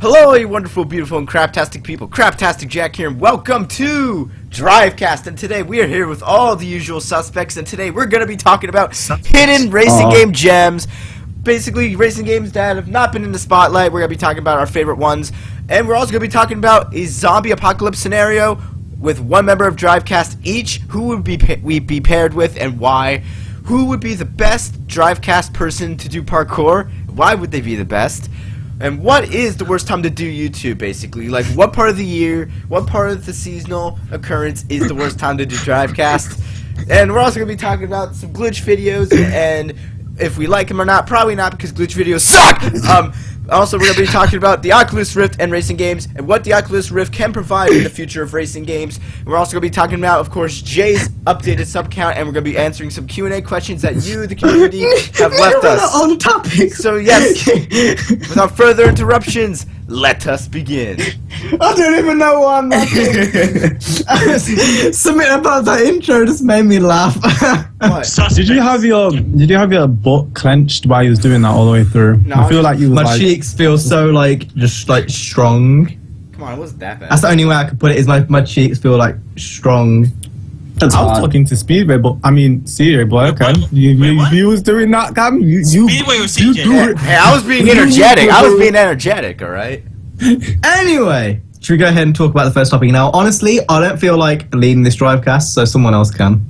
Hello, you wonderful, beautiful, and craptastic people. CraptasticJack here, and welcome to Drivecast. And today we are here with all the usual suspects, and today we're going to be talking about hidden racing game gems. Basically, racing games that have not been in the spotlight. We're going to be talking about our favorite ones. And we're also going to be talking about a zombie apocalypse scenario with one member of Drivecast each. Who would we be paired with and why? Who would be the best Drivecast person to do parkour? Why would they be the best? And what is the worst time to do YouTube, basically? Like, what part of the year, what part of the seasonal occurrence is the worst time to do Drivecast? And we're also going to be talking about some glitch videos, and if we like them or not, probably not, because glitch videos suck! Also, we're going to be talking about the Oculus Rift and racing games, and what the Oculus Rift can provide in the future of racing games. And we're also going to be talking about, of course, Jay's updated sub count, and we're going to be answering some Q&A questions that you, the community, have left us. On topic. So yes, without further interruptions, let us begin. I don't even know why I'm laughing. Something about that intro just made me laugh. Did you have your butt clenched while you was doing that all the way through? No, I feel like you was My cheeks feel so just strong. Come on, it wasn't that bad. That's the only way I could put it. Is my cheeks feel like strong. I was talking to Speedway, but I mean CJ, boy. Okay, you was doing that, Cam. Speedway was CJ. Hey, I was being energetic. All right. Anyway, should we go ahead and talk about the first topic now? Honestly, I don't feel like leading this Drivecast, so someone else can.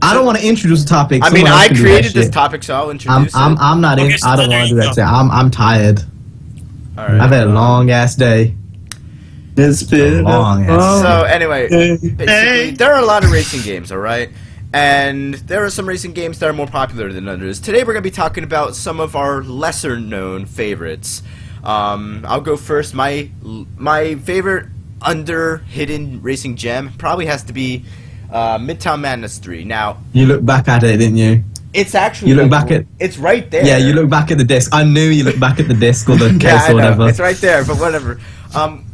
I don't want to introduce the topic. I mean, I created this topic, so I'll introduce it. I'm not in. I don't want to do that. I'm tired. All right. I've had a long ass day. It's been long ass. So anyway, basically, there are a lot of racing games, all right? And there are some racing games that are more popular than others. Today we're going to be talking about some of our lesser-known favorites. I'll go first. My favorite under-hidden racing gem probably has to be Midtown Madness 3. Now, you look back at it, didn't you? it's actually... You look back at... It's right there. Yeah, you look back at the disc. I knew you looked back at the disc or the case or whatever. It's right there, but whatever.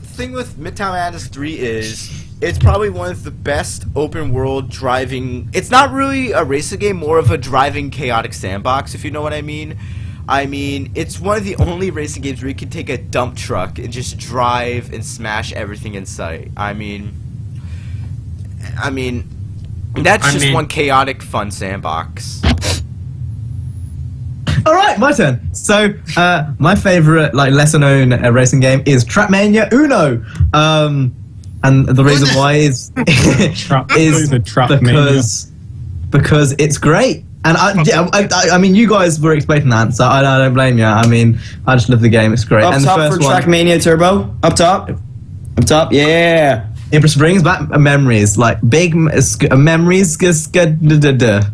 Thing with Midtown Madness 3 is it's probably one of the best open world driving. It's not really a racing game, more of a driving chaotic sandbox, if you know what I mean. I mean, it's one of the only racing games where you can take a dump truck and just drive and smash everything in sight. I mean that's just one chaotic fun sandbox. Alright, my turn. So, my favorite, lesser known racing game is Trackmania Uno. And the reason why is because it's great. And I mean, you guys were expecting that, so I don't blame you. I mean, I just love the game. It's great. Up and top the first for Trackmania Turbo. Up top, yeah. It just brings back memories, like big memories,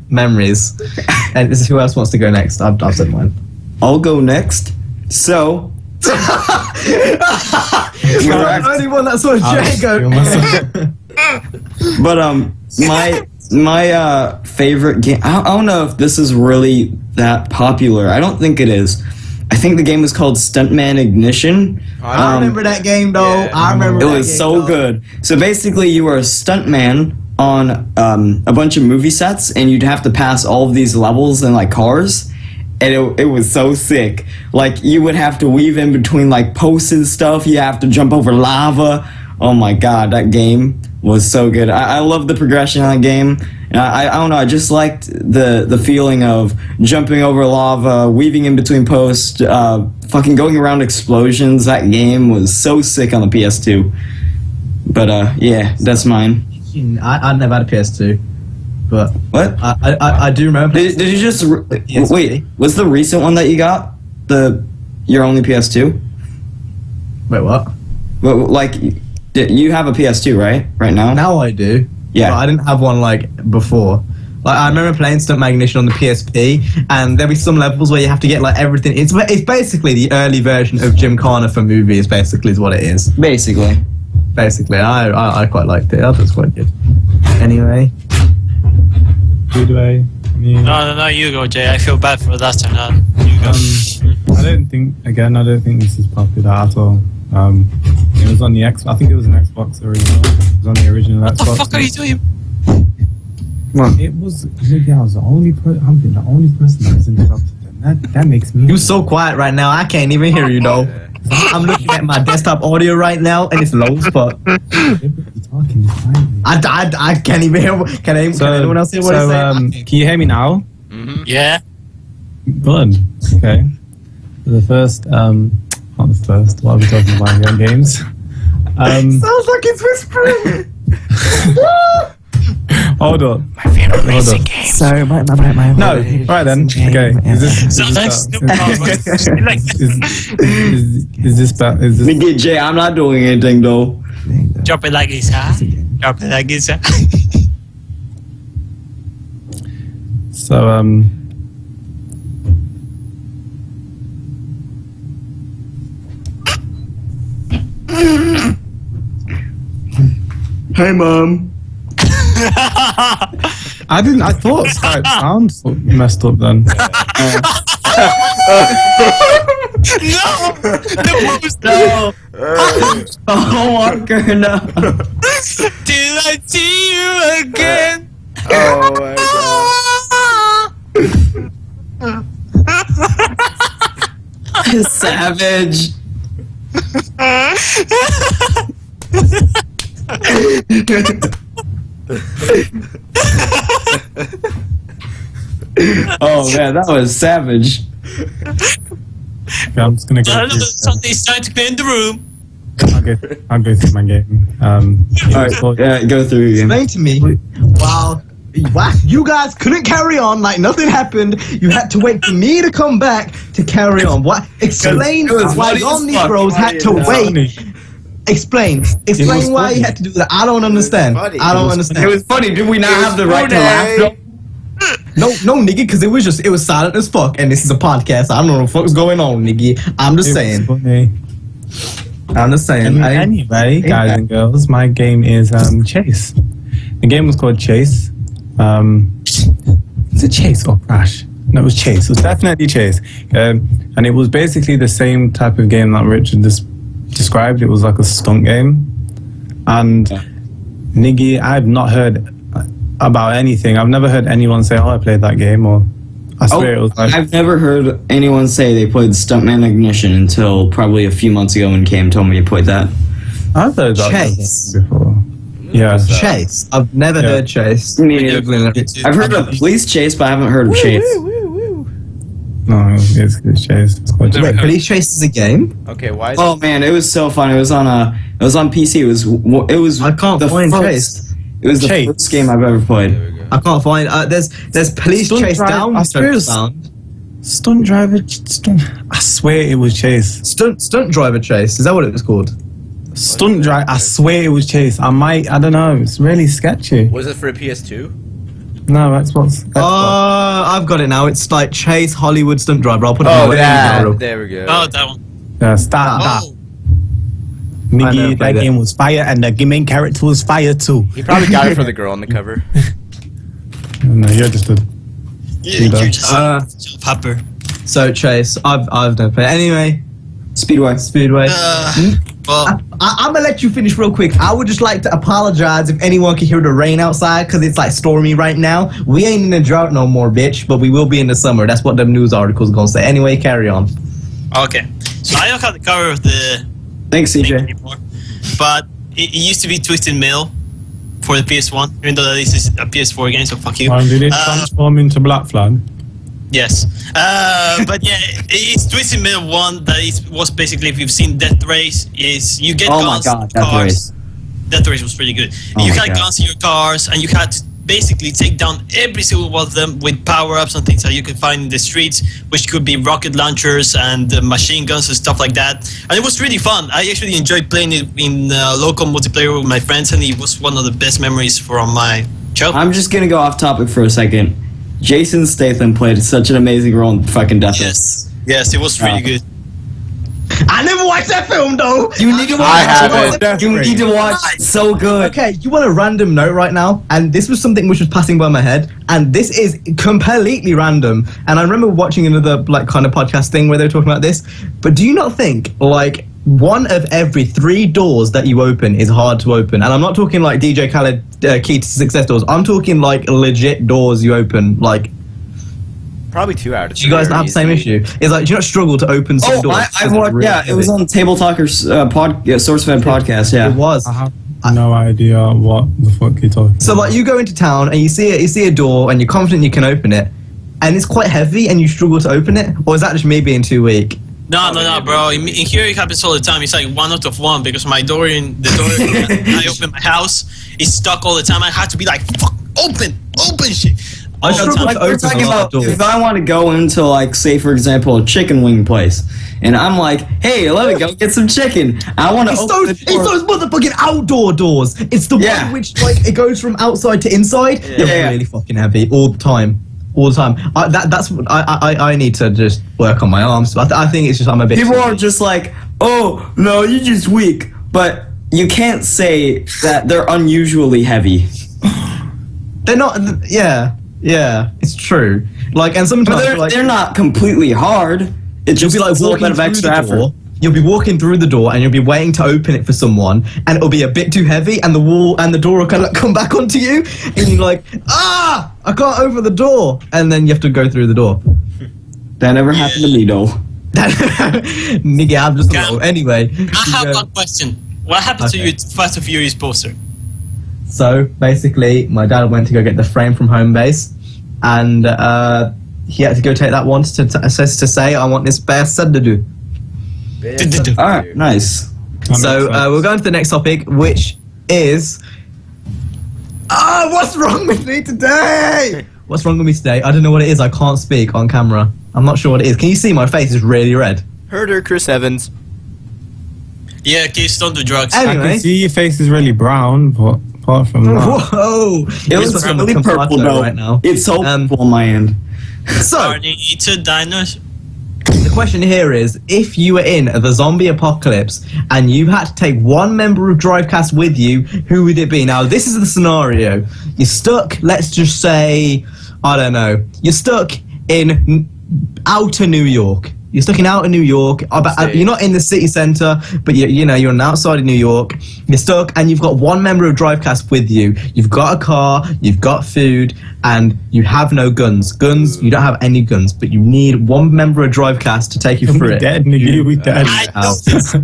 memories. And this is who else wants to go next? I've said mine. I'll go next. So, I'm the only one that saw Jay go. But my favorite game. I don't know if this is really that popular. I don't think it is. I think the game was called Stuntman Ignition. I remember that game though. Yeah. I remember it was so good. So basically, you were a stuntman on a bunch of movie sets, and you'd have to pass all of these levels in cars, and it was so sick. Like, you would have to weave in between posts and stuff. You have to jump over lava. Oh my god, that game was so good. I love the progression on the game. And I don't know, I just liked the feeling of jumping over lava, weaving in between posts, fucking going around explosions. That game was so sick on the PS2. But yeah, that's mine. I never had a PS2, but what? I do remember. Did you just wait? What's the recent one that you got? Your only PS2? Wait, what? Well, you have a PS2, right? Right now? Now I do. Yeah. But I didn't have one before. I remember playing Stuntman Ignition on the PSP, and there'll be some levels where you have to get everything. It's basically the early version of Gymkhana for movies. Basically, is what it is. Basically, I quite liked it. That was quite good. Anyway. Speedway. No, you go, Jay. I feel bad for that turn on. You go. I don't think this is popular at all. It was on the I think it was an Xbox original. It was on the original Xbox. What the fuck are you doing? It was. Maybe I was the only person. I'm the only person that was interrupted. That makes me. You're so quiet right now. I can't even hear you though. I'm looking at my desktop audio right now, and it's low as fuck. I can't even hear. Can anyone else hear what I'm saying? Can you hear me now? Yeah. Good. Okay. The first, not the first. What are we talking about here? Games. Sounds like it's whispering. Hold up. My favorite racing game. Sorry, my. No. Right then. Okay. Is this bad? Is this? Nigga, Jay, I'm not doing anything though. Drop it like it's hot. Drop it like it's hot. So Hey, Mom. I thought Skype sound messed up then. No! The most No. Oh, Walker, no. till I see you again. Oh my god. Savage. Oh man, that was savage. Okay, I'm just gonna go. Something's trying to clear in the room. I'll go through my game. Alright, yeah, go through again. Explain to me. Wow. You guys couldn't carry on like nothing happened. You had to wait for me to come back to carry on. What? Explain why Omni Bros had to wait. Explain why you had to do that. I don't understand. I don't understand. It was funny. Did we not have the right to laugh? Though? No, nigga, because it was silent as fuck, and this is a podcast. I don't know what the fuck's going on, nigga. I'm just saying. I'm just saying. Anyway, guys and girls, my game is Chase. The game was called Chase. Is it Chase or Crash? No, it was Chase. It was definitely Chase. And it was basically the same type of game that Richard described. It was like a stunt game. And Niggy, I've not heard about anything. I've never heard anyone say, "Oh, I played that game," or I swear it was like. I've never heard anyone say they played Stuntman Ignition until probably a few months ago when Cam told me to play that. I've heard that Chase before. Yeah, Chase. I've never heard Chase. I've heard of Police Chase, but I haven't heard of Chase. no, it's Chase. It's called Chase. Wait, Police Chase is a game? Okay, why is Oh man, it was so fun. It was on PC. It was. I can't the find first, Chase. It was the Chase. first game I've ever played. I can't find. There's Police Stunt Chase Drive, down. I swear it was- Sound. Stunt Driver. I swear it was Chase. Stunt Driver Chase. Is that what it was called? Stunt Drive. I swear it was Chase. I don't know. It's really sketchy. Was it for a PS2? No, Xbox. I've got it now. It's like Chase Hollywood Stunt Driver. I'll put it Oh, in the yeah. video. There we go. Oh, that one. Yes, that. Oh, I never Niggy, that played it. game was fire, and the main character was fire too. He probably got it for the girl on the cover. No, you're just a. you're just Uh, a pupper. So Chase, I've never played. Anyway, Speedway. Speedway. Well, I'm gonna let you finish real quick. I would just like to apologize if anyone can hear the rain outside because it's like stormy right now. We ain't in a drought no more, bitch, but we will be in the summer. That's what the news article's gonna say. Anyway, carry on. okay. So I don't have the cover of the Thanks, thing CJ. anymore, but it used to be Twisted Metal for the PS1, even though this is a PS4 game, so fuck you. Did it transform into Black Flag? Yes. But yeah, it's Twisted Metal 1 that was basically, if you've seen Death Race, is you get Oh my guns god, in Death cars. Race. Death Race was pretty good. Oh You my had God. guns in your cars, and you had to basically take down every single one of them with power-ups and things that you could find in the streets, which could be rocket launchers and machine guns and stuff like that. And it was really fun. I actually enjoyed playing it in local multiplayer with my friends, and it was one of the best memories from my childhood. I'm just gonna go off topic for a second. Jason Statham played such an amazing role in fucking Death Race. Yes, it was really good. I never watched that film though. You need to watch. I haven't. You need to watch. It's so good. Okay, you want a random note right now? And this was something which was passing by my head, and this is completely random. And I remember watching another like kind of podcast thing where they were talking about this. But do you not think like one of every 3 doors that you open is hard to open? And I'm not talking like DJ Khaled key to success doors. I'm talking like legit doors you open. Like Probably 2 out of 3. Do you guys not have the same issue? It's like, do you not struggle to open some doors? I watched, Really it was on Table Talkers SourceFed podcast. Yeah, It was. I have no idea what the fuck you're talking So like you go into town and you see a door and you're confident you can open it, and it's quite heavy and you struggle to open it, or is that just me being too weak? No, bro. In here it happens all the time. It's like 1 out of 1 because the door I open my house is stuck all the time. I have to be like, fuck, open shit. All the struggle time. like to we're open talking a lot of about doors. if I want to go into like, say for example, a chicken wing place, and I'm like, hey, let me go get some chicken. I want to open It's the door. those motherfucking outdoor doors. It's the Yeah. one which like it goes from outside to inside. They're Yeah. really fucking heavy all the time. That's what I need to just work on my arms. I think it's just I'm a bit. People are just like, oh no, you're just weak, but you can't say that they're unusually heavy. They're not. Yeah, it's true. Like, and sometimes But they're not completely hard. It's you'll just be like a little walking bit of through extra the effort. door. You'll be walking through the door and you'll be waiting to open it for someone, and it'll be a bit too heavy, and the wall and the door will kind of come back onto you, and you're like, I can't open the door, and then you have to go through the door. That never happened to me though. Nigga, I'm just Cam, low. Anyway. I have you go. one question. What happened to Okay. your Fast and Furious poster? So basically, my dad went to go get the frame from home base, and he had to go take that once to say, I want this best said to do. All right, nice. So we'll go on to the next topic, which is what's wrong with me today? What's wrong with me today? I don't know what it is. I can't speak on camera. I'm not sure what it is. Can you see my face is really red? Herder Chris Evans. Yeah, kids don't do drugs. Hey. I Anyway. can see your face is really brown, but apart from that, Whoa! It was looks like really I'm a purple tomato though. right now. It's so Um, purple on my end. So Barney eats a diners. the question here is, if you were in the zombie apocalypse and you had to take one member of Drivecast with you, who would it be? Now, this is the scenario. You're stuck, let's just say, I don't know, you're stuck in outer New York. You're stuck in outer New York. You're not in the city center, but you're on the outside of New York. You're stuck, and you've got one member of Drivecast with you. You've got a car, you've got food, and you have no guns. You don't have any guns, but you need one member of Drivecast to take you through we it. dead, nigga, we dead. I know this.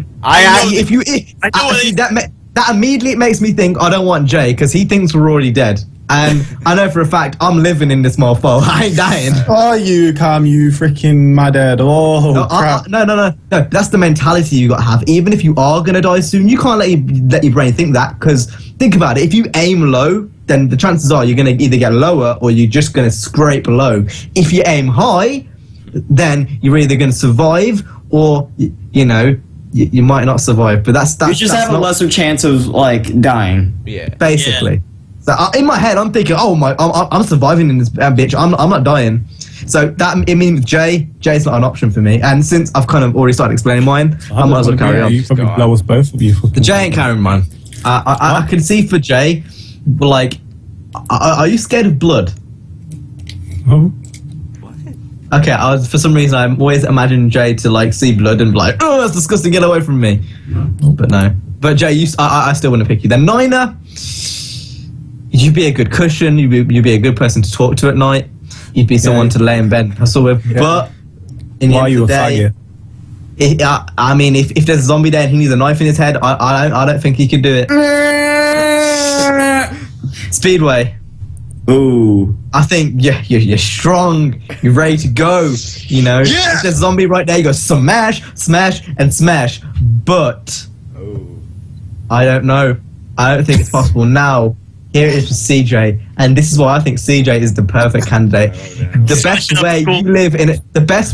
That immediately makes me think I don't want Jay because he thinks we're already dead, and I know for a fact I'm living in this mofo. I ain't dying. Oh, you Cam, you freaking mad head. Oh, crap. No. That's the mentality you got to have. Even if you are gonna die soon, you can't let your brain think that. Because think about it. If you aim low, then the chances are you're gonna either get lower or you're just gonna scrape low. If you aim high, then you're either gonna survive or you might not survive. But that's You just have a lesser chance of like dying. Yeah. basically. So in my head, I'm thinking, I'm surviving in this bitch. I'm not dying. So that it means Jay's not an option for me. And since I've kind of already started explaining mine, I might as well carry on. You probably blow us both of you. The Jay ain't carrying mine. I can see for Jay, like, are you scared of blood? Oh. Okay, for some reason I'm always imagining Jay to like see blood and be like, oh, that's disgusting, get away from me. But no. But Jay, I still want to pick you. Then Niner, you'd be a good cushion. You'd be a good person to talk to at night. You'd be someone to lay in bed and hustle with. Yeah. But in the Why are end you of a the day, faggot? I mean, if there's a zombie there and he needs a knife in his head, I don't think he could do it. Speedway. Ooh. I think you're strong. You're ready to go. If there's a zombie right there, you go smash, smash, and smash. But I don't know. I don't think it's possible now. Here it is for CJ, and this is why I think CJ is the perfect candidate. The best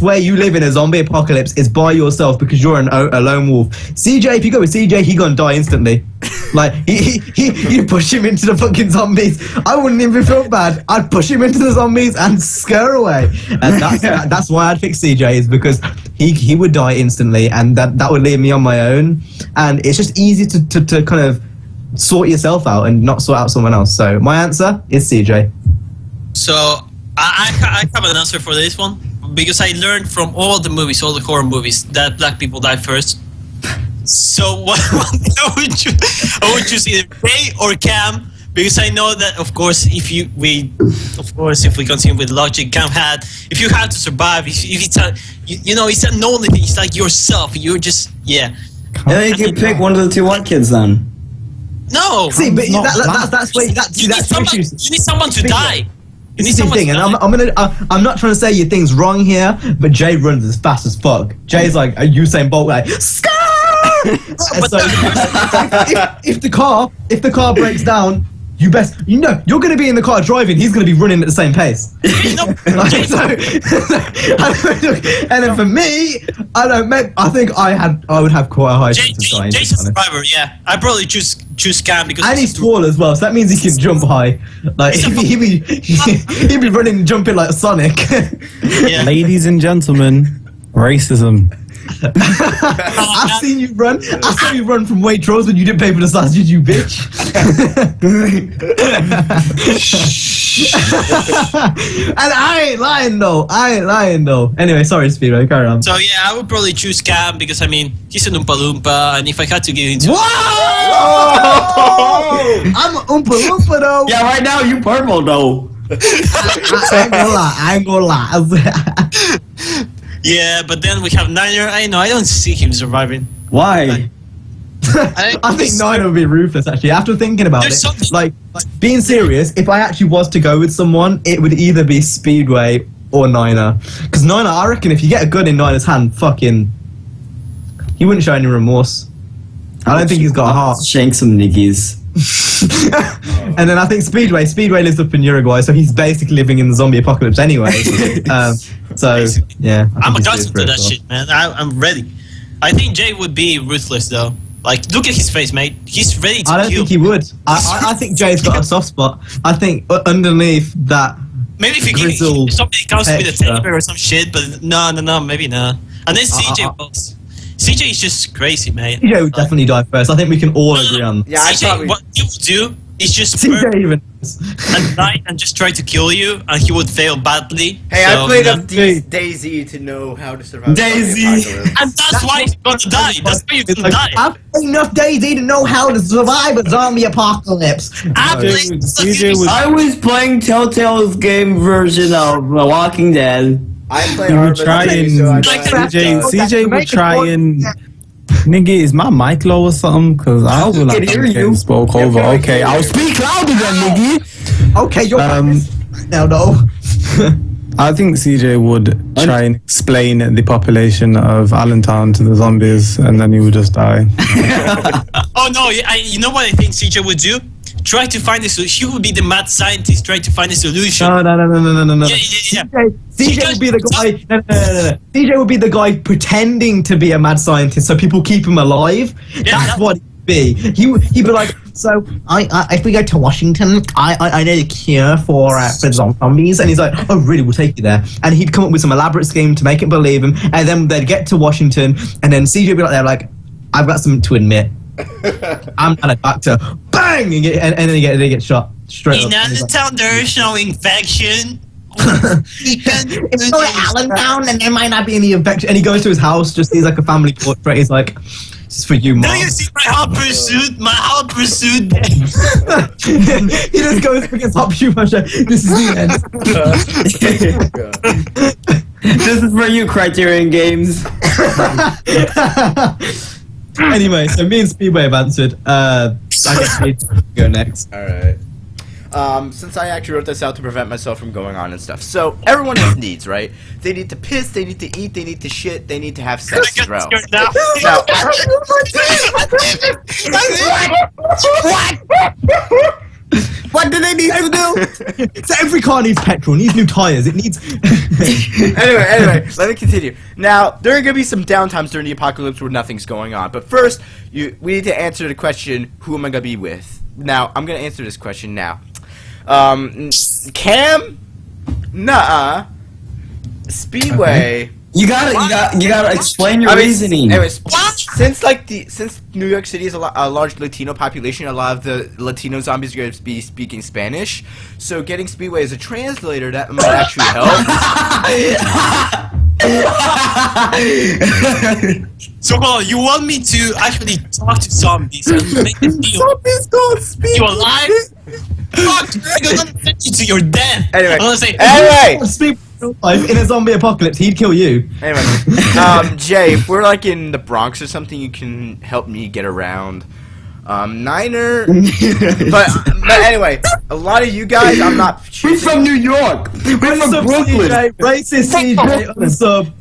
way you live in a zombie apocalypse is by yourself because you're a lone wolf. CJ, if you go with CJ, he gonna die instantly. Like you push him into the fucking zombies. I wouldn't even feel bad. I'd push him into the zombies and scare away. And that's why I'd pick CJ is because he would die instantly, and that would leave me on my own. And it's just easy to kind of sort yourself out and not sort out someone else. So my answer is CJ. So I have an answer for this one because I learned from all the movies, all the horror movies, that black people die first. So what I would choose either Ray or Cam Because I know that, of course, if we continue with logic, Cam had, if you have to survive, if it's a, it's a lonely thing. It's like yourself. You're just, yeah. And then you can pick one of the two white kids then. No. See, but that's where you need someone to die. You need This is the someone thing, to and die. I'm not trying to say your thing's wrong here, but Jay runs as fast as fuck. Jay's like a Usain Bolt, like Scar! And so if the car breaks down, you're gonna be in the car driving. He's gonna be running at the same pace. And then for me, I think I would have quite a high chance of dying. Jason's survivor, yeah. I'd probably choose Cam because And he's tall as well, so that means he can jump high. Like he'd be running, and jumping like Sonic. Yeah. Ladies and gentlemen, racism. I've seen you run. I saw you run from Waitrose when you didn't pay for the sausage, you bitch. And I ain't lying though. Anyway, sorry, Speedway, carry on. So yeah, I would probably choose Cam because I mean he's an Oompa Loompa, and if I had to get into I'm an Oompa Loompa though. Yeah, right now you purple though. I ain't gonna lie. yeah, but then we have Niner. I don't see him surviving. Why? I think Niner would be ruthless actually. After thinking about There's it, something- like being serious, if I actually was to go with someone, it would either be Speedway or Niner. Because Niner, I reckon if you get a gun in Niner's hand, he wouldn't show any remorse. I don't think he's got a heart. Shank some niggies. And then I think Speedway lives up in Uruguay, so he's basically living in the zombie apocalypse anyway. So yeah, I I'm think he's accustomed to that spiritual. shit, man. I'm ready. I think Jay would be ruthless though. Like, look at his face, mate. He's ready to I don't kill. think he would. I think Jay's got a soft spot. I think underneath that. Maybe if grizzled somebody comes with a texture. taper or some shit, but no, maybe not. And then CJ was. CJ is just crazy, man. CJ would definitely die first. I think we can all agree on. Yeah, I CJ, probably. what he would do is just CJ even. and die and just try to kill you, and he would fail badly. Hey, so, I played yeah. up DayZ to know how to survive. DayZ. the apocalypse. And that's why he's gonna die. That's why you're gonna die. I've played enough DayZ to know how to survive a zombie apocalypse. I played. I was playing Telltale's game version of The Walking Dead. I play You would Arbor try City, and so I CJ would try and. Nigga, is my mic low or something? Cause I feel like hear I'm you. getting spoke Yeah, over. can I Okay, hear I'll you? speak louder then, nigga. Okay, you're now though. I think CJ would try and explain the population of Allentown to the zombies, and then he would just die. Oh no! You know what I think CJ would do? Try to find a solution. He would be the mad scientist trying to find a solution. No. Yeah. CJ would be the guy. No. CJ would be the guy pretending to be a mad scientist, so people keep him alive. That's what he'd be. He'd be like, so if we go to Washington, I know the cure for zombies, and he's like, oh really, we'll take you there. And he'd come up with some elaborate scheme to make it believe him, and then they'd get to Washington, and then CJ would be like, I've got something to admit. I'm not a doctor. Bang! And then they get shot straight In up. Allentown, there is no infection. It's still Allentown, and there might not be any infection. And he goes to his house, just sees like a family portrait. He's like, "This is for you, mom." Do you see my hot pursuit? My hot pursuit. He just goes against Hop Shoe Pusher. This is the end. This is for you, Criterion Games. Anyway, so me and Speedway have answered. I guess we go next. Alright. Since I actually wrote this out to prevent myself from going on and stuff. So, everyone has needs, right? They need to piss, they need to eat, they need to shit, they need to have sex as well. Now. Now, What do they need to do? So every car needs petrol, needs new tires, it needs... anyway, let me continue. Now, there are going to be some downtimes during the apocalypse where nothing's going on. But first, we need to answer the question, who am I going to be with? Now, I'm going to answer this question now. Cam? Nuh-uh. Speedway. You gotta explain your reasoning. Anyways, since New York City is a large Latino population, a lot of the Latino zombies are going to be speaking Spanish. So getting Speedway as a translator, that might actually help. So hold on, you want me to actually talk to zombies and make them feel Zombies can't speak. you alive? Fuck, I'm gonna send you to your death. Anyway. I'm gonna say, Anyway. Speak life in a zombie apocalypse, he'd kill you. Anyway, Jay, if we're like in the Bronx or something, you can help me get around. Niner, but anyway, a lot of you guys, I'm not We're choosing. from New York. We're from Brooklyn. Racist CJ, unsub.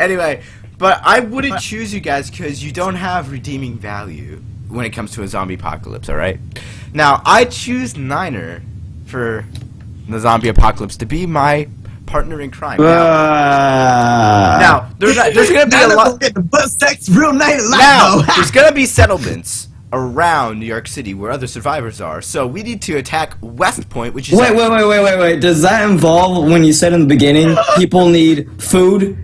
Anyway, but I wouldn't choose you guys because you don't have redeeming value when it comes to a zombie apocalypse. All right. Now I choose Niner for the zombie apocalypse to be my partner in crime. Now there's gonna be a lot. But sex real night Now there's gonna be settlements around New York City where other survivors are. So we need to attack West Point, which is Wait. Does that involve when you said in the beginning people need food,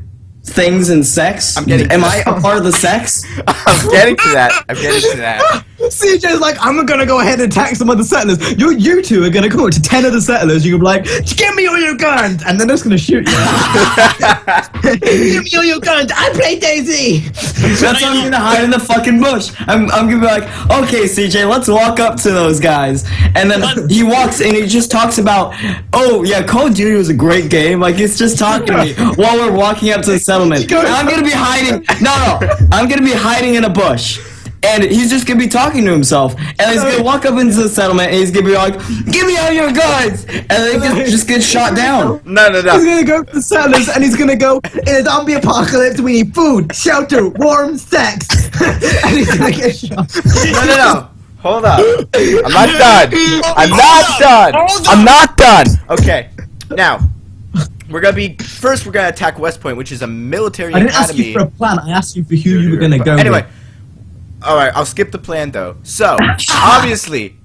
things, and sex? I'm getting to Am that. I a part of the sex? I'm getting to that. CJ's like, I'm gonna go ahead and attack some of the settlers. You two are gonna go to 10 of the settlers. You're gonna be like, give me all your guns, and then they're just gonna shoot you. Give me all your guns. I play Daisy. That's why I'm gonna hide in the fucking bush. I'm gonna be like, okay, CJ, let's walk up to those guys. And then he walks and he just talks about, oh yeah, Call of Duty was a great game. Like he's just talking to me while we're walking up to the settlement. And I'm gonna be hiding. No, I'm gonna be hiding in a bush. And he's just gonna be talking to himself, and he's gonna walk up into the settlement, and he's gonna be like, "Give me all your guns," and then he just gets shot down. No. He's gonna go to the settlers, and he's gonna go, in a zombie apocalypse, we need food, shelter, warm sex. And he's gonna get shot. No. Hold up. I'm not done. I'm not done. Okay. Now, we're gonna attack West Point, which is a military I didn't ask you academy. for a plan. I asked you for who you were gonna go Anyway. with. Alright, I'll skip the plan though. So, obviously,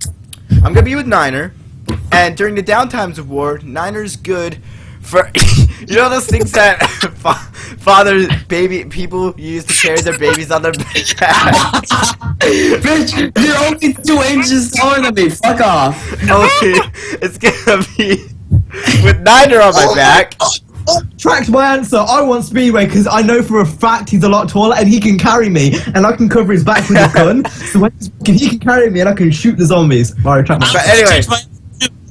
I'm gonna be with Niner, and during the downtimes of war, Niner's good for, you know those things that people use to carry their babies on their back? Bitch, you're only 2 inches taller than me. Fuck off. It's gonna be with Niner on my back. Tracks my answer. I want Speedway because I know for a fact he's a lot taller and he can carry me, and I can cover his back with a gun. So when he can carry me and I can shoot the zombies. But anyway. I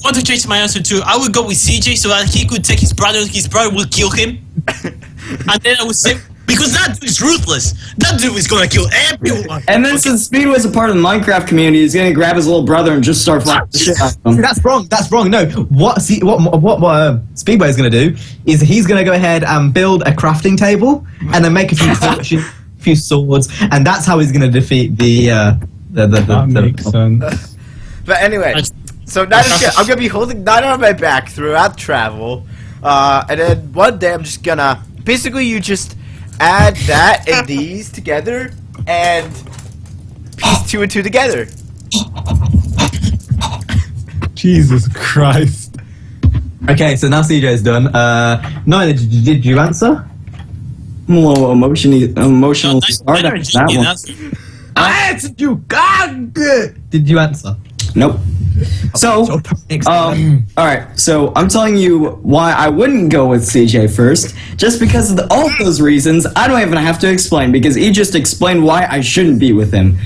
want to change my answer too. I would go with CJ so that he could take his brother. His brother will kill him, and then I would say, because that dude is ruthless. That dude is gonna kill everyone. And then since Speedway's a part of the Minecraft community, he's gonna grab his little brother and just start fucking the shit out of him. That's wrong. No, what Speedway's gonna do is he's gonna go ahead and build a crafting table and then make a few swords, and that's how he's gonna defeat That makes sense. But anyway, so I'm gonna be holding Niner on my back throughout travel, and then one day I'm just gonna basically you just add that and these together and piece 2 and 2 together. Jesus Christ. Okay, so now CJ's done. Nina, did you answer? I'm a little emotionally scarred Niner after that one. I answered you. God, good. Did you answer? Nope. So, alright, so I'm telling you why I wouldn't go with CJ first, just because of all of those reasons. I don't even have to explain, because he just explained why I shouldn't be with him.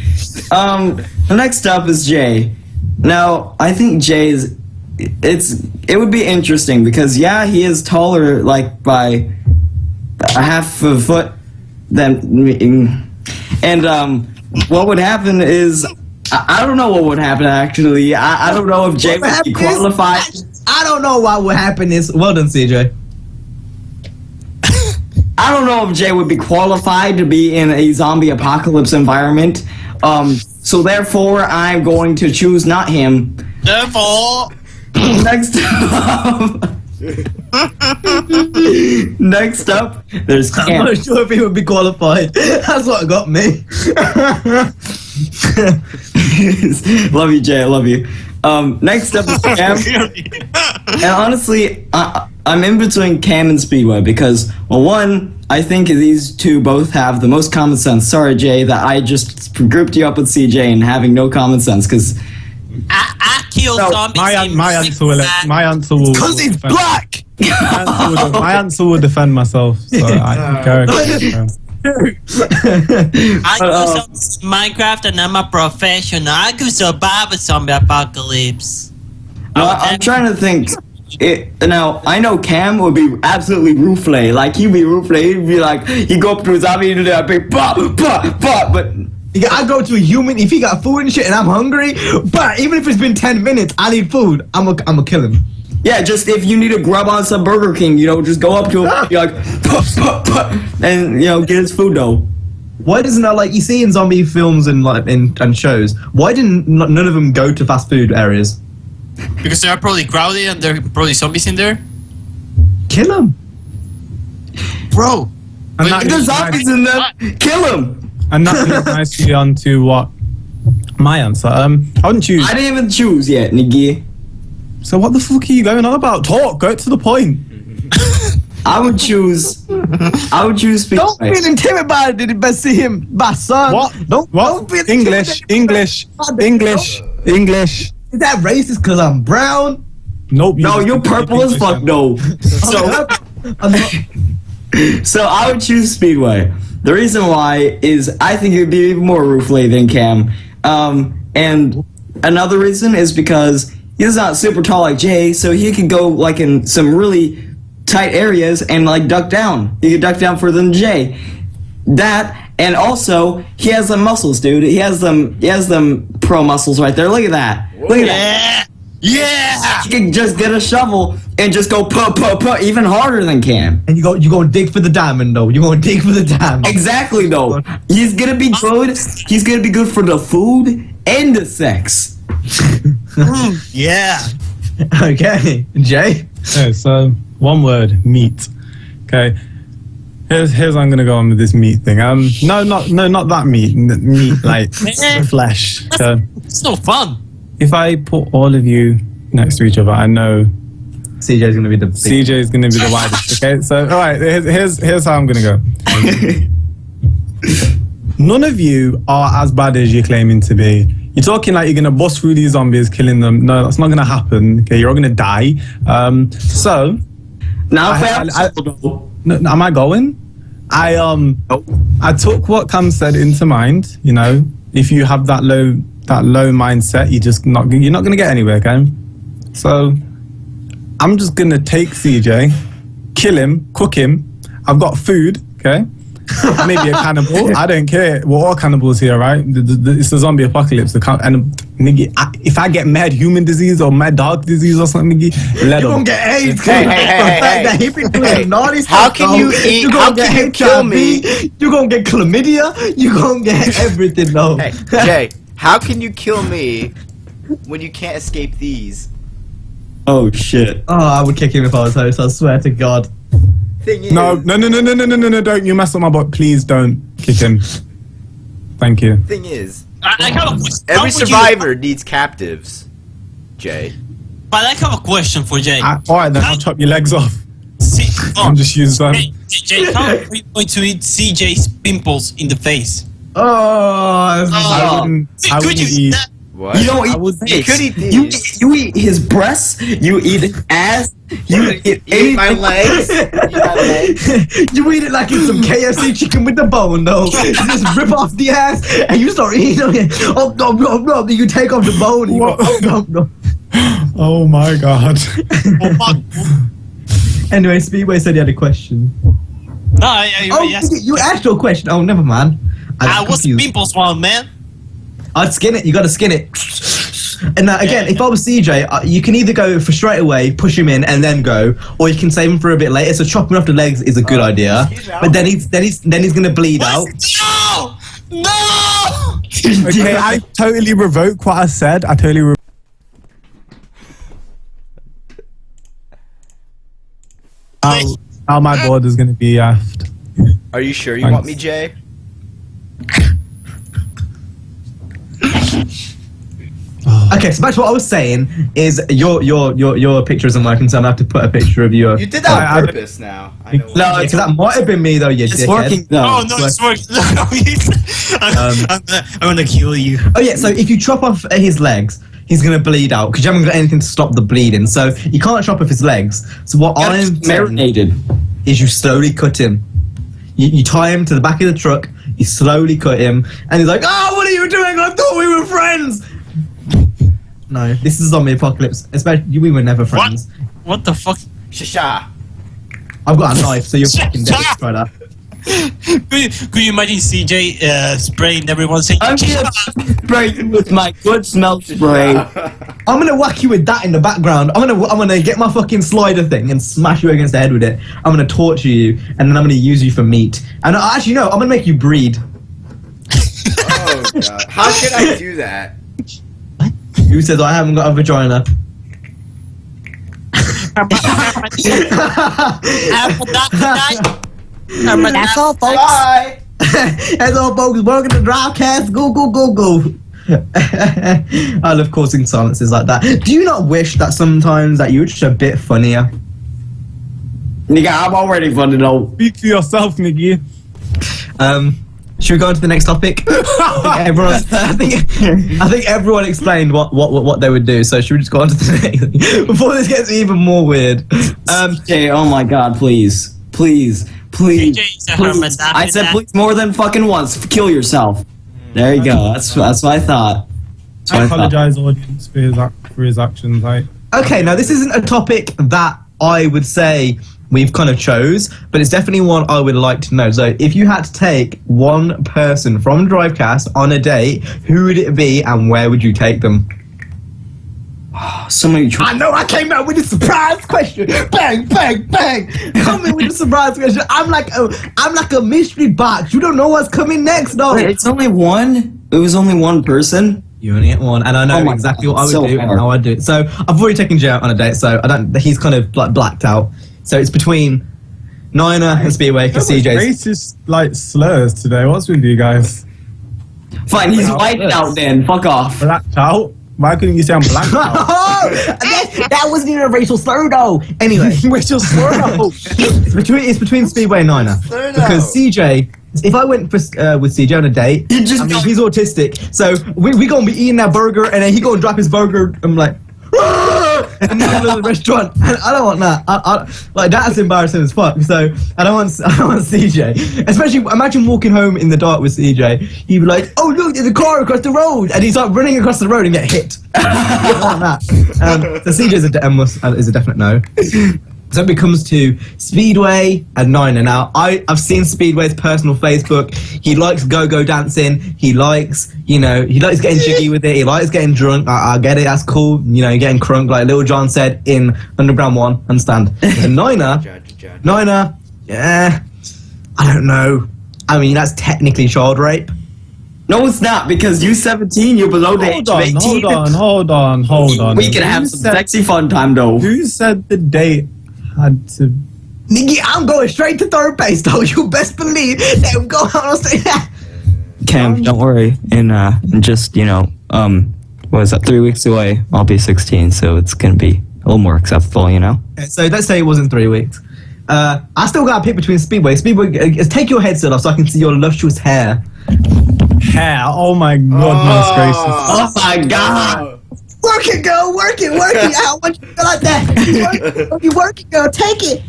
Next up is Jay. Now, I think Jay's, it would be interesting, because yeah, he is taller, like, by a half a foot than me, and, what would happen is, I don't know what would happen actually. I don't know if Jay would be qualified. I don't know what would happen is, well done CJ. I don't know if Jay would be qualified to be in a zombie apocalypse environment. So therefore I'm going to choose not him. Therefore, Next up, there's I'm Cam. not sure if he would be qualified. That's what got me. Love you, Jay. I love you. Next up is Cam. And honestly, I'm in between Cam and Speedway because, well, one, I think these two both have the most common sense. Sorry, Jay, that I just grouped you up with CJ and having no common sense because I kill zombies. My answer will. Because he's black. My answer will defend myself. So I carry. I do some Minecraft and I'm a professional. I could survive a zombie apocalypse. I'm trying to think. Now, I know Cam would be absolutely rooflay. Like, he'd be rooflay. He'd be like, he'd go up to a zombie and do that big pop, but... Yeah, I go to a human if he got food and shit and I'm hungry, but even if it's been 10 minutes, I need food, I'm gonna kill him. Yeah, just if you need to grub on some Burger King, just go up to him, you're like, and, get his food though. Why doesn't that, like, you see in zombie films and and shows, why didn't none of them go to fast food areas? Because they are probably crowded and there are probably zombies in there. Kill them. Bro. And that There's zombies in there, kill him. And that leads nicely on to what my answer. I wouldn't choose. I didn't even choose yet, nigga. So what the fuck are you going on about? Talk. Go to the point. I would choose Speedway. Don't feel intimidated by see him, my son. What? Don't feel English. intimidated. English. Is that racist because I'm brown? Nope. No, you're purple as fuck, though. So I would choose Speedway. The reason why is I think it would be even more rooflay than Cam. And another reason is because he's not super tall like Jay, so he could go like in some really tight areas and like duck down. He could duck down further than Jay. That, and also he has them muscles, dude. He has them pro muscles right there. Look at that. Look at that. Yeah! He can just get a shovel and just go put even harder than Cam. And you go dig for the diamond though. You're gonna dig for the diamond. Exactly though. He's gonna be good. He's gonna be good for the food and the sex. Yeah. Okay, Jay. Okay, so one word, meat. Okay. Here's I'm gonna go on with this meat thing. No, not that meat. Meat like flesh. So It's no fun. if I put all of you next to each other, I know CJ's gonna be the CJ is gonna be the widest. Okay, so all right, here's how I'm gonna go. None of you are as bad as you're claiming to be. You're talking like you're gonna bust through these zombies, killing them. No, that's not gonna happen. Okay, you're all gonna die. So Now, am I going? I took what Cam said into mind. You know, if you have that low mindset, you're not gonna get anywhere. Okay, so I'm just gonna take CJ, kill him, cook him. I've got food. Okay. Maybe a cannibal. I don't care. We're all cannibals here, right? It's the zombie apocalypse. And nigga, if I get mad human disease or mad dog disease or something, nigga, let You're them. gonna get AIDS. Hey. How can you eat? How can you kill me? You're gonna get chlamydia. You're gonna get everything, though. Hey, Jay, how can you kill me when you can't escape these? oh shit. Oh, I would kick him if I was host. I swear to God. Thing is, No, don't you mess up my butt. Please don't kick him. Thank you. Thing is, I have a question. How every would you- survivor needs captives. Jay. But I have a question for Jay. Alright then, I'll chop your legs off. I'm just using them. Jay, how are you going to eat CJ's pimples in the face? Oh, I wouldn't Could you eat. eat that? What? You don't eat. You could eat You these. you eat his breasts. You eat his ass. You eat Eat my legs. Eat my legs. you eat it like it's some KFC chicken with the bone, though. You just rip off the ass and you start eating it. Oh no! You take off the bone. And you go, oh no! Oh my god. Oh, fuck. Anyway, Speedway said he had a question. No, yes. You asked your question. Oh, never mind. I was pimples one, man. I'd skin it. You got to skin it. And again, if I was CJ, you can either go for straight away, push him in, and then go, or you can save him for a bit later. So chopping off the legs is a good idea. But then he's gonna bleed out. No! Okay, I totally revoke what I said. How my board is gonna be aft. Are you sure you Thanks. want me, Jay? Okay, so back to what I was saying is your picture isn't working, so I'm gonna have to put a picture of you. You did that on purpose now. I know. No, because that might have been me though. You It's dickhead. working though. Oh no, it's working. I'm gonna kill you. Oh yeah, so if you chop off his legs, he's gonna bleed out because you haven't got anything to stop the bleeding. So you can't chop off his legs. So what I'm saying Marinated. is you slowly cut him. You tie him to the back of the truck. You slowly cut him, and he's like, "Oh, what are you doing? I thought we were friends." No, this is zombie apocalypse. Especially, we were never friends. What the fuck? Shasha. I've got a knife, so you're fucking dead. Try that. Could you imagine CJ spraying everyone saying, I'm gonna spray you with my good smell spray. I'm gonna whack you with that in the background. I'm gonna get my fucking slider thing and smash you against the head with it. I'm gonna torture you, and then I'm gonna use you for meat. And actually, no, I'm gonna make you breed. Oh god. How can I do that? Who says I haven't got a vagina? That's all, folks. Bye. That's all, folks. Welcome to Drivecast. Go, go, go, go. I love causing silences like that. Do you not wish that sometimes that you were just a bit funnier? Nigga, I'm already funny though. Speak for yourself, nigga. Should we go on to the next topic? I think everyone explained what they would do. So should we just go on to the next before this gets even more weird? Okay, oh my god, please. Please. CJ's a hermit. I said please more than fucking once. Kill yourself. There you go. That's what I thought. I apologize, audience, for his actions. Okay, now this isn't a topic that I would say we've kind of chose, but it's definitely one I would like to know. So if you had to take one person from Drivecast on a date, who would it be and where would you take them? So many I know I came out with a surprise question. Bang, bang, bang. Coming with a surprise question. I'm like a mystery box. You don't know what's coming next, though. Wait, it's only one? It was only one person? You only get one, and I know exactly what I would do and how I'd do it. So I've already taken Jay out on a date, so he's kind of like blacked out. So it's between Niner and Speedway because CJ's racist like slurs today. What's with you guys? Fine, he's whited out then. Fuck off. Blacked out? Why couldn't you say I'm blacked out? that wasn't even a racial slur, though. Anyway, Racial slur? it's between Speedway and Niner because CJ. If I went with CJ on a date, he's autistic, so we gonna be eating that burger, and then he gonna drop his burger. I'm like, in the middle of the restaurant, and I don't want that. I like that's embarrassing as fuck. So I don't want CJ. Especially imagine walking home in the dark with CJ. He'd be like, "Oh look, there's a car across the road," and he's like running across the road and get hit. I don't want that. So CJ is a definite no. So it comes to Speedway and Niner. Now, I've seen Speedway's personal Facebook. He likes go-go dancing. He likes getting jiggy with it. He likes getting drunk. I get it. That's cool. You know, getting crunk, like Lil Jon said in Underground 1. Understand? And Niner, yeah, I don't know. I mean, that's technically child rape. No, it's not, because you're 17, you're below the age of 18. Hold on. We can have some sexy fun time, though. Who said the date had to... Nigga, I'm going straight to third base, though. You best believe that we go on stage. Cam, don't worry. In just, what is that, 3 weeks away, I'll be 16, so it's going to be a little more acceptable, you know? So let's say it wasn't 3 weeks. I still got to pick between Speedway. Speedway, take your headset off so I can see your luscious hair. Hair? Oh my goodness gracious. Oh my god! Work it, girl. Work it. I want you to feel like that. You work it, girl. Take it.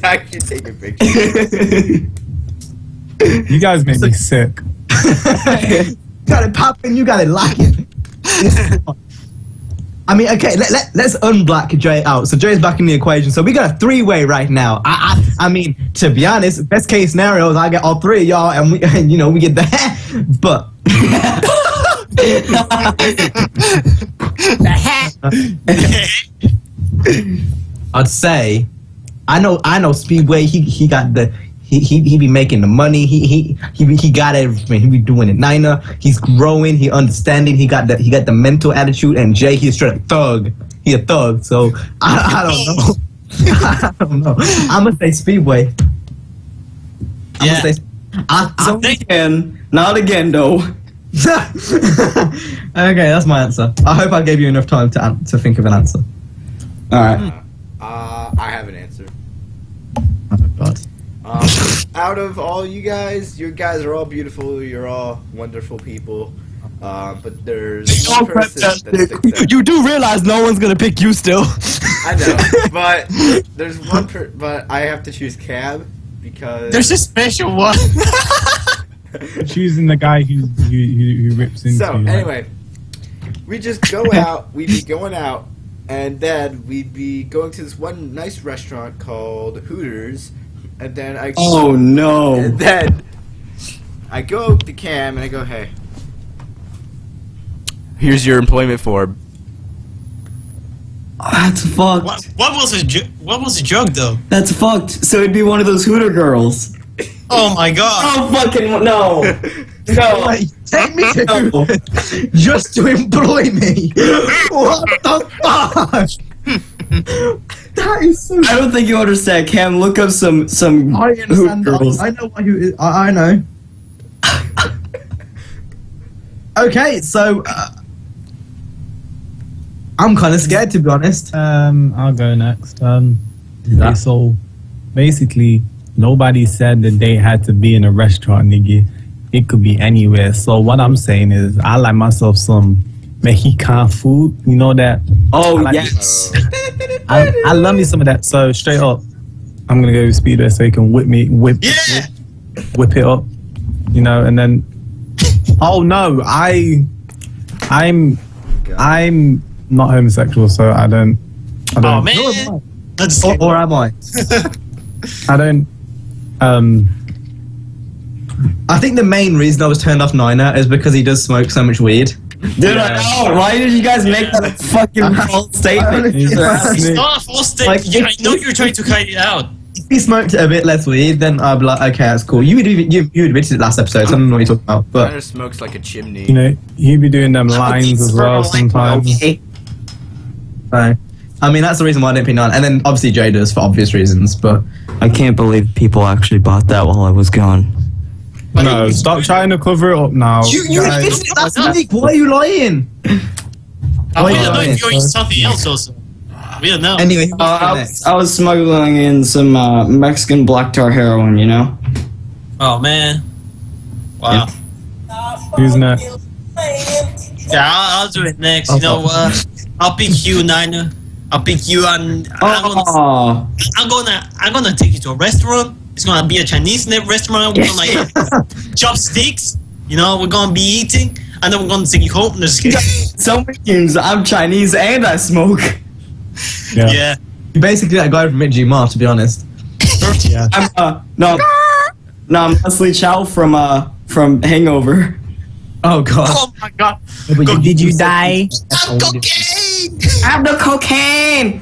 Actually, take a picture. You guys make me sick. Got it popping. You got it locking. I mean, okay, let's unblack Jay out. So Jay's back in the equation. So we got a three-way right now. I mean, to be honest, best case scenario is I get all three of y'all, and we get the hair. But the hat. I'd say, I know Speedway. He got the. He be making the money. He got everything. He be doing it. Niner, he's growing. He understanding. He got the mental attitude. And Jay, he's straight thug. He a thug. So I don't know. I don't know. I'm gonna say Speedway. Not again though. Okay, that's my answer. I hope I gave you enough time to think of an answer. All right. I have an answer. Oh God. Out of all you guys are all beautiful. You're all wonderful people. But there's one person that sticks out. You do realize no one's gonna pick you still. I know, but there's one but I have to choose Cab because There's a special one. Choosing the guy who rips into. So you, anyway, we just go out. We'd be going out, and then we'd be going to this one nice restaurant called Hooters, and then Oh no! And then I go to Cam and I go, hey, here's your employment form. That's fucked. What was the joke though? That's fucked. So it'd be one of those Hooter girls. Oh my god! Oh fucking no! No! Wait, take me to just to employ me. What the fuck? That is so. I don't think you understand. Cam, look up some I Hooter understand. girls. I know what who. I know. Okay, so I'm kind of scared, to be honest. I'll go next. Okay, so basically, nobody said that they had to be in a restaurant, nigga. It could be anywhere. So what I'm saying is, I like myself some Mexican food. You know that? Oh I like yes. I love me some of that. So straight up, I'm gonna go with Speedway so you can whip it up. You know, and then. Oh no, I'm not homosexual, so I don't. Oh man! That's Or am I? I don't. I think the main reason I was turned off Niner is because he does smoke so much weed. Dude, I know. Why did you guys make that fucking false statement? It's not a false statement. Like, I know you're trying to hide it out. If he smoked a bit less weed, then I'd be like, okay, that's cool. You admitted it last episode, so I don't know what you're talking about. But Connor smokes like a chimney. You know, he'd be doing them lines as well sometimes. Okay. I mean, that's the reason why I didn't pick Niner. And then obviously Jay does for obvious reasons. But I can't believe people actually bought that while I was gone. No, stop trying to cover it up now. you Guys, admitted it last week. Why are you lying? We don't know lying? if you're eating something else also. We don't know. Anyway, I was smuggling in some Mexican black tar heroin, you know? Oh man. Wow. who's next? Yeah, I'll do it next. You know what? I'll pick you, Niner. I'll pick you, and Oh, I'm gonna take you to a restaurant. It's gonna be a Chinese restaurant. We're gonna eat chopsticks. You know, we're gonna be eating, and then we're gonna take you home. Just kidding. so many things. I'm Chinese and I smoke. Yeah. You're basically that guy from Midgy Mar, to be honest. Yeah. I'm I'm Leslie Chow from Hangover. Oh god. Oh my god. Did you die? I'm cocaine. I'm the cocaine.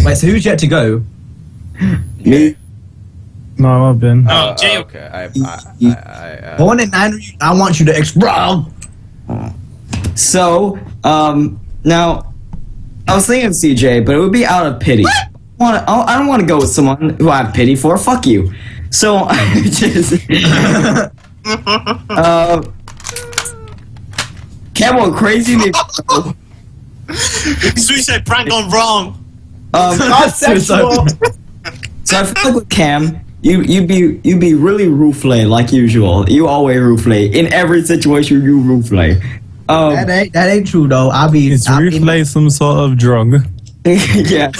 Wait, so who's yet to go? Me. No, I've been. Oh, Jay. Okay. I Born in Niner, I want you to explode. So, now, I was thinking of CJ, but it would be out of pity. I don't want to go with someone who I have pity for. Fuck you. So, I just... Camel, crazy nigga. Suicide prank gone wrong. not sexual. So I feel like with Cam, you'd be really rooflay like usual. You always rooflay in every situation. You rooflay. That ain't true though. Is Rooflay some sort of drug? Yeah.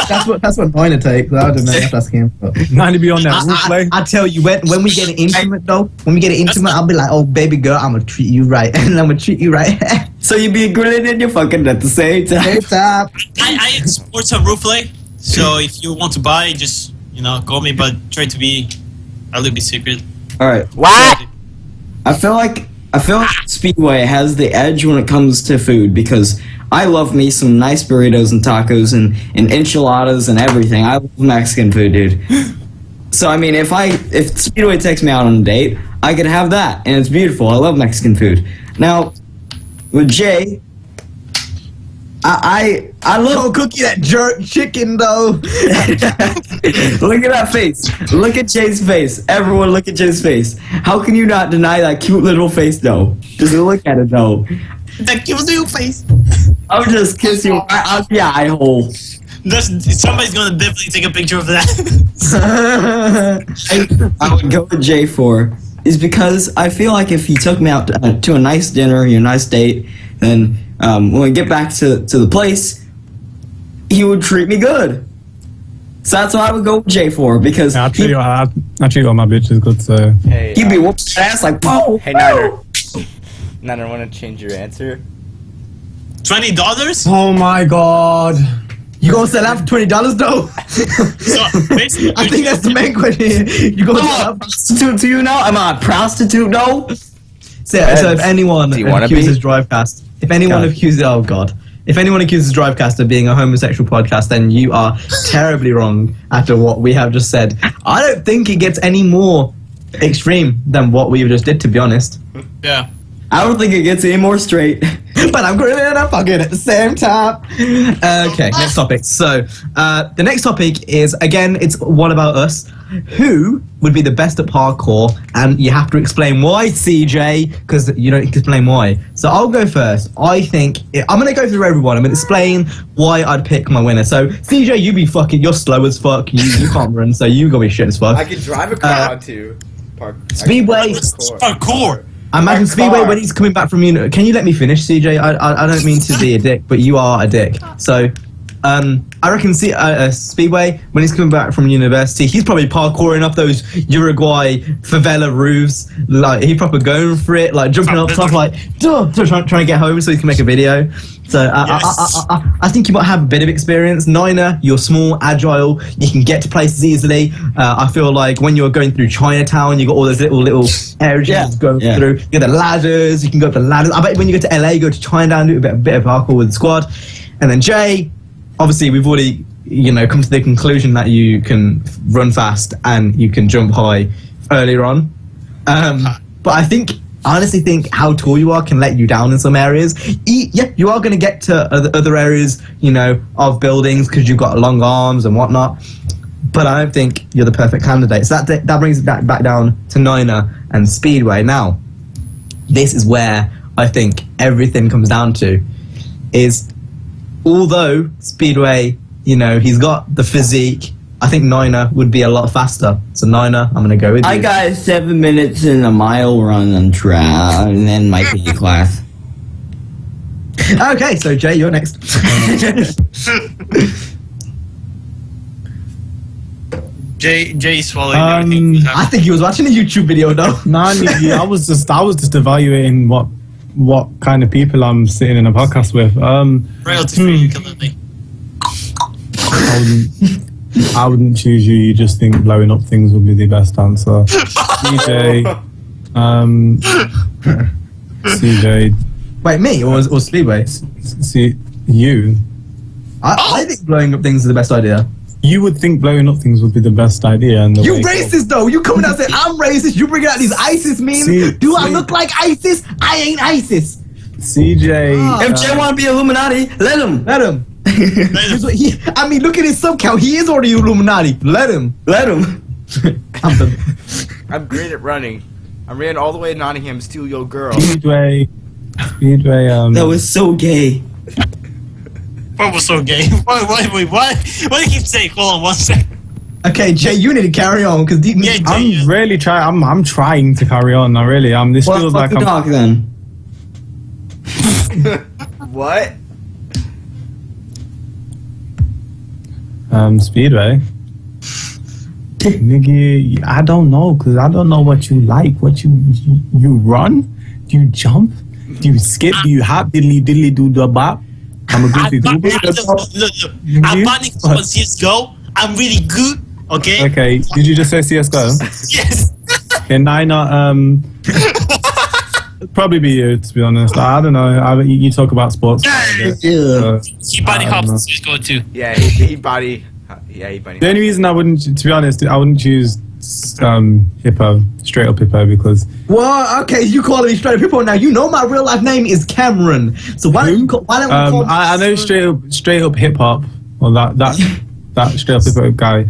That's what Niner takes. I don't know if that's him. But. Not to be on that Rooflay. I tell you, when we get intimate though, I'll be like, oh baby girl, I'm gonna treat you right, and I'm gonna treat you right. So you be good and you're fucking at the same time. Stop. I export some rooflay, so if you want to buy, just call me, but try to be a little bit secret. All right. What? I feel like Speedway has the edge when it comes to food because I love me some nice burritos and tacos and enchiladas and everything. I love Mexican food, dude. So I mean, if Speedway takes me out on a date, I could have that, and it's beautiful. I love Mexican food. Now, with Jay, I love. Don't cookie that jerk chicken though. Look at that face. Look at Jay's face. Everyone look at Jay's face. How can you not deny that cute little face though? Just look at it though. That cute little face. I'll just kiss you right out the eye hole. Somebody's gonna definitely take a picture of that. I would go with Jay for is because I feel like if he took me out to a nice dinner, a nice date, then when we get back to the place, he would treat me good. So that's what I would go with Jay for, because I treat all my bitches good, so. Hey, he'd be whooping ass like, whoa. hey, Niner. Niner, want to change your answer? $20? Oh my god. You gonna sell out for $20 though? So basically, I think that's the main question here. You gonna I'm sell a out? prostitute to you now? Am I a prostitute though? So if anyone Do you wanna accuses be? Drivecast, if anyone accuses Drivecast of being a homosexual podcast, then you are terribly wrong after what we have just said. I don't think it gets any more extreme than what we just did, to be honest. yeah. I don't think it gets any more straight. But I'm grilling and I'm fucking at the same time. Okay, next topic. So, the next topic is, again, it's what about us? Who would be the best at parkour? And you have to explain why, CJ, because you don't explain why. So I'll go first. I'm going to go through everyone. I'm going to explain why I'd pick my winner. So, CJ, you're slow as fuck. You can't run, so you gonna be shit as fuck. I can drive a car onto Speedway. Parkour. I imagine My Speedway car. when he's coming back from Can you let me finish, CJ? I don't mean to be a dick, but you are a dick. So, I reckon Speedway when he's coming back from university, he's probably parkouring up those Uruguay favela roofs. Like he proper going for it, like jumping up stuff, like trying to get home so he can make a video. So I think you might have a bit of experience. Niner, you're small, agile, you can get to places easily. I feel like when you're going through Chinatown, you got all those little areas going through. You got the ladders, you can go up the ladders. I bet when you go to LA, go to Chinatown, do a bit of parkour with the squad. And then Jay, obviously we've already come to the conclusion that you can run fast and you can jump high earlier on. But I honestly think how tall you are can let you down in some areas. You are going to get to other areas, of buildings because you've got long arms and whatnot. But I don't think you're the perfect candidate. So that brings it back down to Niner and Speedway. Now, this is where I think everything comes down to is, although Speedway, he's got the physique, I think Niner would be a lot faster. So Niner, I'm going to go with you. I got 7 minutes in a mile run on track, and then my PE class. Okay, so Jay, you're next. Jay swallowing everything. I think he was watching a YouTube video though. Nah, Nikki, I was just evaluating what kind of people I'm sitting in a podcast with. Royalty free, completely. I wouldn't choose you. You just think blowing up things would be the best answer. CJ. Wait, me or Speedway? See you. I think blowing up things is the best idea. You would think blowing up things would be the best idea. And You racist though. You coming out saying I'm racist. You bringing out these ISIS memes. Do I look like ISIS? I ain't ISIS. CJ. If Jay want to be Illuminati, let him. Let him. Look at his sub count. He is already Illuminati. Let him. Let him. I'm great at running. I ran all the way to Nottingham to steal your girl. Speedway. That was so gay. What was so gay? Wait, what do you keep saying? Hold on 1 second. Okay, Jay, you need to carry on because I'm really trying. I'm trying to carry on. I really am. This feels like I'm. Talk then. What? Speedway. Nigga, I don't know, because I don't know what you like. What you run? Do you jump? Do you skip? Do you hop? Diddly do the bop? I'm a goofy goober. Look. I'm running from CSGO. I'm really good. Okay. Okay. Did you just say CSGO? Yes. Okay, Niner. Probably be you, to be honest. I don't know. You talk about sports. He body hops in CSGO too. Yeah, he body. Yeah, he body. The only reason I wouldn't, to be honest, I wouldn't choose Hippo, straight up Hippo, because. Well, okay, you calling me straight up Hippo now. You know my real life name is Cameron. So why don't we call I know straight up hip hop. Well, that straight up hip hop guy.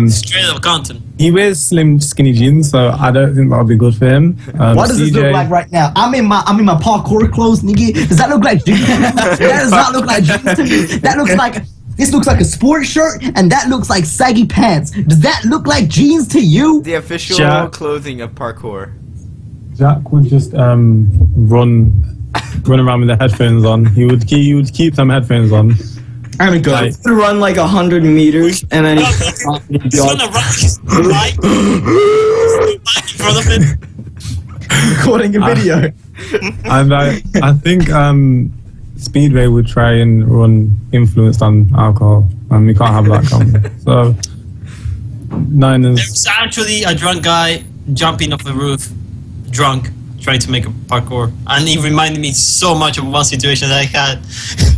Straight up content. He wears slim, skinny jeans, so I don't think that'll be good for him. What does this look like right now? I'm in my parkour clothes, nigga. Does that look like jeans? That does not look like jeans to me. That looks like. This looks like a sports shirt, and that looks like saggy pants. Does that look like jeans to you? The official clothing of parkour. Jack would just run around with the headphones on. He would keep some headphones on. I mean, go. Like, To run like 100 meters, and then He's gonna run his bike in front of it. recording a video. and I think Speedway would try and run influenced on alcohol, and we can't have that coming. So, Niners. There's actually a drunk guy jumping off the roof, drunk, trying to make a parkour, and he reminded me so much of one situation that I had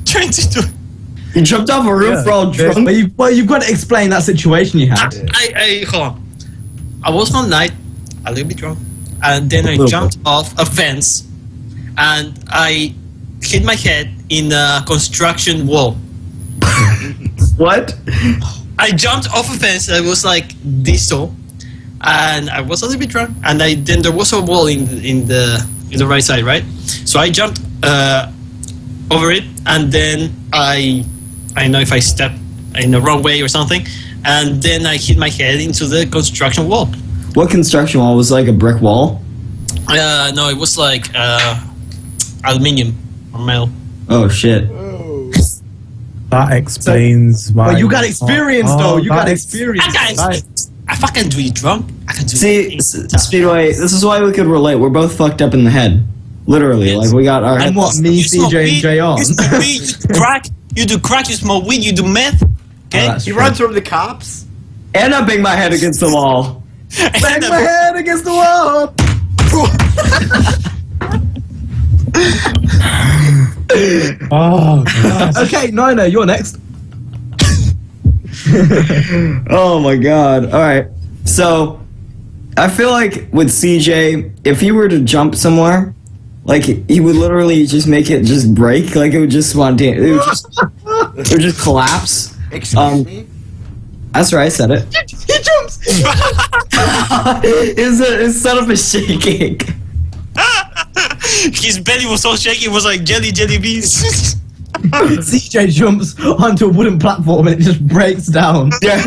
trying to do. you jumped off a roof for all drunk. But you've got to explain that situation you had. I hold on. I was one night a little bit drunk, and then I jumped off a fence, and I hit my head in a construction wall. What? I jumped off a fence that was like this tall, and I was a little bit drunk, and then there was a wall in the right side, right? So I jumped over it, and then I don't know if I stepped in the wrong way or something, and then I hit my head into the construction wall. What construction wall? Was it like a brick wall? No, it was like aluminium or metal. Oh shit. That explains why. But you got experience, though. You got that experience. I fucking do it drunk. I can do See, it. Speedway, this is why we could relate. We're both fucked up in the head. Literally. Yes. Like, we got our And heads. what, me, You smoke CJ, and weed, JR? You smoke weed, you do crack, you do crack, you smoke weed, you do meth. Okay? that's He true. runs from the cops. And I bang my head against the wall. Bang my head against the wall. Oh, God. Okay, Nina, you're next. Oh my god. Alright. So, I feel like with CJ, if he were to jump somewhere, like, he would literally just make it just break. Like, it would just spontaneously. It would just collapse. Excuse me. That's right, I said it. He jumps. His setup is shaking. His belly was so shaky, it was like jelly beans. CJ jumps onto a wooden platform and it just breaks down. Yeah.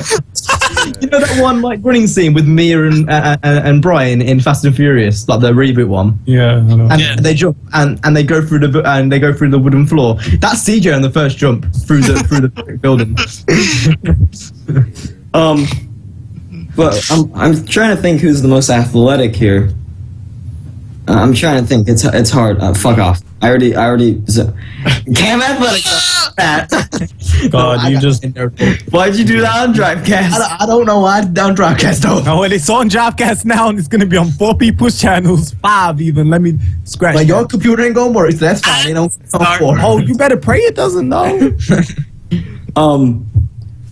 You know that one like running scene with Mia and Brian in Fast and Furious, like the reboot one, Yeah, I know. and Yeah. they jump and they go through the wooden floor. That's CJ on the first jump through the building. But I'm trying to think who's the most athletic here. I'm trying to think. It's hard. Fuck off. I already. Cam Athletic. That. God, you just. Why'd you do that on Drivecast? I don't know why down Drivecast though. No, well, it's on Drivecast now, and it's gonna be on 4 people's channels, 5 even. Let me scratch. But that. your computer ain't gonna work, so that's fine. You know, Oh, you better pray it doesn't know.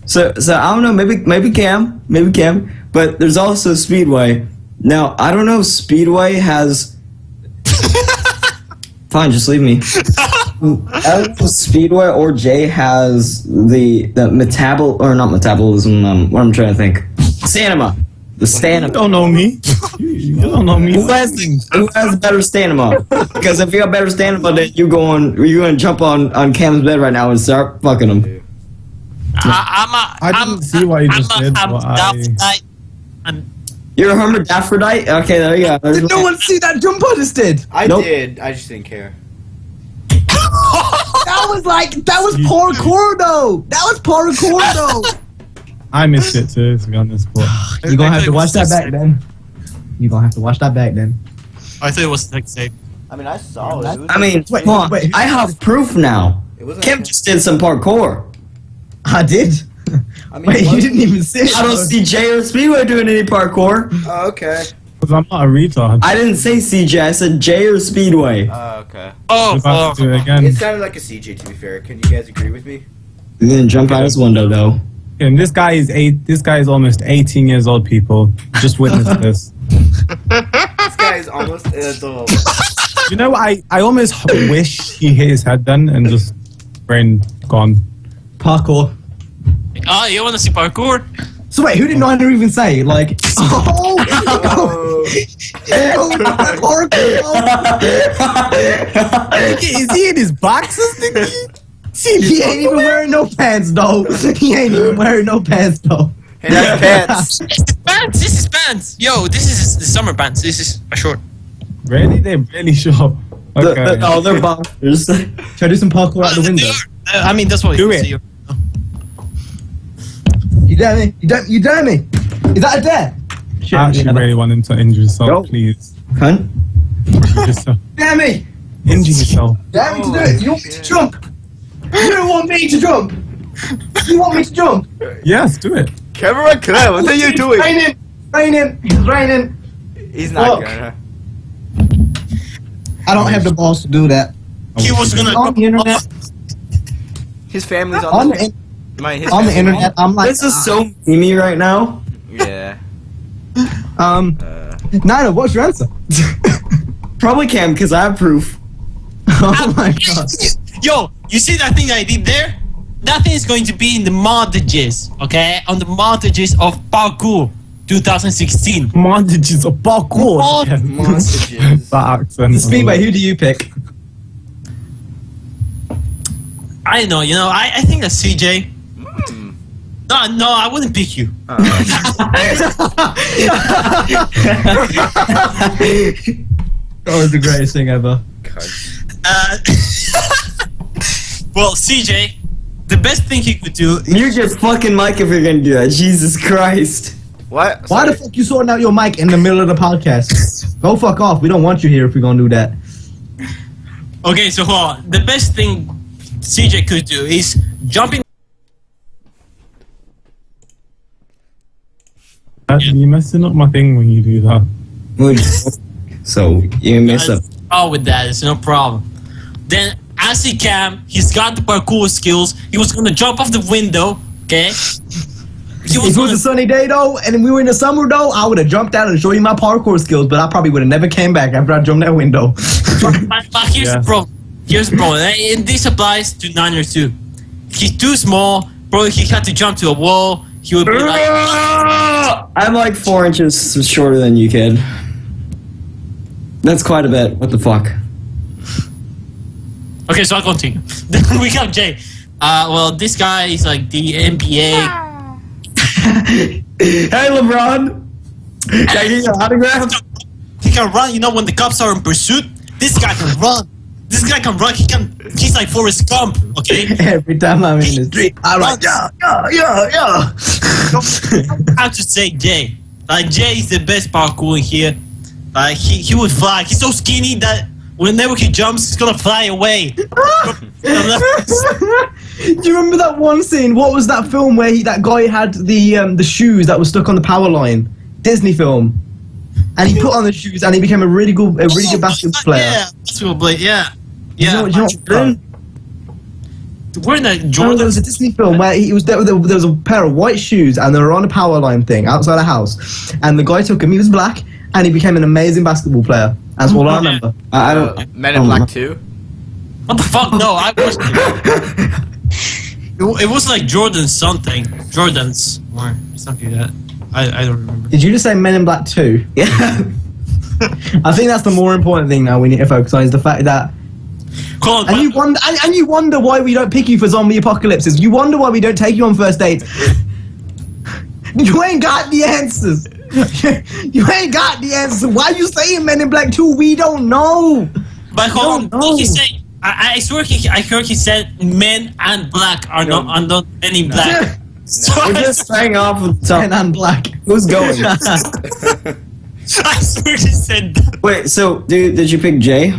So I don't know. Maybe Cam. But there's also Speedway. Now I don't know. If Speedway has. Fine, just leave me. I don't know if Speedway or Jay has the not metabolism. What I'm trying to think. Stamina. The You stamina. don't know me. You don't know me. Who has better stamina? Because if you have better stamina, then you're gonna jump on Cam's bed right now and start fucking him. I didn't see what you just did, but You're a hermaphrodite? Okay, there you go. Did no one see that jump I just did? I Nope. did. I just didn't care. That was parkour though. That was parkour though. I missed it too, to be honest. But You're gonna have to watch that back then. You're gonna have to watch that back then. I thought it was like safe. I mean, I saw it. It was I mean, Wait, come on. wait. I have proof now. It wasn't Kim like- just did some parkour. I did. I mean, Wait, it you wasn't- didn't even see it. I don't see Jay or Speedway doing any parkour. Oh, okay. because I'm not a retard. I didn't say CJ. I said Jay or Speedway. Oh, okay. Oh, I'm about to do it again. It sounded like a CJ, to be fair. Can you guys agree with me? He didn't jump out his window though. And this guy is almost 18 years old. People just witness this. This guy is almost an adult. You know, I almost wish he hit his head then and just brain gone. Parkour. oh, you want to see parkour? So wait, who did Niner even say? Like, oh, Oh, Is he in his boxes, Nicky? see, he ain't even wearing no pants though. He ain't even wearing no pants though. hey, that's pants. This is pants. Yo, this is the summer pants. This is a short. Really? They're really short. Okay. Oh, they're boxers. Should I do some parkour out the window? I mean, that's what Do you it. see. You dare me? You dare me? Is that a dare? Shit, I actually really want him to injure himself, please. Cunt. Injure yourself. Dare me? Injure yourself. Dare me to do it? You want me to jump? You don't want me to jump? You want me to jump? Yes, do it. Cameraman Claire, what are you doing? Raining. It's raining. He's not Look. gonna. I don't have the balls to do that. He was gonna. On the internet. His family's On on the, the. in- His on the family- internet, I'm like, This is so memey right now. Yeah. Nina, what's your answer? Probably Cam, because I have proof. Oh my god. Yo, you see that thing I did there? That thing is going to be in the montages, okay? On the montages of Parkour 2016. Montages of parkour. Montages. That accent. Speedway, who do you pick? I don't know, you know, I think that's CJ. No, I wouldn't pick you. That was the greatest thing ever. Well, CJ, the best thing he could do. Mute your fucking mic if you're gonna do that. Jesus Christ. What? Why the fuck you sorting out your mic in the middle of the podcast? Go fuck off. We don't want you here if we're gonna do that. Okay, so hold on. The best thing CJ could do is jump in. You're messing up my thing when you do that. So, you mess up. Oh, with that, it's no problem. Then, as he can, he's got the parkour skills. He was gonna jump off the window, okay? He If it was gonna- a sunny day though, and we were in the summer though, I would have jumped out and showed you my parkour skills, but I probably would have never came back after I jumped that window. But here's the problem. Here's the problem. And this applies to Niner too. He's too small. Probably he had to jump to a wall. He would be like, I'm like 4 inches shorter than you, kid. That's quite a bit. What the fuck? okay, so I'll continue. Then we have Jay. Well, this guy is like the NBA. Hey, LeBron. Can I get your autograph? He can run. You know, when the cops are in pursuit, this guy can run. This guy can run. He's like Forrest Gump. Okay. Every time I'm in the street, I'm like, yeah. I have to say Jay. Like Jay is the best parkour in here. Like he would fly. He's so skinny that whenever he jumps, he's gonna fly away. Do you remember that one scene? What was that film where that guy had the shoes that were stuck on the power line? Disney film. And he put on the shoes and he became a really good basketball player. Yeah, basketball player. Yeah. Do you know what I'm Wearing that Jordan, Jordan. there was a Disney film where there was a pair of white shoes and they were on a power line thing outside a house, and the guy took him. He was black and he became an amazing basketball player. That's all I remember. I don't. Men in Black 2? What the fuck? No, I was. It was like Jordan something. Jordan's or something like that. I don't remember. Did you just say Men in Black 2? Yeah. I think that's the more important thing now we need to focus on, is the fact that Colin, and you wonder why we don't pick you for zombie apocalypses. You wonder why we don't take you on first dates. You ain't got the answers. You ain't got the answers. Why you saying Men in Black 2? We don't know. but hold No, on, no. he said. I swear I heard he said men and black are not men in black. So We're just saying off with the Men top. and Black. Who's going? I swear he said that. Wait, so did you pick Jay?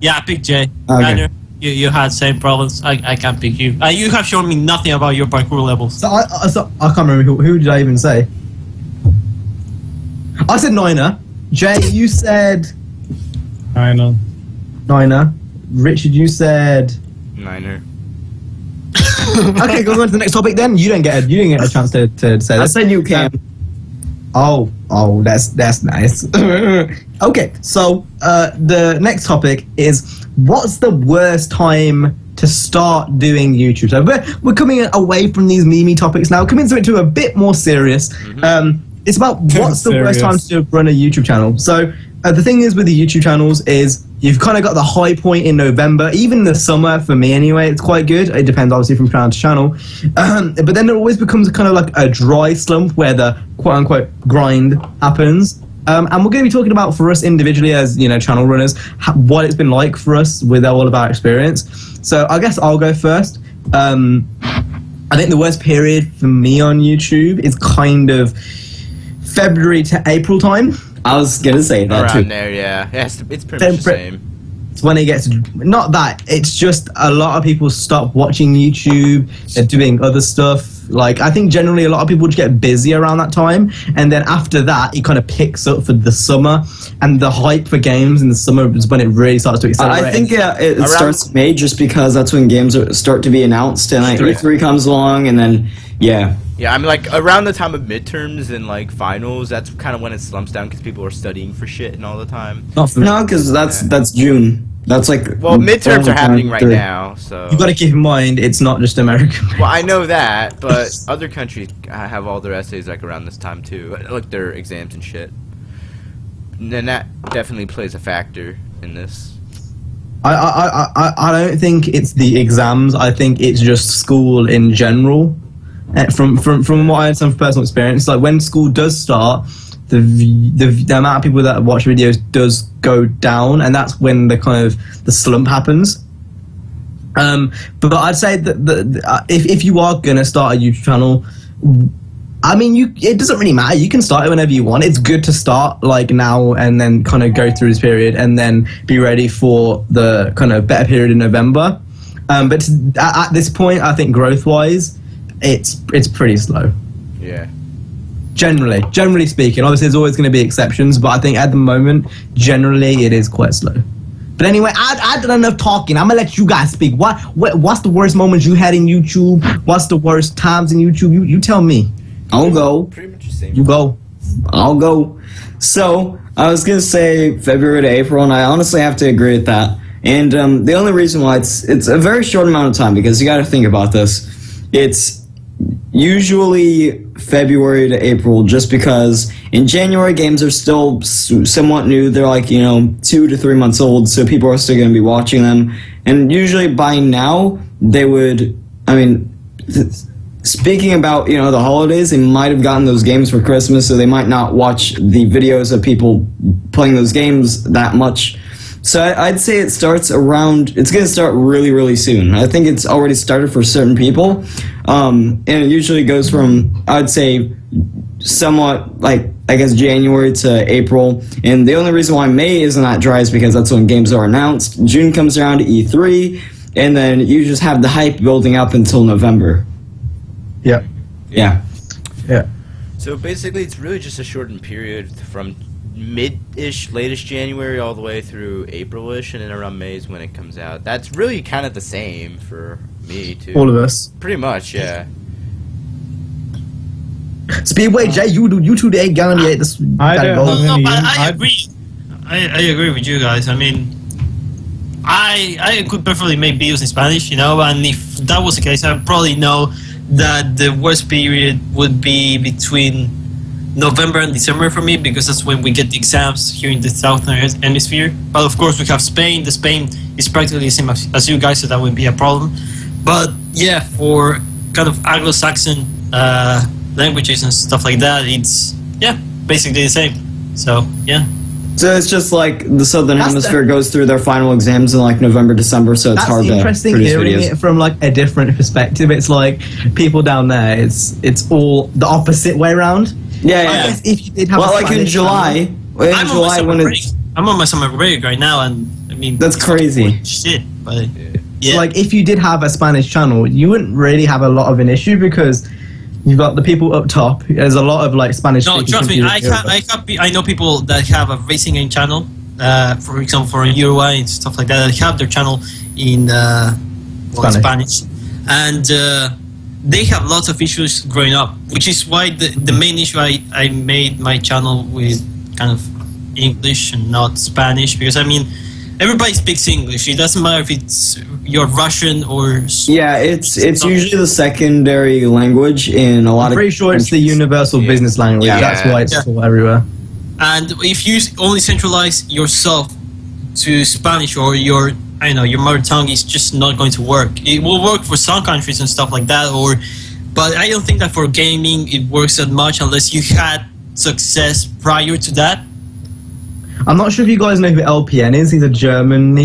Yeah, I picked Jay. Okay. Niner, you had same problems. I can't pick you. You have shown me nothing about your parkour levels. So I can't remember who did I even say. I said Niner. Jay, you said I know. Niner. Richard, you said. Niner. Okay, go on to the next topic then. You didn't get a chance to say I that. said you can. Oh, that's nice. Okay, so the next topic is, what's the worst time to start doing YouTube? So we're coming away from these meme topics now, coming to a bit more serious. It's about what's the worst time to run a YouTube channel. So the thing is with the YouTube channels is you've kind of got the high point in November, even the summer for me anyway. It's quite good. It depends obviously from channel to channel. But then it always becomes kind of like a dry slump where the quote unquote grind happens. And we're going to be talking about for us individually as, you know, channel runners, what it's been like for us with all of our experience. So I guess I'll go first. I think the worst period for me on YouTube is kind of February to April time. I was gonna say that Around too. there, yeah. It's pretty much the same. It's when it gets, not that, it's just a lot of people stop watching YouTube, they're doing other stuff. Like, I think generally a lot of people just get busy around that time, and then after that, it kind of picks up for the summer, and the hype for games in the summer is when it really starts to accelerate. I think it starts May just because that's when games start to be announced, and like E3 comes along, and then yeah. Yeah, I mean, like, around the time of midterms and, like, finals, that's kind of when it slumps down because people are studying for shit and all the time. No, because that's June. That's like Well, midterms are happening right now, so... You got to keep in mind, it's not just America. Well, I know that, but other countries have all their essays, like, around this time, too. Like, their exams and shit. And then that definitely plays a factor in this. I don't think it's the exams. I think it's just school in general. From what I understand from personal experience, like when school does start, the amount of people that watch videos does go down, and that's when the kind of the slump happens. But I'd say that if you are gonna start a YouTube channel, I mean, it doesn't really matter. You can start it whenever you want. It's good to start like now and then kind of go through this period and then be ready for the kind of better period in November. But at this point, I think growth-wise, it's pretty slow. Yeah. Generally speaking, obviously there's always going to be exceptions, but I think at the moment, generally it is quite slow. But anyway, I done enough talking. I'm gonna let you guys speak. What's the worst moments you had in YouTube? What's the worst times in YouTube? You tell me. I'll go. Pretty much the same. You go. I'll go. So I was gonna say February to April, and I honestly have to agree with that. And the only reason why it's a very short amount of time, because you got to think about this. It's usually February to April, just because in January games are still somewhat new. They're like 2 to 3 months old, so people are still going to be watching them. And usually by now they would. I mean, speaking about the holidays, they might have gotten those games for Christmas, so they might not watch the videos of people playing those games that much. So I'd say it's going to start really, really soon. I think it's already started for certain people. And it usually goes from, I'd say, somewhat like, I guess, January to April. And the only reason why May isn't that dry is because that's when games are announced. June comes around to E3, and then you just have the hype building up until November. Yeah. Yeah. Yeah. So basically, it's really just a shortened period from mid-ish, latest January all the way through April-ish, and then around May is when it comes out. That's really kind of the same for me, too. All of us. Pretty much, yeah. Speedway Jay, you two ain't gonna be this. I gotta don't go. know. No, but I agree. I agree with you guys. I mean, I could preferably make videos in Spanish, and if that was the case, I probably know that the worst period would be between November and December for me, because that's when we get the exams here in the Southern Hemisphere. But of course, we have Spain. The Spain is practically the same as you guys, so that wouldn't be a problem. But yeah, for kind of Anglo-Saxon languages and stuff like that, it's basically the same. So yeah. So it's just like the Southern Hemisphere goes through their final exams in like November, December, so it's hard to produce interesting hearing videos. it from like a different perspective. It's like people down there, it's all the opposite way around. Yeah. I guess if you did have Well, like in July, I'm on my summer break right now, and I mean That's crazy. Shit, but So like if you did have a Spanish channel, you wouldn't really have a lot of an issue because you've got the people up top. There's a lot of like Spanish. No, trust me. I know people that have a racing game channel. For example, for Uruguay and stuff like that, that have their channel in Spanish, and they have lots of issues growing up, which is why the main issue I made my channel with kind of English and not Spanish, because I mean everybody speaks English. It doesn't matter if you're Russian or it's usually the secondary language in a lot of. I'm pretty sure it's the universal business language. Yeah. That's why it's all everywhere. And if you only centralize yourself to Spanish or your mother tongue, is just not going to work. It will work for some countries and stuff like that, but I don't think that for gaming it works that much unless you had success prior to that. I'm not sure if you guys know who LPN is. He's a German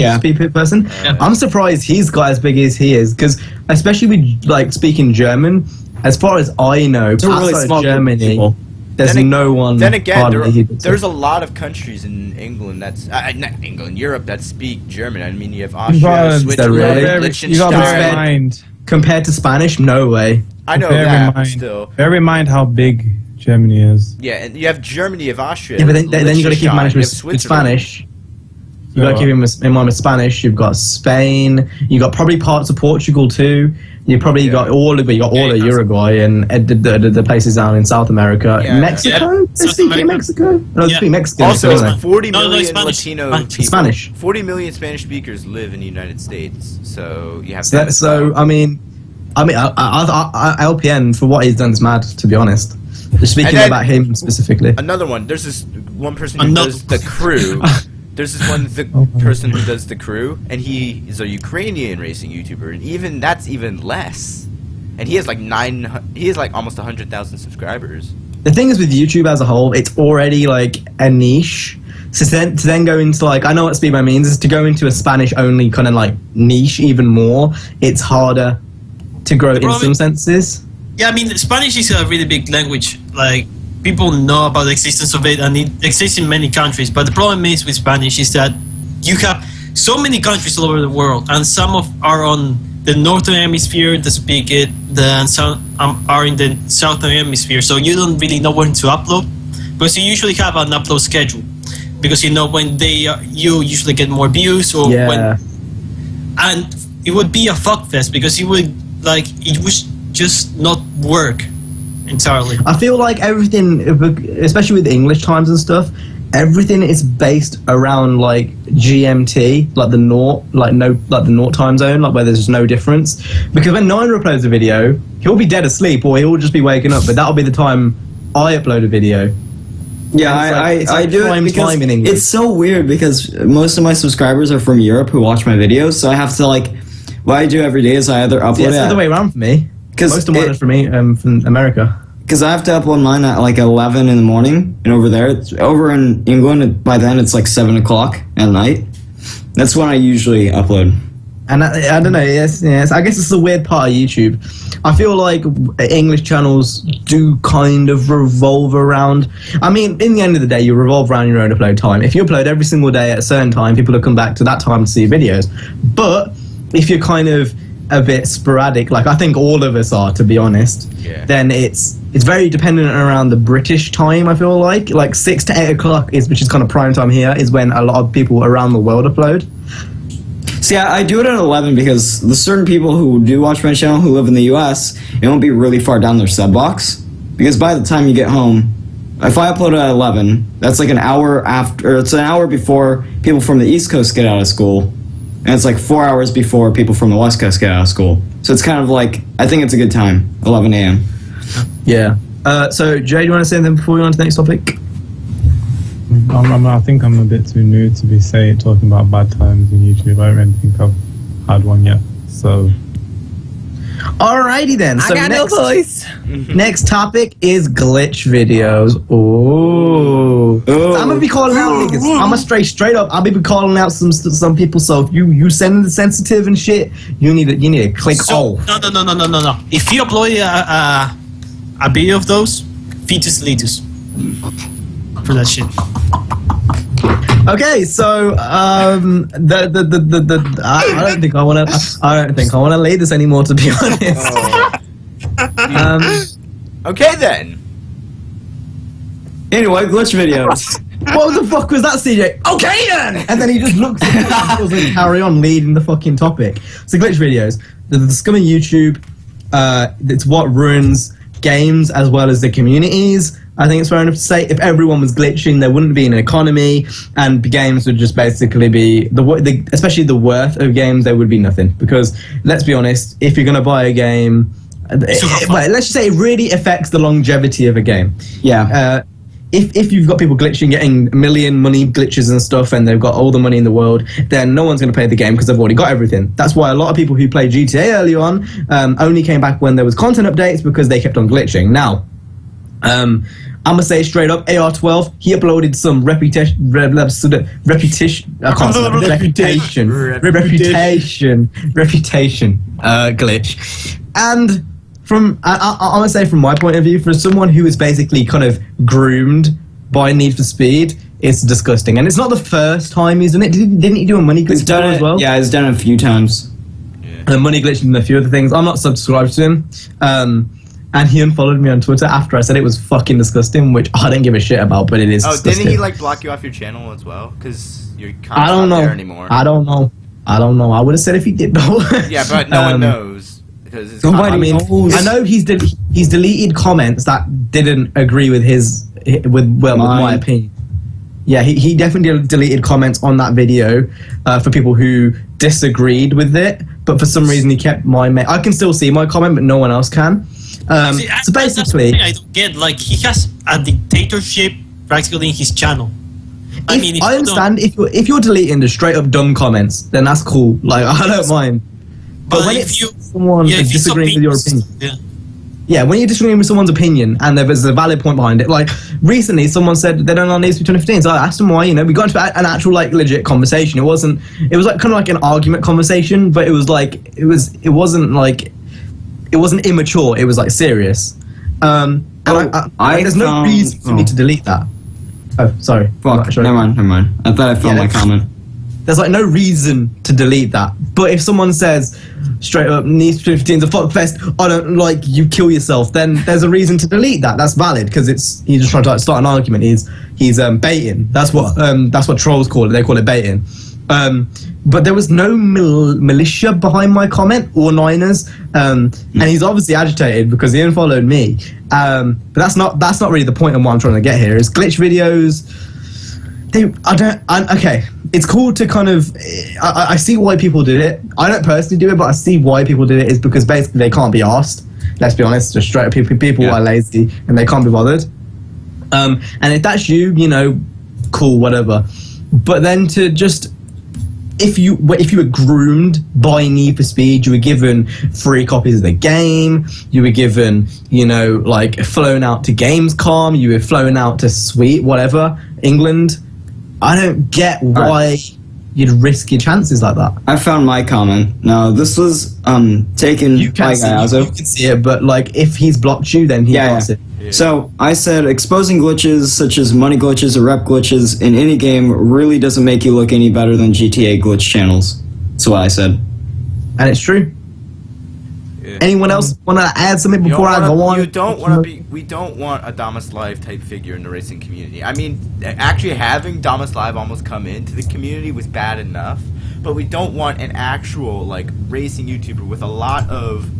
person. Yeah. I'm surprised he's got as big as he is because especially with like speaking German. As far as I know, It's a really outside small of group of Germany, people. there's no one. Then again, hardly who does there's it. a lot of countries in England not England, Europe that speak German. I mean, you have But Austria, Is that really? Switzerland, you got to bear in Liechtenstein. mind. Compared to Spanish, no way. I know Bear in that, but mind. still. Bear in mind how big Germany is. Yeah, and you have Germany, you have Austria. Yeah, but then you got to keep in mind Liechtenstein, you have with Switzerland. Spanish. You got to keep in mind with Spanish. You've got Spain. You got probably parts of Portugal too. You probably got all of Uruguay and the places down in South America. Yeah. Mexico. They South speak in America. Mexico. No, they Yeah. speak Mexican. Also, don't they? 40 No, million Spanish. Latino Spanish. people. Spanish. 40 million Spanish speakers live in the United States, so you have So, that. as well. I mean, LPN for what he's done is mad. To be honest, just speaking And then- about him specifically. Another one. There's this one person who Another- does the crew. There's this one person who does the crew, and he is a Ukrainian racing YouTuber, and even that's even less. And he has like almost 100,000 subscribers. The thing is with YouTube as a whole, it's already like a niche. So to then go into like, I know what Speedbo means, is to go into a Spanish only kind of like niche even more, it's harder to grow in problem- some senses. Yeah, I mean, Spanish is a really big language. Like, people know about the existence of it, and it exists in many countries. But the problem is with Spanish is that you have so many countries all over the world, and some are on the northern hemisphere that speak it, and some are in the southern hemisphere. So you don't really know when to upload, because you usually have an upload schedule, because you know when you usually get more views, or Yeah. and it would be a fuckfest because it would just not work entirely. I feel like everything, especially with English times and stuff, everything is based around like GMT, like the North time zone, like where there's no difference. Because when Niner uploads a video, he'll be dead asleep or he'll just be waking up, but that'll be the time I upload a video. Yeah, It's like I do it prime because time in English. it's so weird because most of my subscribers are from Europe who watch my videos, so I have to like, what I do every day is I either upload Yeah, it's the other way around for me. 'Cause Most of mine it- are from me, from America. because I have to upload mine at like 11 in the morning, and over there, over in England, by then it's like 7 o'clock at night. That's when I usually upload. And I don't know, yes, I guess it's the weird part of YouTube. I feel like English channels do kind of revolve around, I mean, in the end of the day, you revolve around your own upload time. If you upload every single day at a certain time, people will come back to that time to see your videos. But if you're kind of a bit sporadic, like I think all of us are, to be honest, then it's very dependent around the British time. I feel like 6 to 8 o'clock which is kind of prime time here, is when a lot of people around the world upload. See, I do it at 11 because the certain people who do watch my channel who live in the US, it won't be really far down their sub box. Because by the time you get home, if I upload at 11, that's like an hour after, or it's an hour before people from the East Coast get out of school. And it's like 4 hours before people from the West Coast get out of school. So it's kind of like, I think it's a good time, 11 a.m. Yeah. So, Jay, do you want to say anything before we go on to the next topic? I think I'm a bit too new to be talking about bad times in YouTube. I don't really think I've had one yet. So, alrighty then. So I got no voice. Next topic is glitch videos. Ooh. So I'm gonna be calling out niggas. I'm gonna straight up. I'll be calling out some people. So if you send the sensitive and shit, you need to click So, off. no. If you upload a video of those, fetus deletus for that shit. Okay, so I don't think I want to lead this anymore, to be honest. Okay then. Anyway, glitch videos. What the fuck was that, CJ? Okay then! And then he just looks at us and carry on leading the fucking topic. So glitch videos. The scum of YouTube, it's what ruins games as well as the communities. I think it's fair enough to say if everyone was glitching, there wouldn't be an economy, and games would just basically be especially the worth of games. There would be nothing, because let's be honest, if you're gonna buy a game, let's just say it really affects the longevity of a game. Yeah. If you've got people glitching, getting a million money glitches and stuff, and they've got all the money in the world, then no one's going to play the game because they've already got everything. That's why a lot of people who played GTA early on only came back when there was content updates, because they kept on glitching. Now, I'm gonna say it straight up. AR12. He uploaded some reputation glitch, and I'm gonna say from my point of view, for someone who is basically kind of groomed by Need for Speed, it's disgusting. And it's not the first time he's done it. Didn't he do a money glitch before as well? Yeah, he's done it a few times. A money glitch and a few other things. I'm not subscribed to him. And he unfollowed me on Twitter after I said it was fucking disgusting, which I don't give a shit about, but it is disgusting. Didn't he like block you off your channel as well? Because you're I don't know. there anymore. I don't know. I would have said if he did though. Yeah, but no one knows. Because Nobody knows. I know he's deleted comments that didn't agree with with my opinion. Yeah, he definitely deleted comments on that video for people who disagreed with it, but for some reason he kept I can still see my comment, but no one else can. So basically, I don't get, like, he has a dictatorship practically in his channel. I understand if you're deleting the straight up dumb comments, then that's cool. Like, I don't mind. But when someone is disagreeing with your opinion, when you're disagreeing with someone's opinion and there's a valid point behind it, like recently someone said they don't know Need for Speed 2015, so I asked them why. We got into an actual like legit conversation. It was like kind of like an argument conversation, but it wasn't immature. It was like serious. There's no reason for me to delete that. Oh, sorry. Fuck. Never mind. I thought I found my comment. There's like no reason to delete that. But if someone says straight up, Need for Speed 15 is a fuck fest, I don't like you, kill yourself, then there's a reason to delete that. That's valid because he's just trying to start an argument. He's baiting. That's what trolls call it. They call it baiting. But there was no militia behind my comment or Niners, and he's obviously agitated because he unfollowed me. But that's not really the point of what I'm trying to get here. Is glitch videos. Okay, it's cool to kind of. I see why people do it. I don't personally do it, but I see why people do it. Is because basically they can't be asked. Let's be honest. Just straight up, people are lazy and they can't be bothered. And if that's you, cool, whatever. But then to just. If you were groomed by Need for Speed, you were given free copies of the game, you were given, like flown out to Gamescom, you were flown out to England. I don't get why you'd risk your chances like that. I found my comment. Now, this was taken by Gayazo. You can see it, but like if he's blocked you, then he blocks it. Yeah. So I said exposing glitches such as money glitches or rep glitches in any game really doesn't make you look any better than GTA glitch channels. That's what I said. And it's true. Yeah. Anyone else want to add something before I go on? We don't want a Damas Live type figure in the racing community. I mean, actually having Damas Live almost come into the community was bad enough, but we don't want an actual like racing YouTuber with a lot of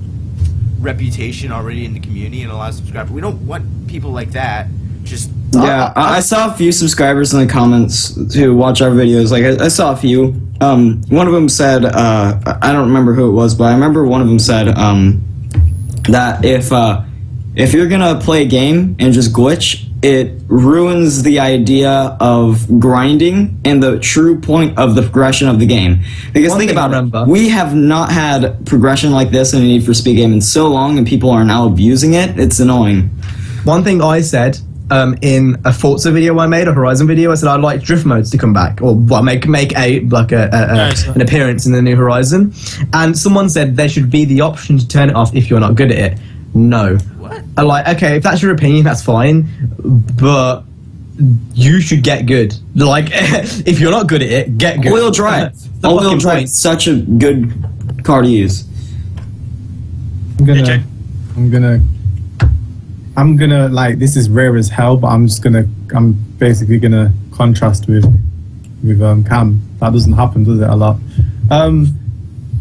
reputation already in the community and a lot of subscribers. We don't want people like that. Just I saw a few subscribers in the comments to watch our videos. Like I saw a few. One of them said, I don't remember who it was, but I remember one of them said that if you're gonna play a game and just glitch, it ruins the idea of grinding and the true point of the progression of the game. Because think about it, we have not had progression like this in a Need for Speed game in so long, and people are now abusing it. It's annoying. One thing I said in a Forza video I made, a Horizon video, I said I'd like drift modes to come back, or make an appearance in the new Horizon. And someone said there should be the option to turn it off if you're not good at it. No. What? I'm like, okay, if that's your opinion, that's fine, but you should get good. Like, if you're not good at it, get good. All-wheel drive. All-wheel drive is such a good car to use. I'm gonna like, this is rare as hell, but I'm basically gonna contrast with Cam. That doesn't happen, does it, a lot?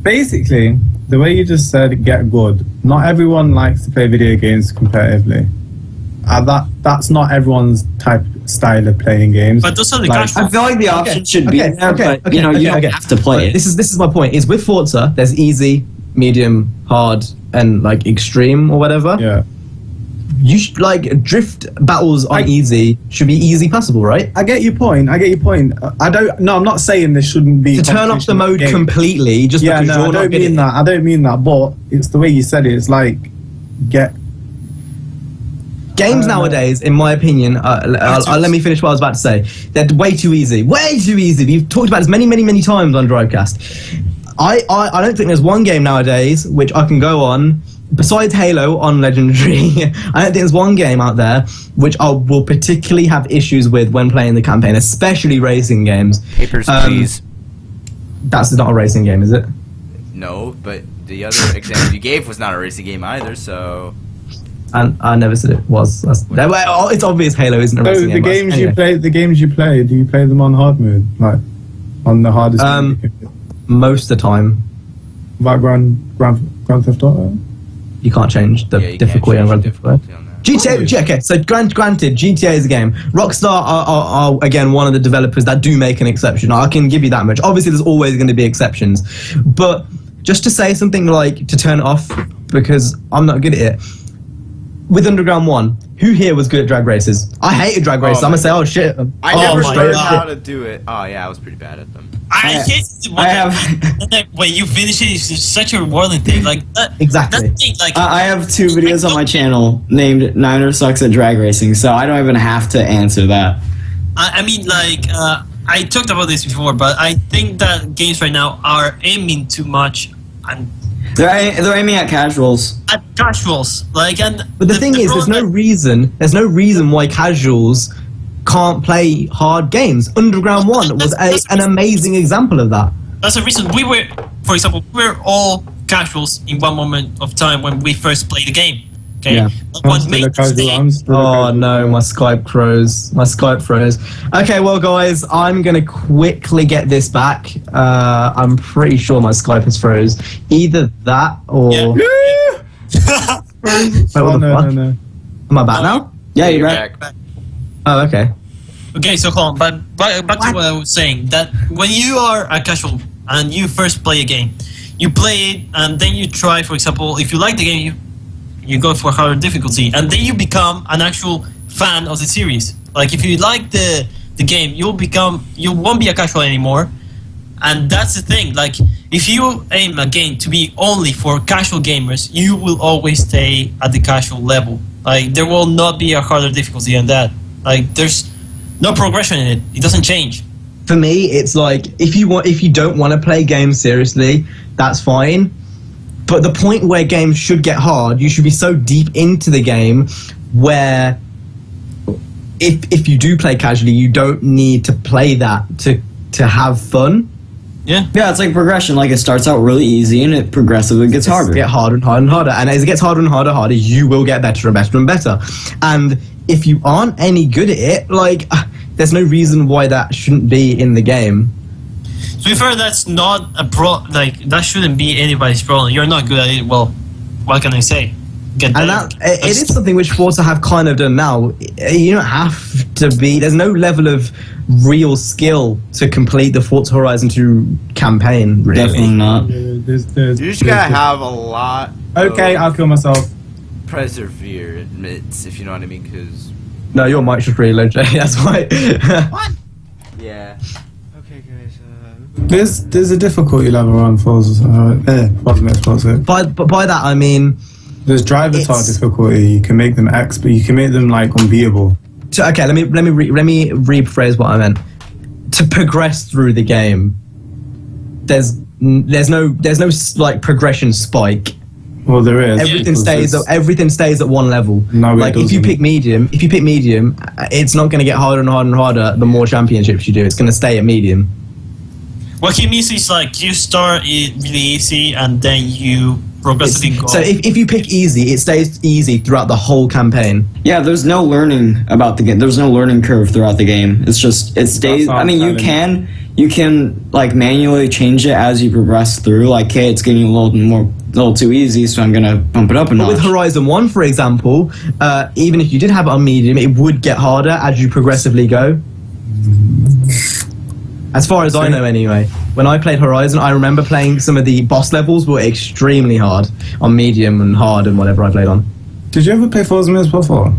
Basically, the way you just said get good, not everyone likes to play video games competitively. That's not everyone's style of playing games. But those are the casual. I feel like the option should be there, but you don't have to play it. This is my point. Is with Forza, there's easy, medium, hard, and like extreme or whatever. Yeah. You should like drift battles on easy should be easy passable, right? I get your point. I'm not saying there shouldn't be to turn off the mode completely. Just because you're not good at I don't mean that. But it's the way you said it. It's like Games nowadays, in my opinion, let me finish what I was about to say. They're way too easy. Way too easy. We've talked about this many, many, many times on Drivecast. I don't think there's one game nowadays which I can go on, besides Halo on Legendary, I don't think there's one game out there which I will particularly have issues with when playing the campaign, especially racing games. Papers, Please. That's not a racing game, is it? No, but the other example you gave was not a racing game either, so... And I never said it was. It's obvious Halo isn't a So racing game. the games you play, do you play them on hard mode, like on the hardest? Most of the time. Like Grand Theft Auto. You can't change the difficulty on Grand Theft Auto. GTA, okay, so granted, GTA is a game. Rockstar are again one of the developers that do make an exception. I can give you that much. Obviously, there's always going to be exceptions, but just to say something like to turn it off because I'm not good at it. With Underground 1, who here was good at drag races? I hated drag races. I'm gonna say, oh shit. I never learned how to do it. Oh yeah, I was pretty bad at them. I hate it when you finish it. It's such a rewarding thing. Like that. Exactly. That thing, like, I have 2 videos on my channel named Niner Sucks at Drag Racing, so I don't even have to answer that. I mean, like, I talked about this before, but I think that games right now are aiming too much and They're aiming at casuals. at casuals. Like, and But the thing is, there's no reason why casuals can't play hard games. Underground 1 was an amazing example of that. That's the reason for example, we were all casuals in one moment of time when we first played the game. Okay. Yeah. But what made us stay? Oh no, my Skype froze. Okay, well guys, I'm gonna quickly get this back. I'm pretty sure my Skype has froze. Either that or... Yeah. Wait, what the fuck? No. Am I back now? Yeah, you're back. Oh, okay. Okay, so hold on, but back to what I was saying, that when you are a casual and you first play a game, you play it and then you try, for example, if you like the game, you go for harder difficulty, and then you become an actual fan of the series. Like, if you like the game, you won't be a casual anymore, and that's the thing. Like, if you aim a game to be only for casual gamers, you will always stay at the casual level. Like, there will not be a harder difficulty than that. Like, there's no progression in it. It doesn't change. For me, it's like, if you don't want to play games seriously, that's fine. But the point where games should get hard, you should be so deep into the game where if you do play casually, you don't need to play that to have fun. Yeah. Yeah, it's like progression. Like, it starts out really easy and it progressively gets harder. Get harder and harder and harder. And as it gets harder and harder, you will get better and better and better. And if you aren't any good at it, like, there's no reason why that shouldn't be in the game. To be fair, that's not a that shouldn't be anybody's problem. You're not good at it. Well, what can I say? Get better. And it is something which Forza have kind of done now. You don't have to be. There's no level of real skill to complete the Forza Horizon 2 campaign. Really. Definitely not. You just gotta have a lot. Okay, I'll kill myself. Perseverance, if you know what I mean, because. No, your mic's just really low, Jay. That's why. What? Yeah. Okay, guys. There's a difficulty level on Forza. By that I mean. There's driver tar difficulty. You can make them expert. You can make them like unbeatable. Okay, let me rephrase what I meant. To progress through the game, there's no like progression spike. Well, there is. Everything stays at one level. No, like if you pick medium, it's not going to get harder and harder and harder the more championships you do. It's going to stay at medium. What he means is, like, you start it really easy and then you progressively go. So if you pick easy, it stays easy throughout the whole campaign. Yeah, there's no learning about the game. There's no learning curve throughout the game. It's just, it stays. I mean, you can like manually change it as you progress through. Like, hey, it's getting a little too easy, so I'm gonna bump it up a notch. With Horizon 1, for example, even if you did have it on medium, it would get harder as you progressively go. As far as I know, anyway. When I played Horizon, I remember playing some of the boss levels were extremely hard on medium and hard and whatever I played on. Did you ever play Forza before?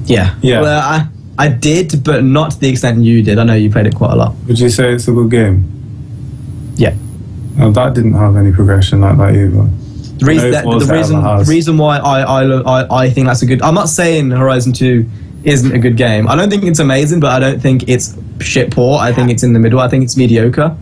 Yeah. Well, I did, but not to the extent you did. I know you played it quite a lot. Would you say it's a good game? Yeah. Well, that didn't have any progression like that either. The reason why I think that's a good. I'm not saying Horizon 2 isn't a good game. I don't think it's amazing, but I don't think it's shit poor. I think it's in the middle. I think it's mediocre.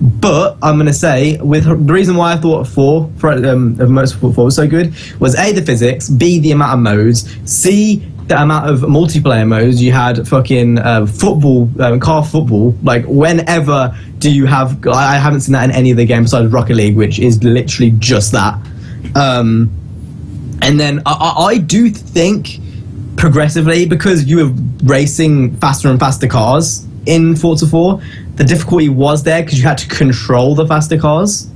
But I'm gonna say the reason why I thought 4 of Motorsport 4 was so good was A, the physics, B, the amount of modes, C, the amount of multiplayer modes. You had fucking football, car football. Like, whenever do you have? I haven't seen that in any of the games besides Rocket League, which is literally just that. And then I do think progressively, because you were racing faster and faster cars in Forza 4, the difficulty was there because you had to control the faster cars.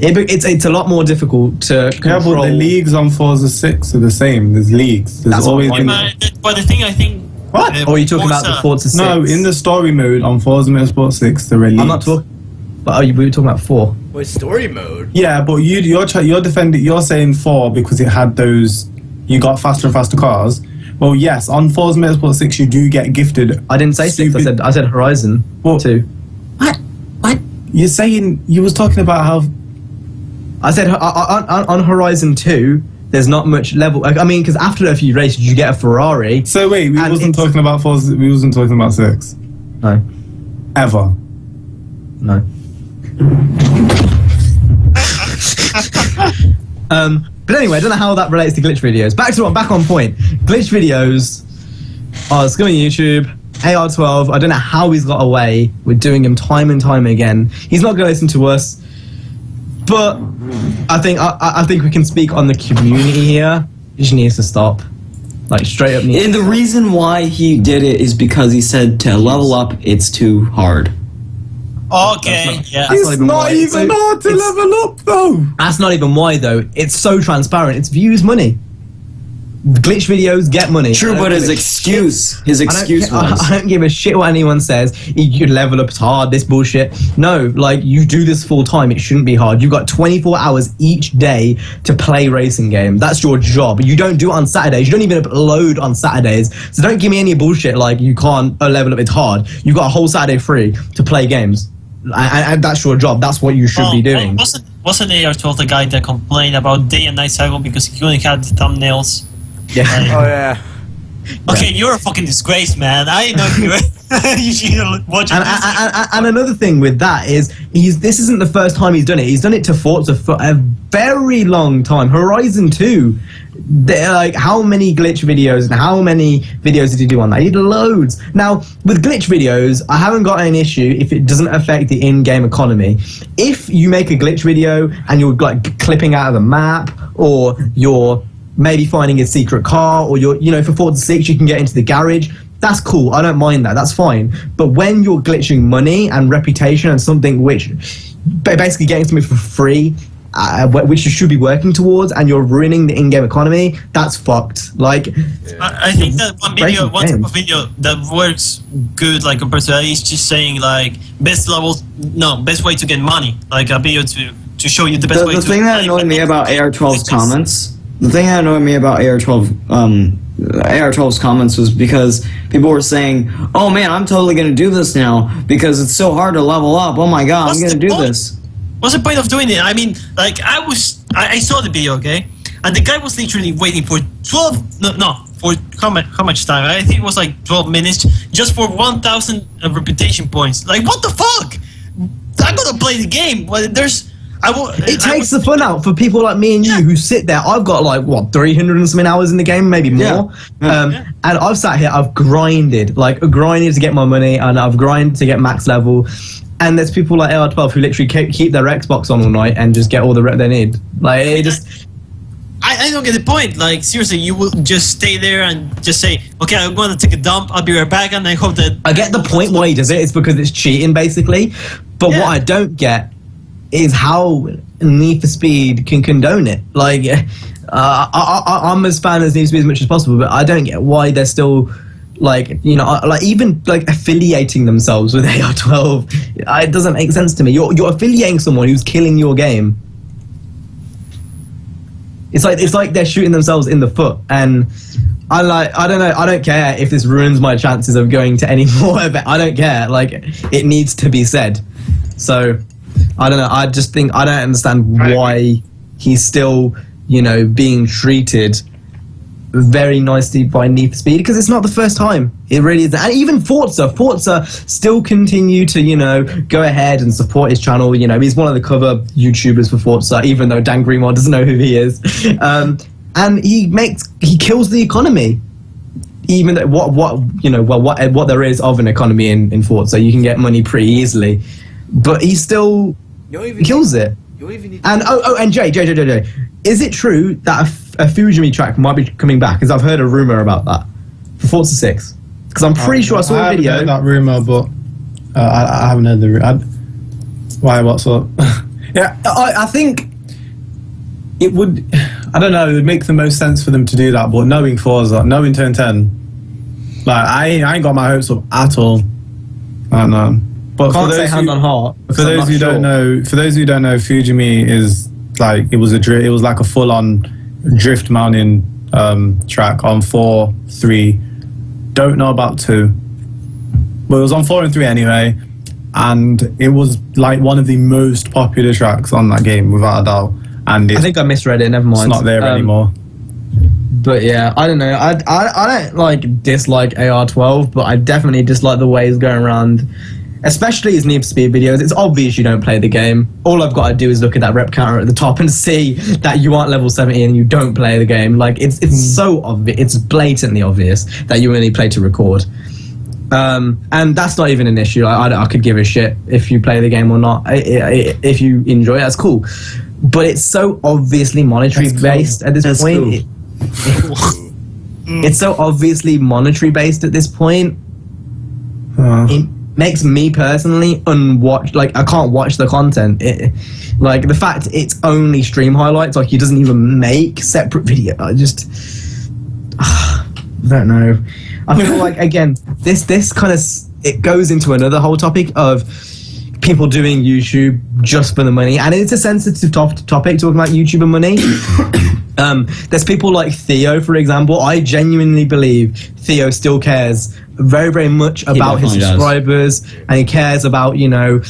It's a lot more difficult to control. Yeah, but the leagues on Forza 6 are the same. There's leagues. There's always but the thing I think... What? Or are you talking about the Forza 6? No, in the story mode on Forza Motorsport 6, there are leagues. I'm not talking... But we were talking about 4. Wait, story mode? Yeah, but you're defending... You're saying 4 because it had those... You got faster and faster cars. Well, yes, on Forza Motorsport 6 you do get gifted. I didn't say 6. I said Horizon 2. What? You're saying... You was talking about how... I said on Horizon 2, there's not much level. I mean, because after a few races, you get a Ferrari. So wait, we wasn't talking about Forza. We wasn't talking about 6. No. Ever. No. But anyway, I don't know how that relates to glitch videos. Back on point. Glitch videos are scum on YouTube. AR12. I don't know how he's got away with doing them time and time again. He's not going to listen to us. But I think we can speak on the community here. He just needs to stop. Like, straight up. And the reason why he did it is because he said to level up, it's too hard. Okay, yeah. It's not even hard to level up, though. That's not even why, though. It's so transparent. It's views money. Glitch videos get money. True, but his excuse was... I don't give a shit what anyone says. You could level up, it's hard, this bullshit. No, like, you do this full time, it shouldn't be hard. You've got 24 hours each day to play racing game. That's your job. You don't do it on Saturdays. You don't even upload on Saturdays. So don't give me any bullshit like you can't level up, it's hard. You've got a whole Saturday free to play games. And that's your job. That's what you should be doing. Wasn't AR12 the guy that complained about day and night cycle because he only had the thumbnails? Yeah. Oh, yeah. Okay, you're a fucking disgrace, man. I know you should watch it. And another thing with that is, this isn't the first time he's done it. He's done it to Forza for a very long time. Horizon 2, like, how many glitch videos and how many videos did he do on that? He did loads. Now, with glitch videos, I haven't got an issue if it doesn't affect the in-game economy. If you make a glitch video and you're like clipping out of the map, or you're maybe finding a secret car, or you're, for Forza 6 you can get into the garage, that's cool, I don't mind that, that's fine. But when you're glitching money and reputation and something which, basically getting something for free, which you should be working towards, and you're ruining the in-game economy, that's fucked. Like, I think that one type of video that works good, like, compared to that, is just saying, like, best way to get money, like a video to show you the best way to... The thing that annoyed me about AR12's comments... The thing that annoyed me about AR12's comments was because people were saying, "Oh man, I'm totally gonna do this now because it's so hard to level up. Oh my god, I'm gonna do this." What's the point of doing it? I mean, like, I saw the video, okay, and the guy was literally waiting for for how much time? I think it was like 12 minutes just for 1,000 reputation points. Like, what the fuck? I'm gonna play the game, but it takes the fun out for people like me and you who sit there. I've got like 300 and something hours in the game, maybe more. And I've sat here, I've grinded to get my money, and I've grinded to get max level. And there's people like AR12 who literally keep their Xbox on all night and just get all the rep they need. Like, it just... I don't get the point. Like, seriously, you will just stay there and just say, okay, I'm going to take a dump, I'll be right back, and I hope that... I get the point why he does it. It's because it's cheating, basically. But what I don't get is how Need for Speed can condone it. Like, I'm as fan as Need for Speed as much as possible, but I don't get why they're still, like, even like affiliating themselves with AR12. It doesn't make sense to me. You're affiliating someone who's killing your game. It's like they're shooting themselves in the foot, and I don't know. I don't care if this ruins my chances of going to any more event. I don't care. Like, it needs to be said. So, I don't know. I just think I don't understand why he's still, you know, being treated very nicely by Need for Speed, because it's not the first time. It really is. And even Forza still continue to, you know, go ahead and support his channel. You know, he's one of the cover YouTubers for Forza, even though Dan Greenwald doesn't know who he is. And he kills the economy. Even though what there is of an economy in Forza, you can get money pretty easily, but he still kills it. And Jay, is it true that a Fujimi track might be coming back? Because I've heard a rumor about that for Forza 6. Because I'm pretty sure I saw a video. I haven't heard that rumor, but I haven't heard the rumor. Why? What's up? Yeah, I think it would. I don't know. It would make the most sense for them to do that, but knowing Forza, knowing Turn 10, like I ain't got my hopes up at all. I don't know. But Can't say hand on heart. For those who don't know, Fujimi is like it was like a full-on drift mountain track on 4, 3. Don't know about 2, but it was on 4 and 3 anyway, and it was like one of the most popular tracks on that game without a doubt. And I think I misread it. Never mind. It's not there anymore. But yeah, I don't know. I don't like dislike AR12, but I definitely dislike the way he's going around. Especially his Need for Speed videos. It's obvious you don't play the game. All I've got to do is look at that rep counter at the top and see that you aren't level 70 and you don't play the game. Like, it's so obvious. It's blatantly obvious that you only play to record. And that's not even an issue. I could give a shit if you play the game or not. If you enjoy it, that's cool. But it's so obviously monetary based at this point. It's so obviously monetary based at this point. It makes me personally I can't watch the content. Like the fact it's only stream highlights, like he doesn't even make separate video. I don't know. I feel like again, this kind of it goes into another whole topic of people doing YouTube just for the money, and it's a sensitive topic talking about YouTube and money. There's people like Theo, for example. I genuinely believe Theo still cares very, very much about his subscribers, and he cares about, you know,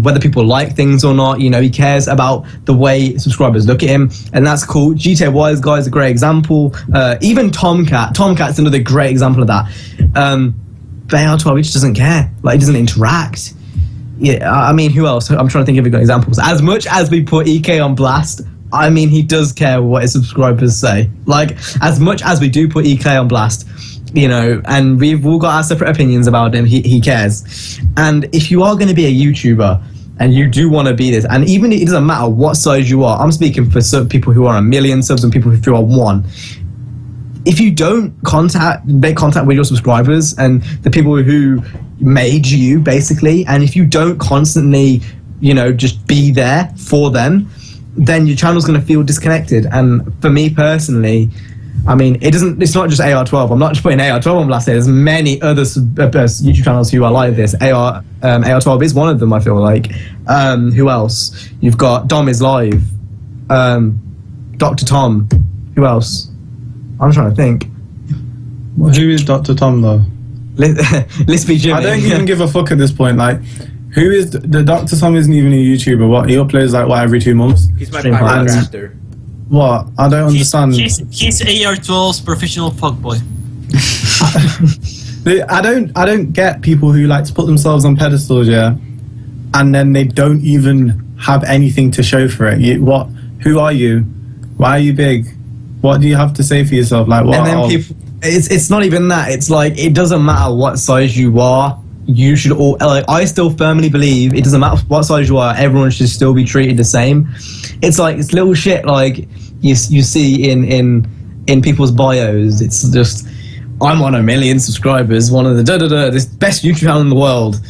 whether people like things or not. You know, he cares about the way subscribers look at him, and that's cool. GTA Wise Guy is a great example. Even Tomcat's another great example of that. But AR12, he just doesn't care. Like, he doesn't interact. Yeah, I mean, who else? I'm trying to think of good examples. As much as we put EK on blast, I mean, he does care what his subscribers say. Like, as much as we do put EK on blast, you know, and we've all got our separate opinions about him, he cares. And if you are going to be a YouTuber and you do want to be this, and even it doesn't matter what size you are, I'm speaking for some people who are 1 million subs and people who are 1. If you don't make contact with your subscribers and the people who made you, basically, and if you don't constantly, you know, just be there for them, then your channel's going to feel disconnected. And for me personally, I mean, it's not just AR12. I'm not just putting AR12 on blast here. There's many other YouTube channels who are like this. AR12 is one of them, I feel like. Who else? You've got Dom is Live, Dr. Tom. Who else? I'm trying to think. Well, who is Dr. Tom, though? Let's be Jimmy. I don't even give a fuck at this point. Like, who is the Dr. Tom? Isn't even a YouTuber. What, he uploads like every 2 months? He's my pirate. What? I don't understand. He's AR12's professional fuckboy. I don't get people who like to put themselves on pedestals, yeah, and then they don't even have anything to show for it. Who are you? Why are you big? What do you have to say for yourself? Like, what? And then people, it's not even that. It's like, it doesn't matter what size you are. You should all, like, I still firmly believe it doesn't matter what size you are, everyone should still be treated the same. It's like, it's little shit like you see in people's bios. It's just, I'm on 1 million subscribers, one of the this best YouTube channel in the world.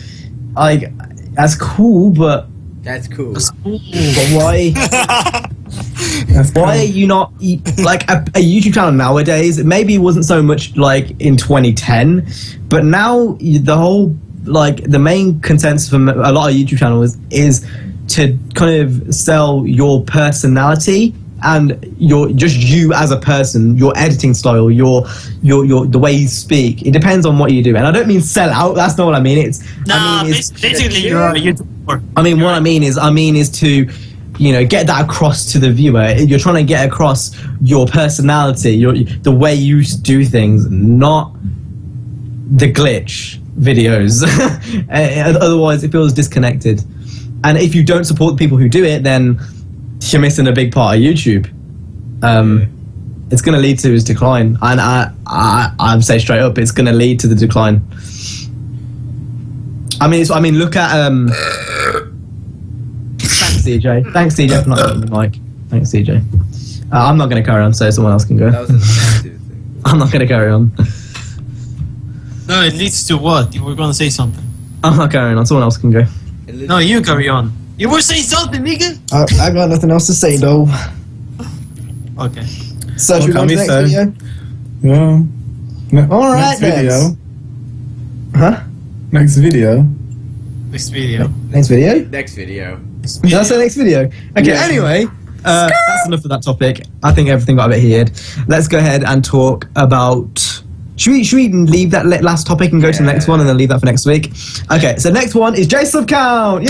Like, that's cool, but that's cool. But why? Why are you not like a YouTube channel nowadays? Maybe it wasn't so much like in 2010, but now the whole, like, the main consensus from a lot of YouTube channels is to kind of sell your personality and you as a person, your editing style, your the way you speak. It depends on what you do, and I don't mean sell out. That's not what I mean. Basically you're a YouTuber. I mean, what I mean is to get that across to the viewer. You're trying to get across your personality, the way you do things, not the glitch videos. Otherwise, it feels disconnected. And if you don't support the people who do it, then you're missing a big part of YouTube. It's going to lead to his decline, and I say straight up, it's going to lead to the decline. I mean, look at Thanks, CJ. Thanks, CJ, for not having the mic. Thanks, CJ. I'm not going to carry on, so someone else can go. That was a thing. I'm not going to carry on. No, it leads to what? You were going to say something. I'm not carrying on. Someone else can go. No, you carry on. You were saying something, nigga. I got nothing else to say though. Okay. So should we go to the next video? Yeah. All right Next video. then. Huh? Next video. Next video. Next video? Next video. That's the next video. Okay, Yeah. anyway, that's enough of that topic. I think everything got a bit heated. Let's go ahead and talk about... Should we leave that last topic and go to the next one and then leave that for next week? Okay, so next one is J sub count. Yay!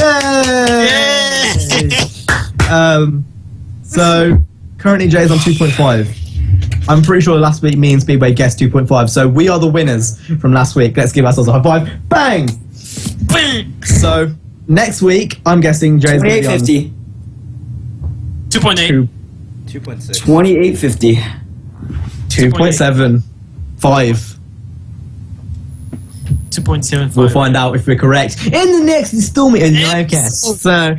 So currently Jay's on 2.5. I'm pretty sure last week me and Speedway guessed 2.5. So we are the winners from last week. Let's give ourselves a high five. Bang! So next week, I'm guessing Jay's going to be on 2.8. 2.6. 2850. 2.7. 5. 2.75. We'll find out if we're correct in the next installment of Drivecast. So,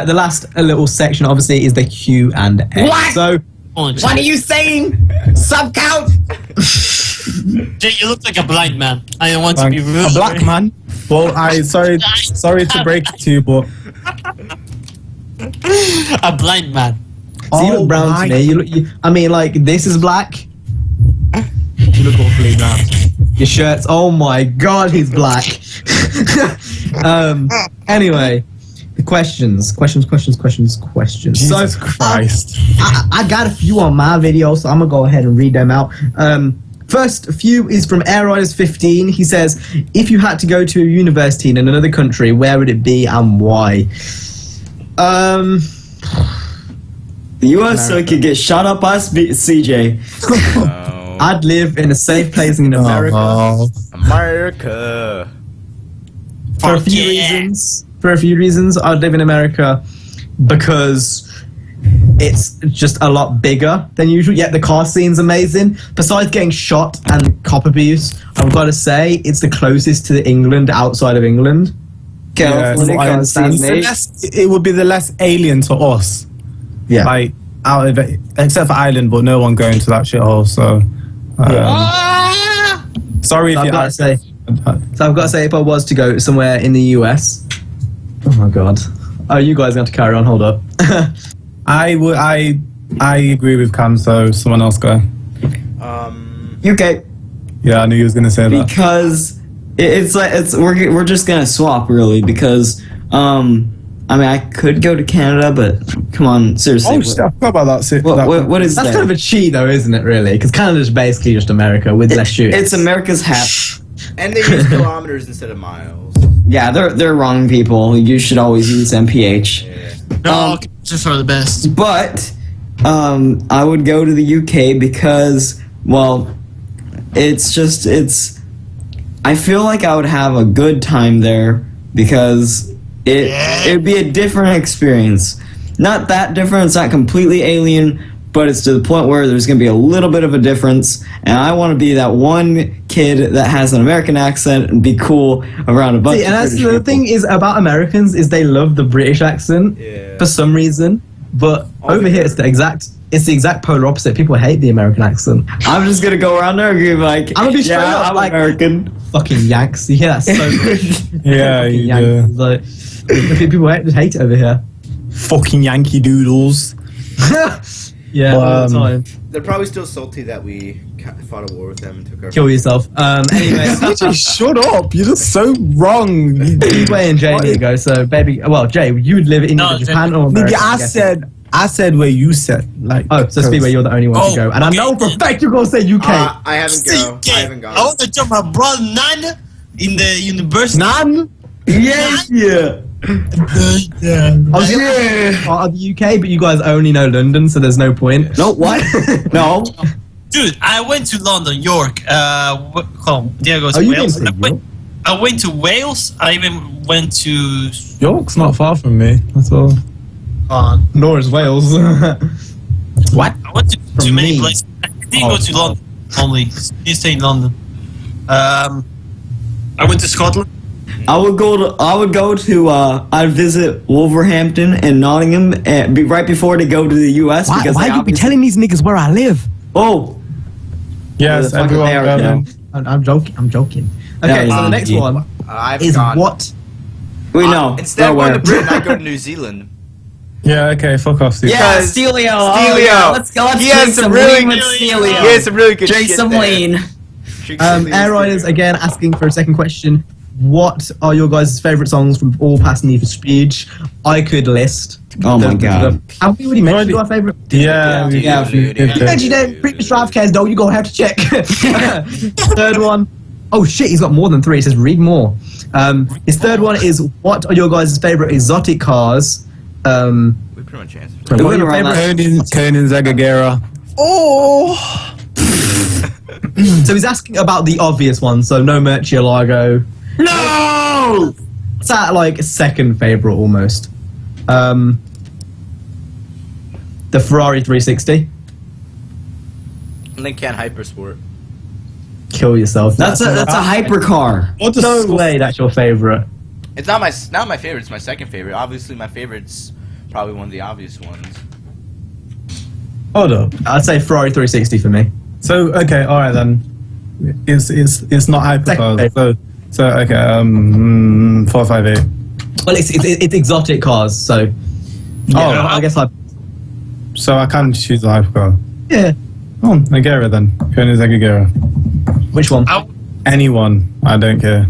the last little section, obviously, is the Q&A. What? So, What are you saying? Sub count? Jay, you look like a blind man. I don't want to be rude. A black man. Well, sorry to break it to you, but A blind man. you look brown to me. I mean, like, this is black. You look awfully brown. Your shirt's, oh my god, he's black. Anyway, the questions. Jesus Christ. I got a few on my video, so I'm gonna go ahead and read them out. First few is from Air Riders 15. He says, if you had to go to a university in another country, where would it be and why? The US so it could get shot up by CJ. I'd live in a safe place in America. America. For a few reasons, I'd live in America because it's just a lot bigger than usual. Yet the car scene's amazing. Besides getting shot and cop abuse, I've got to say it's the closest to England outside of England. California I understand. It would be the less alien to us. Yeah. Like, out of it, except for Ireland, but no one going to that shithole, so... sorry if So I've you got to say, if I was to go somewhere in the US, oh my god, you guys have to carry on. Hold up. I agree with Cam, so someone else go. UK. Yeah, I knew you was gonna say that. Because we're just gonna swap really because I mean I could go to Canada, but come on, seriously. Oh shit, I forgot about that. What is That's that? kind of a cheat, though, isn't it? Really, because Canada's basically just America with less shooting. It's America's hat. And they use kilometers instead of miles. Yeah, they're wrong people. You should always use MPH. Yeah. No, just are the best. But I would go to the UK because, well, it's. I feel like I would have a good time there because it'd be a different experience. Not that different. It's not completely alien, but it's to the point where there's going to be a little bit of a difference. And I want to be that one kid that has an American accent and be cool around a bunch of and that's British the people. thing is about Americans is they love the British accent for some reason, but over here it's the exact polar opposite. People hate the American accent. I'm just gonna go around there and be like, I'm gonna be straight up, I'm like- American. Fucking Yanks. You hear that so much. Yeah, Fucking you Yanks. do. Like, people just hate it over here. Fucking Yankee Doodles. Yeah, all the time. They're probably still salty that we fought a war with them and took our... Kill yourself. Anyway, Shut up! You're just so wrong. Speedway and Jay need to go. So, baby, well, Jay, you would live in either Japan or America. Nigga, I said where you said. Like, Oh, so Speedway, you're the only one to go. And I know for a fact you're gonna say UK. I haven't gone. I want to join my brother Nana in the university. Nan? Yes, yeah. I was gonna part of the UK, but you guys only know London, so there's no point. No, what? No. Dude, I went to London, York. There goes Oh, you Wales. didn't say York? I went to Wales. I even went to. York's not far from me. That's all. Nor is Wales. What? I went to From many me? places. I didn't go to London only. Didn't stay in London. I went to Scotland. I'd visit Wolverhampton and Nottingham right before they go to the US. Because Why you be telling these niggas where I live? Oh, Yes, the fucking everyone. mayor, Go I'm joking. Okay, Yeah, so the next yeah. one I've is gone. what? we know. Instead of Nowhere. going to Britain, I go to New Zealand. Yeah, okay, fuck off, Steve. Yeah, Because Stelio. Stelio. Oh, yeah. Let's He drink has some really lean with good- Stelio. He has some really good Drink shit some there. lean. Air Riders again asking for a second question. What are your guys' favourite songs from all past Need for Speed? I could list. Oh my God. Have we already mentioned our favourite? Yeah, we Yeah. did You that. mentioned it. Previous Drivecast, though. You're going to have to check. Third one. Oh shit, he's got more than 3. It says read more. His third one is what are your guys' favourite exotic cars? We pretty much answered. What are Went your around favourite? Conan Zagagera. So he's asking about the obvious one. So no Murcielago. No! It's that like second favourite almost. The Ferrari 360. And then Can Hypersport. Kill yourself. That's a hypercar. What no way. That's your favourite. It's not my favorite. It's my second favorite. Obviously, my favorite's probably one of the obvious ones. Hold up. I'd say Ferrari 360 for me. So okay, all right then. It's not hypercars. So okay, 458. Well, it's exotic cars. So yeah, I guess So I can choose a hypercar. yeah. Oh, Agera then. Conan Zagagera. Which one? Anyone, I don't care.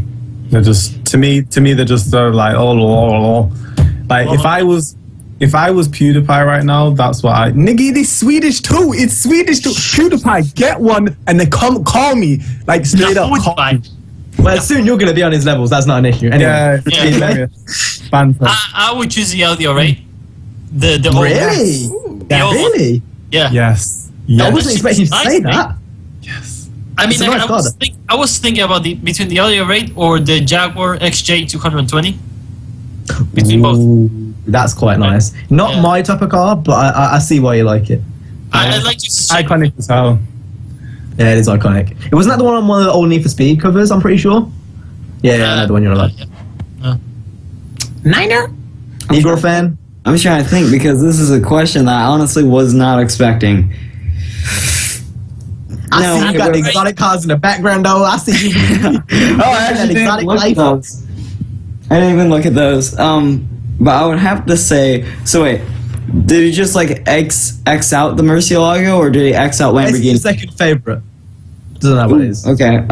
They're just to me they're just like like if I was PewDiePie right now, that's what I nigga. It is Swedish too. It's Swedish too. PewDiePie, get one and then call me like straight up. Call me. Well, soon you're going to be on his levels. That's not an issue. Anyway. Yeah. Banter. I would choose the Audi, right? The old- Really? The old one. Really? Yeah. Yes. I Yes. wasn't expecting you to say that. Yes. I mean, It's a nice car, I was thinking about between the Audi rate or the Jaguar XJ 220. Between both. Ooh, that's quite nice. Not Yeah. my type of car, but I see why you like it. I like to see. Iconic as hell. Yeah, it is iconic. It wasn't that the one on one of the old Need for Speed covers, I'm pretty sure? Yeah, I know the one you're like. Niner? Igor fan? I'm trying to think because this is a question that I honestly was not expecting. I see you got the exotic cars in the background, though. I see you. Oh, I actually didn't exotic look at life. those. I didn't even look at those. But I would have to say. So wait, did he just like X out the Murcielago, or did he X out It's your Lamborghini? second favorite. Doesn't know what it is. Okay.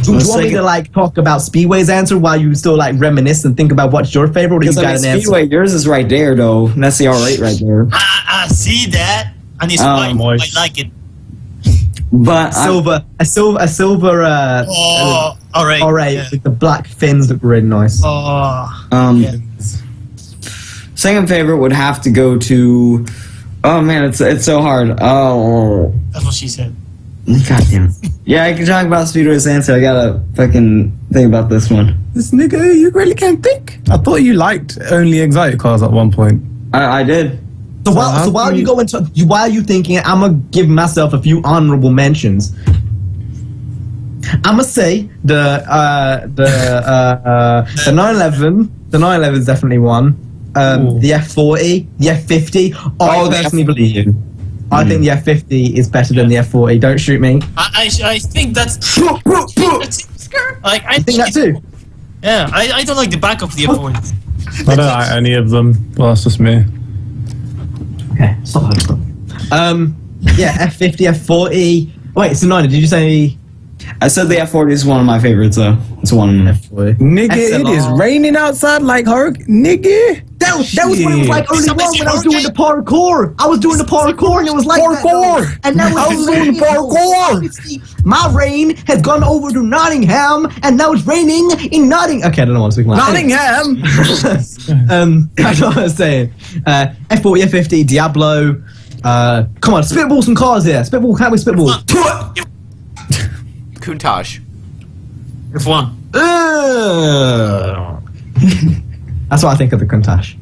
Do you want me to like talk about Speedway's answer while you still like reminisce and think about what's your favorite? Or do you Because got an answer? Speedway, yours is right there though. That's the R8 right there. I see that, and it's white. I like it. But A silver. Oh, all right. R8 Yeah. with the black fins look really nice. Oh, second favorite would have to go to. Oh man, it's so hard. Oh. that's what she said. Goddamn. Yeah, I can talk about Speedway's answer. I gotta fucking think about this one. This nigga, you really can't think. I thought you liked only exotic cars at one point. I did. So while you go into while you thinking, I'm gonna give myself a few honorable mentions. I'm gonna say the 911. The 911 is definitely one. The F40, the F50. I personally believe you. I think the F50 is better than the F40. Don't shoot me. I think that's. Like I think that too. Yeah, I don't like the back of the F40. I don't like any of them. Well, that's just me. Okay, stop. Yeah, F50, F40. Wait, so 9, did you say? I said the F40 is one of my favorites, though. It's one of them. Nigga, it is raining outside like hurricane. Nigga. That was when it was like early on when I was doing the parkour. I was doing the parkour and it was like Parkour! That, and now I was doing the parkour! My rain has gone over to Nottingham and now it's raining in Nottingham. Okay, I don't know what I'm speaking about. Nottingham! That's what I was saying. F40, F50, Diablo. Come on, spitball some cars here. Spitball, can't we spitball? Countach. F1. That's what I think of the Countach.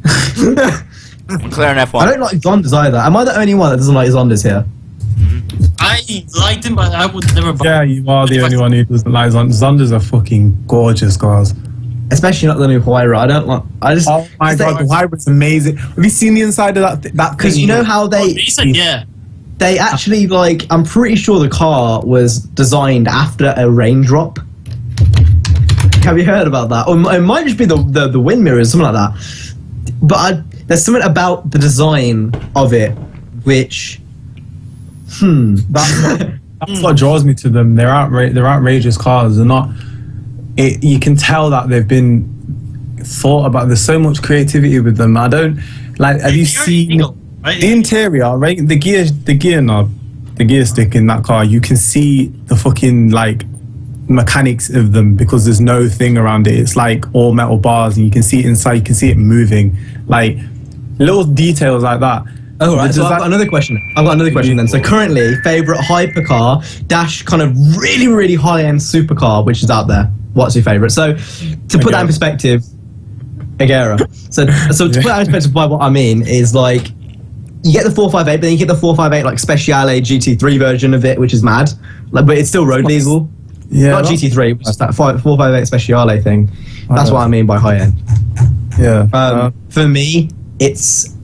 McLaren F1. I don't like Zondas either. Am I the only one that doesn't like Zondas here? I like them, but I would never buy Yeah, you are the only one who doesn't like Zondas. Zondas are fucking gorgeous cars. Especially not the new Huayra. I don't like. I just. Oh my god, the Huayra's amazing. Have you seen the inside of that? Because you know how they yeah. they actually like. I'm pretty sure the car was designed after a raindrop. Have you heard about that? Or it might just be the wind mirrors, something like that. But there's something about the design of it which. That's what draws me to them. They're outrageous cars. They're not. You can tell that they've been thought about. There's so much creativity with them. I don't like. Have you seen the interior? Right, the gear knob, the gear stick in that car. You can see the fucking like mechanics of them because there's no thing around it. It's like all metal bars, and you can see it inside. You can see it moving, like little details like that. Oh, right. So I've got another question. Then. So currently, favorite hypercar dash kind of really, really high-end supercar, which is out there. What's your favorite? So to put that in perspective, Agera. So to put that in perspective, by what I mean is like you get the 458, but then you get the 458 like Speciale GT3 version of it, which is mad. Like, but it's still road legal. Yeah, not GT3. It's that 458 Speciale thing. That's what I mean by high-end. Yeah. For me, it's.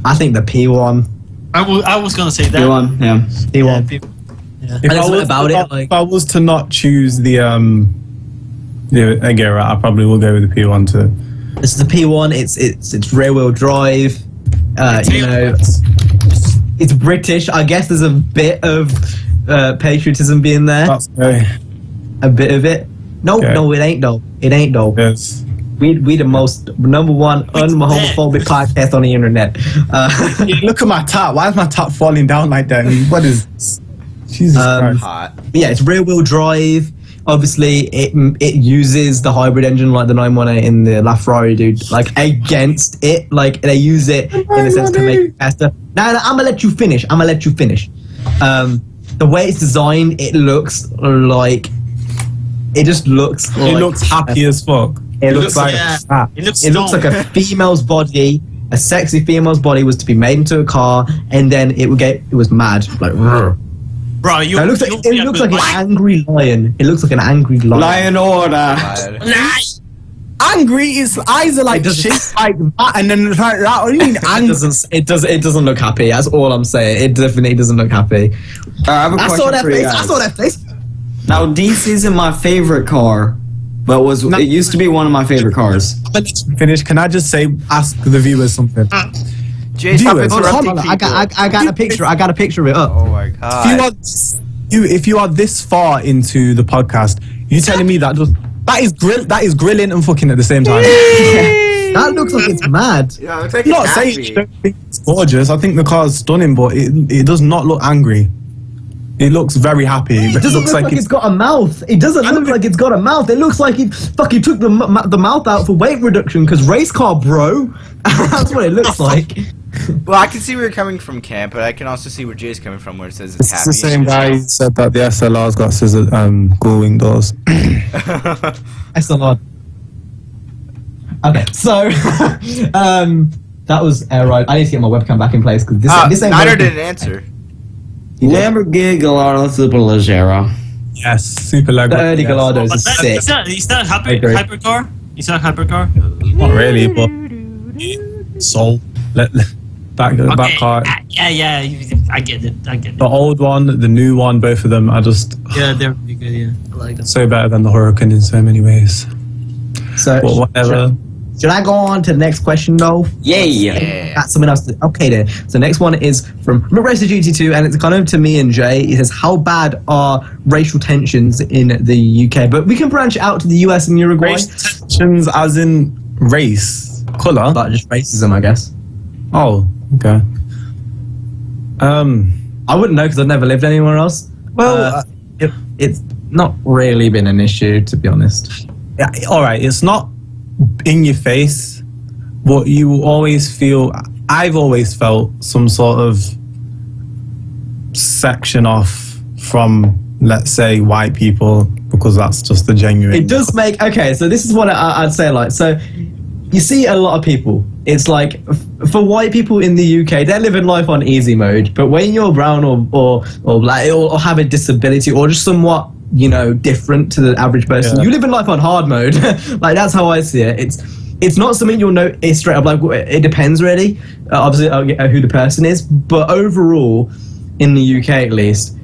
I think the P1. I was gonna say that. P1, yeah. P1. If I was to not choose the Agera, I probably will go with the P1 too. This is the P1. It's rear-wheel drive. You know, it's British. I guess there's a bit of patriotism being there. That's okay. A bit of it. No, it ain't though. It ain't though. Yes. We the most #1 unhomophobic podcast on the internet. Look at my top. Why is my top falling down like that? What is this? Jesus Christ. Hot. Yeah, it's rear-wheel drive. Obviously, it uses the hybrid engine like the 918 in the LaFerrari, dude. Like against it, like they use it in a sense to make it faster. Now, I'm gonna let you finish. The way it's designed, it looks like it just looks. It looks happy as fuck. It looks like it looks like a female's body, a sexy female's body was to be made into a car, and then it was mad, like. Bro, it looks like an angry lion. It looks like an angry lion. Lion order. Angry, his eyes are like shaped like that, and then like that. What do you mean angry? It doesn't look happy. That's all I'm saying. It definitely doesn't look happy. I have a question for you guys. I saw that face. Now, DC isn't my favorite car, but it used to be one of my favorite cars. Finish. Can I just ask the viewers something? Jay, stop interrupting people. I got a picture. I got a picture of it up. Oh my god. If you are this far into the podcast, you telling me that is grilling and fucking at the same time. That looks like it's mad. Yeah, it looks like I'm not it's saying happy. I don't think it's gorgeous. I think the car's stunning, but it does not look angry. It looks very happy. It doesn't look like it's got a mouth. It doesn't look like it's got a mouth. It looks like it fucking took the mouth out for weight reduction. Because race car, bro. That's what it looks like. Well, I can see where you're coming from, Camp, but I can also see where Jay's coming from, where it says it's happy. It's the same guy who said that the SLR's got scissor gull-wing doors. SLR. Okay, so that was right. I need to get my webcam back in place because this ain't. Niner didn't answer. Lamborghini Gallardo Superleggera. Yes, super Lego. The early Gallardos are sick. Is that hypercar? Is that hypercar? Not really, but soul. That car. Yeah, I get it. The old one, the new one, both of them are just they're really good. Yeah, I like them. so better than the Huracan in so many ways. So but whatever. Should I go on to the next question though? Yay! That's something else. Okay then. So the next one is from Racer GT2, and it's kind of to me and Jay. It says, how bad are racial tensions in the UK? But we can branch out to the US and Uruguay. Race tensions as in race, colour? But just racism, I guess. Oh, okay. I wouldn't know because I've never lived anywhere else. Well, It's not really been an issue, to be honest. yeah, all right, it's not in your face, but you always feel, I've always felt some sort of section off from, let's say, white people, because that's just the genuine. It does make, okay, so this is what I'd say, like, so you see a lot of people, it's like, for white people in the UK, they're living life on easy mode, but when you're brown or black, or have a disability, or just somewhat, you know, different to the average person, you live in life on hard mode. Like, that's how I see it. It's not something you'll know straight up, like, it depends really, obviously, who the person is, but overall, in the UK at least,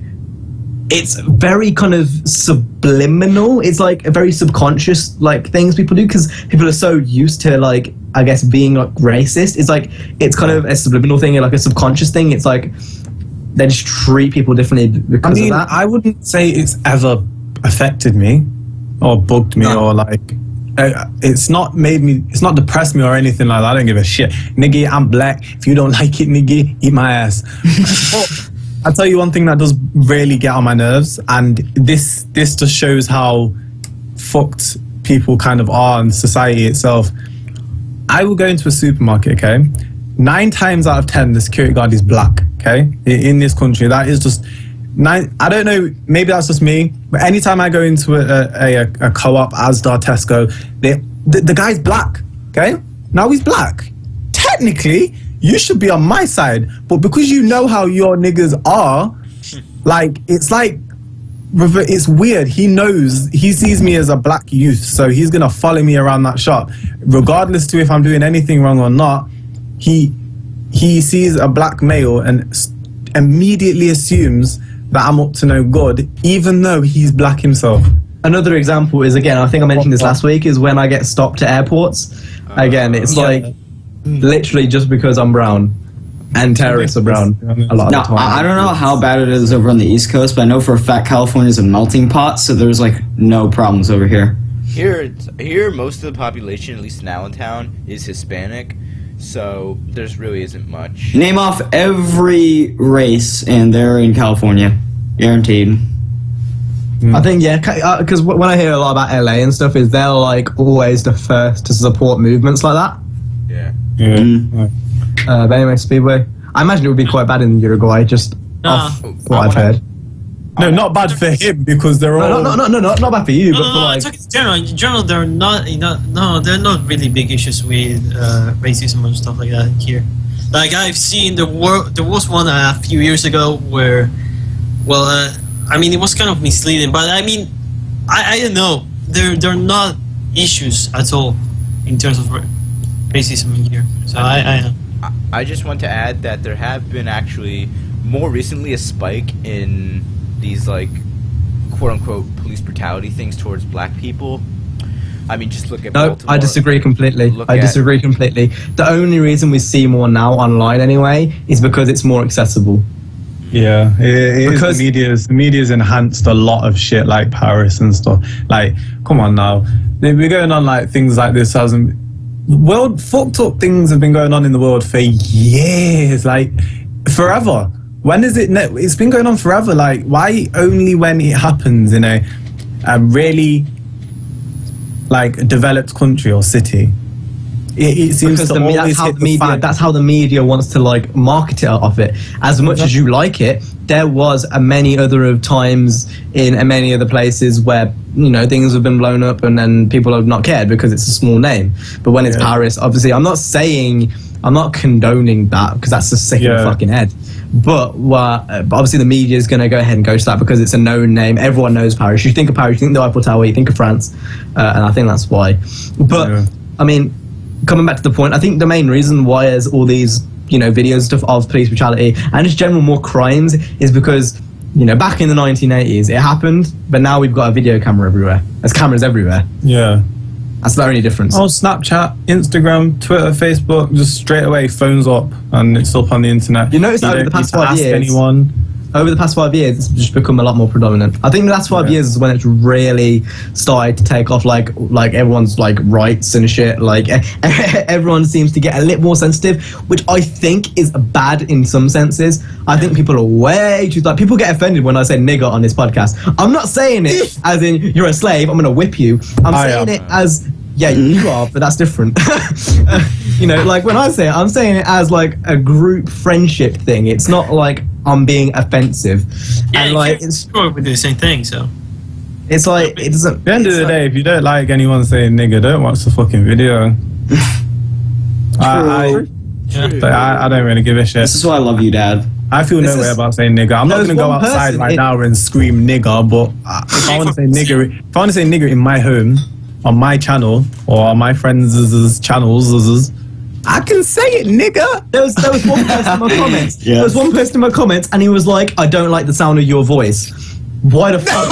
it's very kind of subliminal. It's like a very subconscious like things people do because people are so used to like, I guess, being like racist. It's like, it's kind of a subliminal thing, like a subconscious thing. It's like they just treat people differently because of that. I wouldn't say it's ever affected me or bugged me or like, it's not depressed me or anything like that. I don't give a shit. Nigga, I'm black. If you don't like it, nigga, eat my ass. I'll tell you one thing that does really get on my nerves, and this just shows how fucked people kind of are in society itself. I will go into a supermarket, okay? 9 times out of 10, the security guard is black, okay? In this country, that is just 9. I don't know, maybe that's just me, but anytime I go into a co-op, Asda, Tesco, the guy's black, okay? Now he's black. Technically, you should be on my side, but because you know how your niggas are, like, it's weird. He knows, he sees me as a black youth, so he's gonna follow me around that shop, regardless to if I'm doing anything wrong or not. He sees a black male and immediately assumes that I'm up to no good, even though he's black himself. Another example is, again, I think I mentioned this last week, is when I get stopped at airports. Again, it's like, literally just because I'm brown and terrorists are brown a lot of the time. I don't know how bad it is over on the East Coast, but I know for a fact California's a melting pot, so there's like no problems over here. Here, most of the population, at least in Allentown, is Hispanic, so there's really isn't much. Name off every race, and they're in California, guaranteed. I think, yeah, because when I hear a lot about LA and stuff, is they're like always the first to support movements like that. Yeah. But anyway, Speedway, I imagine it would be quite bad in Uruguay, just off what I've heard. No, not bad for him because they're all. No, not bad for you, but for like. It's in general, they're not. They're not really big issues with racism and stuff like that here. Like I've seen there was one a few years ago where, well, I mean, it was kind of misleading, but I mean, I don't know. They're not issues at all in terms of racism in here. So I just want to add that there have been actually more recently a spike in these like quote unquote police brutality things towards black people. I mean, just look at Baltimore. I disagree completely. Disagree completely. The only reason we see more now online anyway is because it's more accessible. Yeah, because the media's enhanced a lot of shit like Paris and stuff. Like, come on now, we're going on like things like this. World fucked up things have been going on in the world for years, like forever. When is it? It's been going on forever. Like, why only when it happens in a really like developed country or city? It seems because to always hit the fan. That's how the media wants to like market it off it. As much as you like it, there was many other times in many other places where, you know, things have been blown up and then people have not cared because it's a small name. But when it's Paris, obviously, I'm not condoning that because that's just sick in the fucking head. But obviously the media is going to go ahead and go to that because it's a known name. Everyone knows Paris. You think of Paris, you think the Eiffel Tower, you think of France, and I think that's why. But I mean, coming back to the point, I think the main reason why there's all these, you know, videos and stuff of police brutality and just general more crimes is because, you know, back in the 1980s it happened, but now we've got a video camera everywhere. There's cameras everywhere. Yeah. That's the only difference. Oh, Snapchat, Instagram, Twitter, Facebook, just straight away, phones up, and it's up on the internet. You notice over don't the past need to 5 ask years, anyone. over the past 5 years, it's just become a lot more predominant. I think the last 5 years is when it's really started to take off. Like everyone's like rights and shit. Like everyone seems to get a little more sensitive, which I think is bad in some senses. I think people are way too like people get offended when I say nigger on this podcast. I'm not saying it as in you're a slave. I'm gonna whip you. I'm saying it as yeah, you are, but that's different. You know, like when I say it, I'm saying it as like a group friendship thing. It's not like I'm being offensive. Yeah, and like it's we do the same thing, so. it's like it doesn't. At the end of the day, if you don't like anyone saying nigger, don't watch the fucking video. I don't really give a shit. This is why I love you, Dad. I feel no way about saying nigger. I'm not going to go outside right now and scream nigger, but if I want to say nigger in my home, on my channel, or on my friends' channels, I can say it, nigger. There was one person in my comments. Yes. There was one person in my comments, and he was like, "I don't like the sound of your voice." Why the fuck?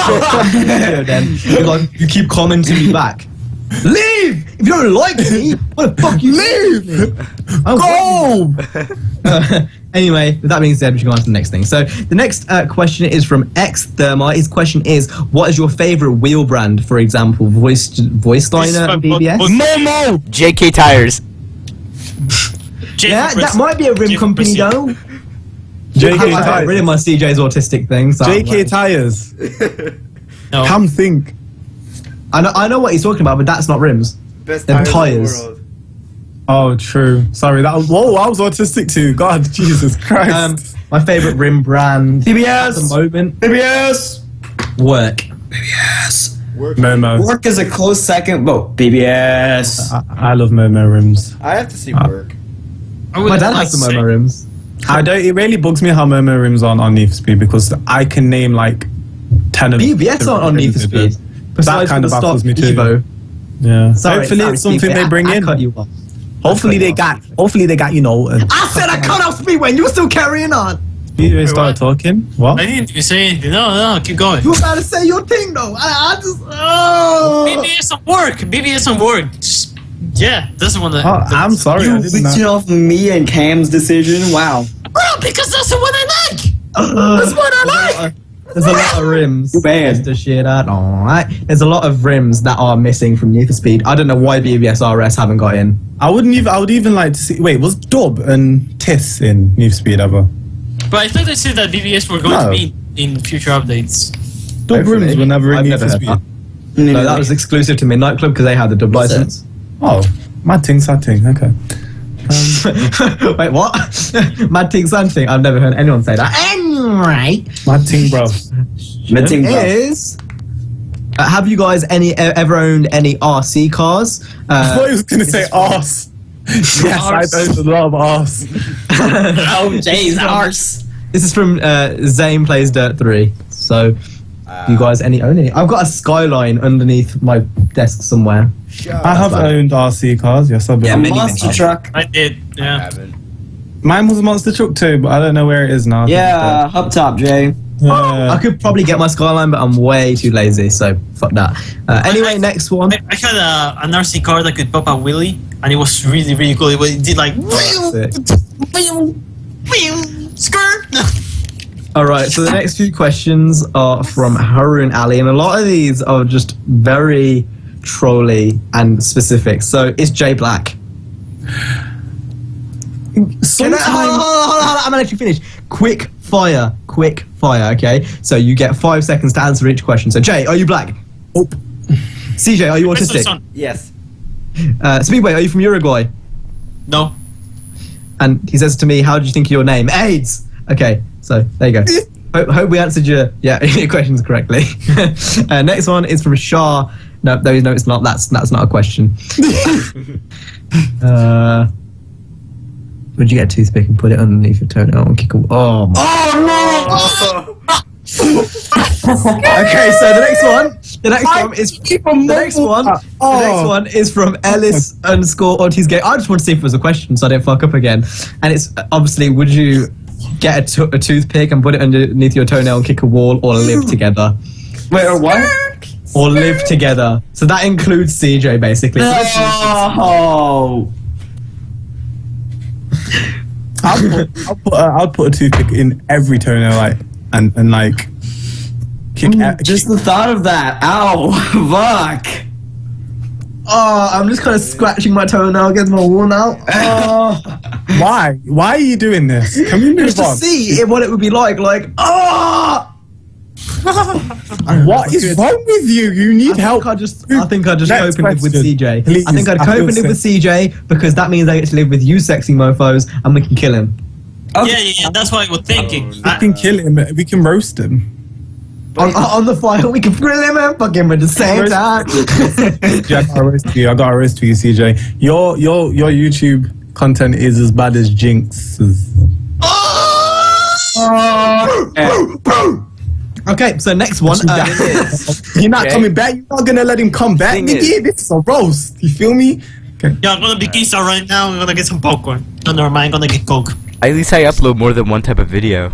Then you're like, you keep commenting me back. Leave! If you don't like me, why the fuck you leave? Go! Anyway, with that being said, we should go on to the next thing. So the next question is from X Therma. His question is, what is your favorite wheel brand? For example, Voiceliner and BBS? Momo! JK Tires. Yeah, that might be a rim company though. JK I got Tires. rid of my CJ's autistic thing. So JK Tires. No. Come think. I know what he's talking about, but that's not rims. Best Them tires in tires. the world. Oh, true. Sorry, that was. Whoa, I was autistic too. God, Jesus Christ. My favorite rim brand at BBS! the moment, BBS! Work. BBS! Momo. Work is a close second, but BBS. I love Momo rims. I have to see work. My dad has some Momo rims. I don't. It really bugs me how Momo rims aren't on Need for Speed because I can name like 10 of them. BBS aren't on Need for Speed. That kind of baffles me too. Evo. Yeah. Sorry, hopefully it's something Speedway. they bring I in. cut you off. Hopefully they got. Hopefully they got. You know. I said I cut off Speedway and you were still carrying on. Speedway started talking. What? I didn't even say anything. No, keep going. You were about to say your thing though. I just. Oh. BBS on work. BBS on work. Just, yeah, that's the one that. Oh, I'm sorry. I You didn't leeching know. off me and Cam's decision? Wow. Bro, because that's the one I like. That's what I like. There's a lot of rims. Too bad. Just to shit out. Alright. There's a lot of rims that are missing from Need for Speed. I don't know why BBS RS haven't got in. I would even like to see. Wait, was Dub and Tiss in Need for Speed ever? But I thought they said that BBS were going to be in future updates. Dub Hopefully. rims were never in I've Need never for heard Speed. that. No, that was exclusive to Midnight Club because they had the dub license. Oh, mad thing, sad thing. Okay. Wait, what? Mad Ting San Ting. I've never heard anyone say that. Anyway, Mad thing, bro. Meeting, bro. is. Have you guys ever owned any RC cars? I thought he was gonna say arse. Yes, Arse. I owned a lot of arse. Oh, jeez, arse. This is from Zane Plays Dirt 3. So, do you guys own any? I've got a Skyline underneath my desk somewhere. I have owned RC cars. Yes, I've Yeah, been. monster truck. I did, I yeah. haven't. Mine was a monster truck too, but I don't know where it is now. Yeah, up top, Jay. I could probably get my Skyline, but I'm way too lazy, so fuck that. Anyway, next one. I had an RC car that could pop a wheelie, and it was really, really cool. It did like. Skirt! Alright, so the next few questions are from Harun Ali, and a lot of these are just very trolly and specific. So, it's Jay Black. Sometime. Hold on, I'm gonna let you finish. Quick fire, okay? So you get 5 seconds to answer each question. So Jay, are you black? Oh. CJ, are you autistic? Yes. Speedway, are you from Uruguay? No. And he says to me, how do you think of your name? AIDS! Okay, so there you go. Hope we answered your questions correctly. Next one is from Shah. No, it's not. That's not a question. Would you get a toothpick and put it underneath your toenail and kick a... Oh, my... Okay, so the next one is from Ellis_Ortiz Gay. I just want to see if it was a question so I don't fuck up again. And it's obviously, would you get a toothpick and put it underneath your toenail and kick a wall or live together? Wait, or what? or live together. So that includes CJ basically. Oh. I'll put a toothpick in every toenail, like, and like, Just the thought of that. Ow. Fuck. Oh, I'm just kind of scratching my toenail against my wall now. Oh. Why? Why are you doing this? Can we move Just to on? see what it would be like. Oh! What is wrong with you? You need help. I think I'd just Next cope with question. CJ. Please, I think I'd I cope feel with CJ because that means I get to live with you sexy mofos and we can kill him. Yeah, that's what I was thinking. We can kill him. We can roast him. On the fire, we can grill him and fuck him at the same time. Yeah, I got a roast for you, CJ. Your YouTube content is as bad as Jinx's. Okay, so next one. You're not Okay. coming back. You're not gonna let him come back, Thing nigga. is- This is a roast. You feel me? Okay. Yeah, I'm gonna be Kisa right now. I'm gonna get some popcorn. No, never mind. I'm gonna get Coke. At least I upload more than one type of video.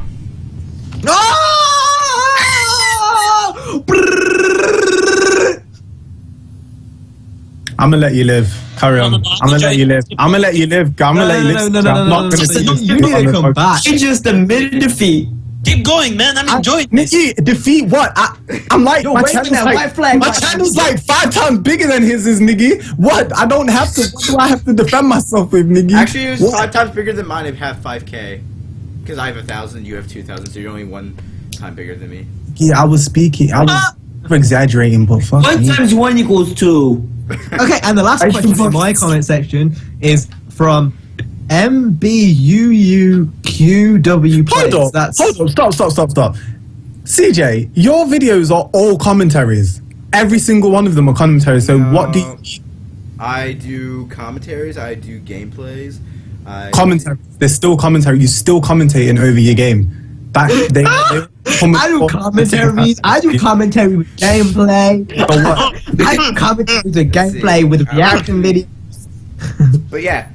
I'm gonna let you live. Carry on. No, no, no, I'm gonna let you live. I'm gonna let you live. I'm gonna let you live. No, I'm not gonna see You need to come back. He just admitted defeat. Keep going, man. I'm enjoying this. Nikki, defeat what? I'm like, You're my waving channel's that like, white flag my right channel's now. like 5 times bigger than his is, Niggy. What? I don't have to. What do I have to defend myself with, Niggy? Actually, it was What? 5 times bigger than mine. I have 5K. Because I have 1,000, you have 2,000, so you're only 1 time bigger than me. Yeah, I was speaking. I was exaggerating, but fuck. 1 me. times 1 equals 2. Okay, and the last question in my comment section is from MBUUQW Hold on. That's Hold on. Stop. CJ, your videos are all commentaries. Every single one of them are commentaries. So what do you I do commentaries, I do gameplays. commentary? There's still commentary. You still commentating over your game. I do commentaries. I do commentary with gameplay. I do commentary with gameplay with reaction videos. But yeah,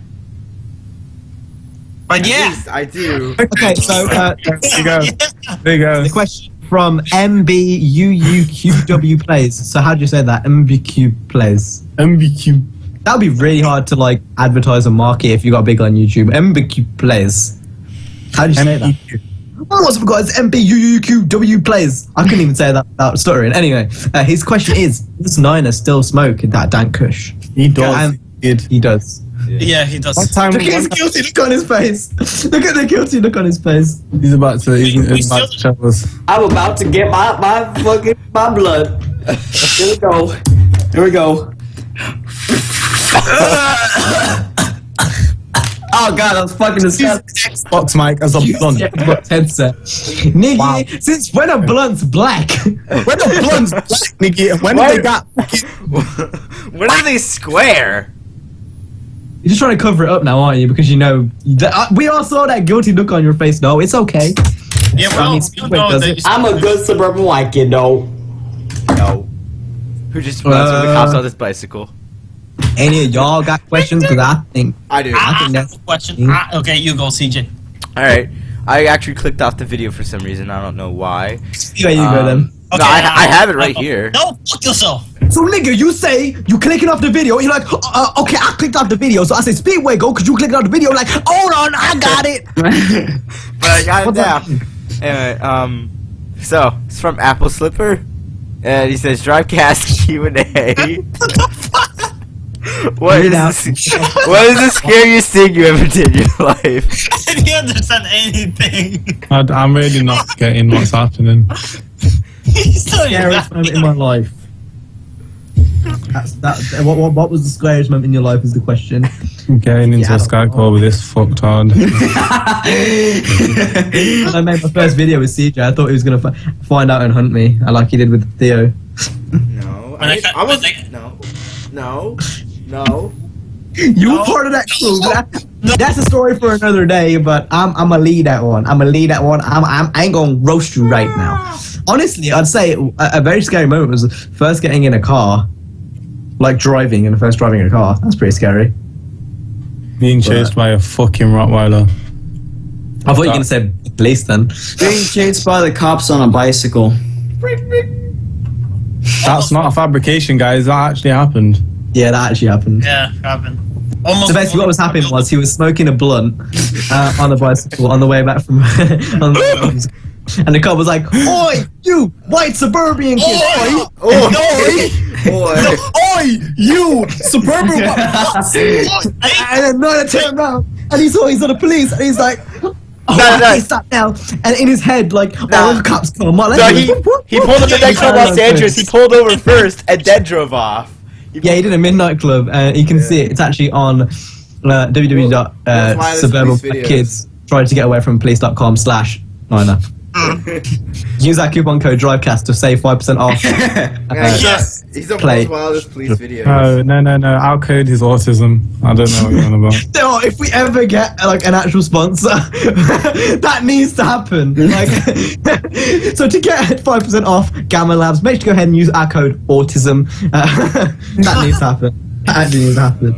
But at yeah. least I do. Okay, so There you go. There you go. the question from MBUUQW plays. So how do you say that? MBQ plays. MBQ. That would be really hard to like advertise and market if you got big on YouTube. MBQ plays. How do you say that? MBQ. I almost forgot it's MBUUQW plays. I couldn't even say that without stuttering. Anyway, his question is: does Niner still smoke that dank kush? He does. And he does. Yeah, he does. One time, Look at his guilty look on his face. Look at the guilty look on his face. he's about to. We He's about to show us. I'm about to get my blood. Here we go. Here we go. Oh god, that was fucking disgusting. Xbox mic as a blunt. Xbox headset. Nigga, Wow. since when are blunts black? When the blunt's black, nigga, and when they got When are they square? You're just trying to cover it up now, aren't you? Because you know we all saw that guilty look on your face. No, it's okay. Yeah, I well, mean, you wait, know does that it? you- I'm a good suburban white kid, though. No. Who just runs from the cops on this bicycle? Any of y'all got questions? Because I think I do. I think I that's have a question. Okay, you go, CJ. Alright. I actually clicked off the video for some reason. I don't know why. there you go then. No, I have it right here. No, fuck yourself. So nigga, you say you clicking off the video. You're like, okay, I clicked off the video. So I say Speedway go because you clicked off the video. Like, hold on, I got it. But I got it down. Anyway, so it's from Apple Slipper, and he says Drivecast Q&A. What is the scariest thing you ever did in your life? I didn't understand anything. I'm really not getting what's happening. He's telling you Scariest that. moment in my life. What was the scariest moment in your life? Is the question. I'm getting into Yeah, a Skype call with this fucktard. When I made my first video with CJ, I thought he was gonna find out and hunt me, like he did with Theo. No, When I cut- I was when no. You were part of that crew. That's a story for another day. But I'm gonna lead that one. I ain't gonna roast you right now. Honestly, I'd say a very scary moment was first getting in a car, like driving a car. That's pretty scary. Being chased by a fucking Rottweiler. I thought you were gonna say police then. Being chased by the cops on a bicycle. That's not a fabrication, guys. That actually happened. Yeah, that actually happened. Yeah, happened. Almost. So basically, what was happening was he was smoking a blunt on a bicycle on the way back from. And the cop was like, "Oi, you white suburban kid! Oi, oi, you suburban!" And then Nina turned around, and he saw he's on the police, and he's like, "Oh, he's sat down." And in his head, like, "Oh, the cops come on!" No, he pulled up the next club Los Angeles. He pulled over first and then drove off. He did a midnight club, and you can see it. It's actually on www.suburbankids tried to get away from police.com/Nina. Use that coupon code Drivecast to save 5% off. Yes, he's the most wildest police videos. No. Our code is autism. I don't know what you're on about. No, if we ever get like an actual sponsor, that needs to happen. Like, so to get 5% off Gamma Labs, make sure to go ahead and use our code autism. That needs to happen. That actually needs to happen.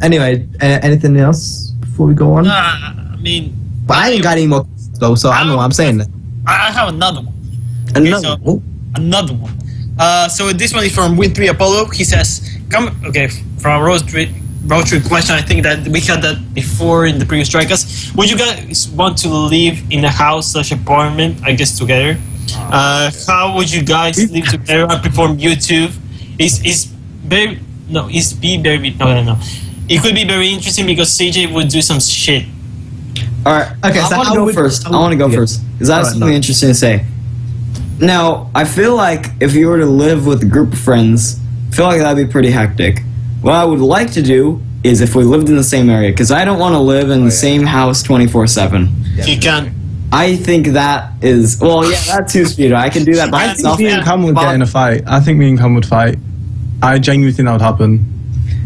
Anyway, anything else before we go on? I mean, but I ain't got any more. So I don't know what I'm saying. I have another one. Another one. So this one is from Win3 Apollo. He says, from a road trip question, I think that we had that before in the previous Drivecast. Would you guys want to live in a house/apartment, I guess, together? How would you guys live together? I perform YouTube. It could be very interesting because CJ would do some shit. Alright, okay, so I want to go first. Because I have something interesting to say. Now, I feel like if you were to live with a group of friends, I feel like that'd be pretty hectic. What I would like to do is if we lived in the same area, because I don't want to live in the same house 24/7. You can. I think that is... Well, yeah, that's too speed. I can do that by myself. I think me and Cam would get in a fight. I think me and Cam would fight. I genuinely think that would happen.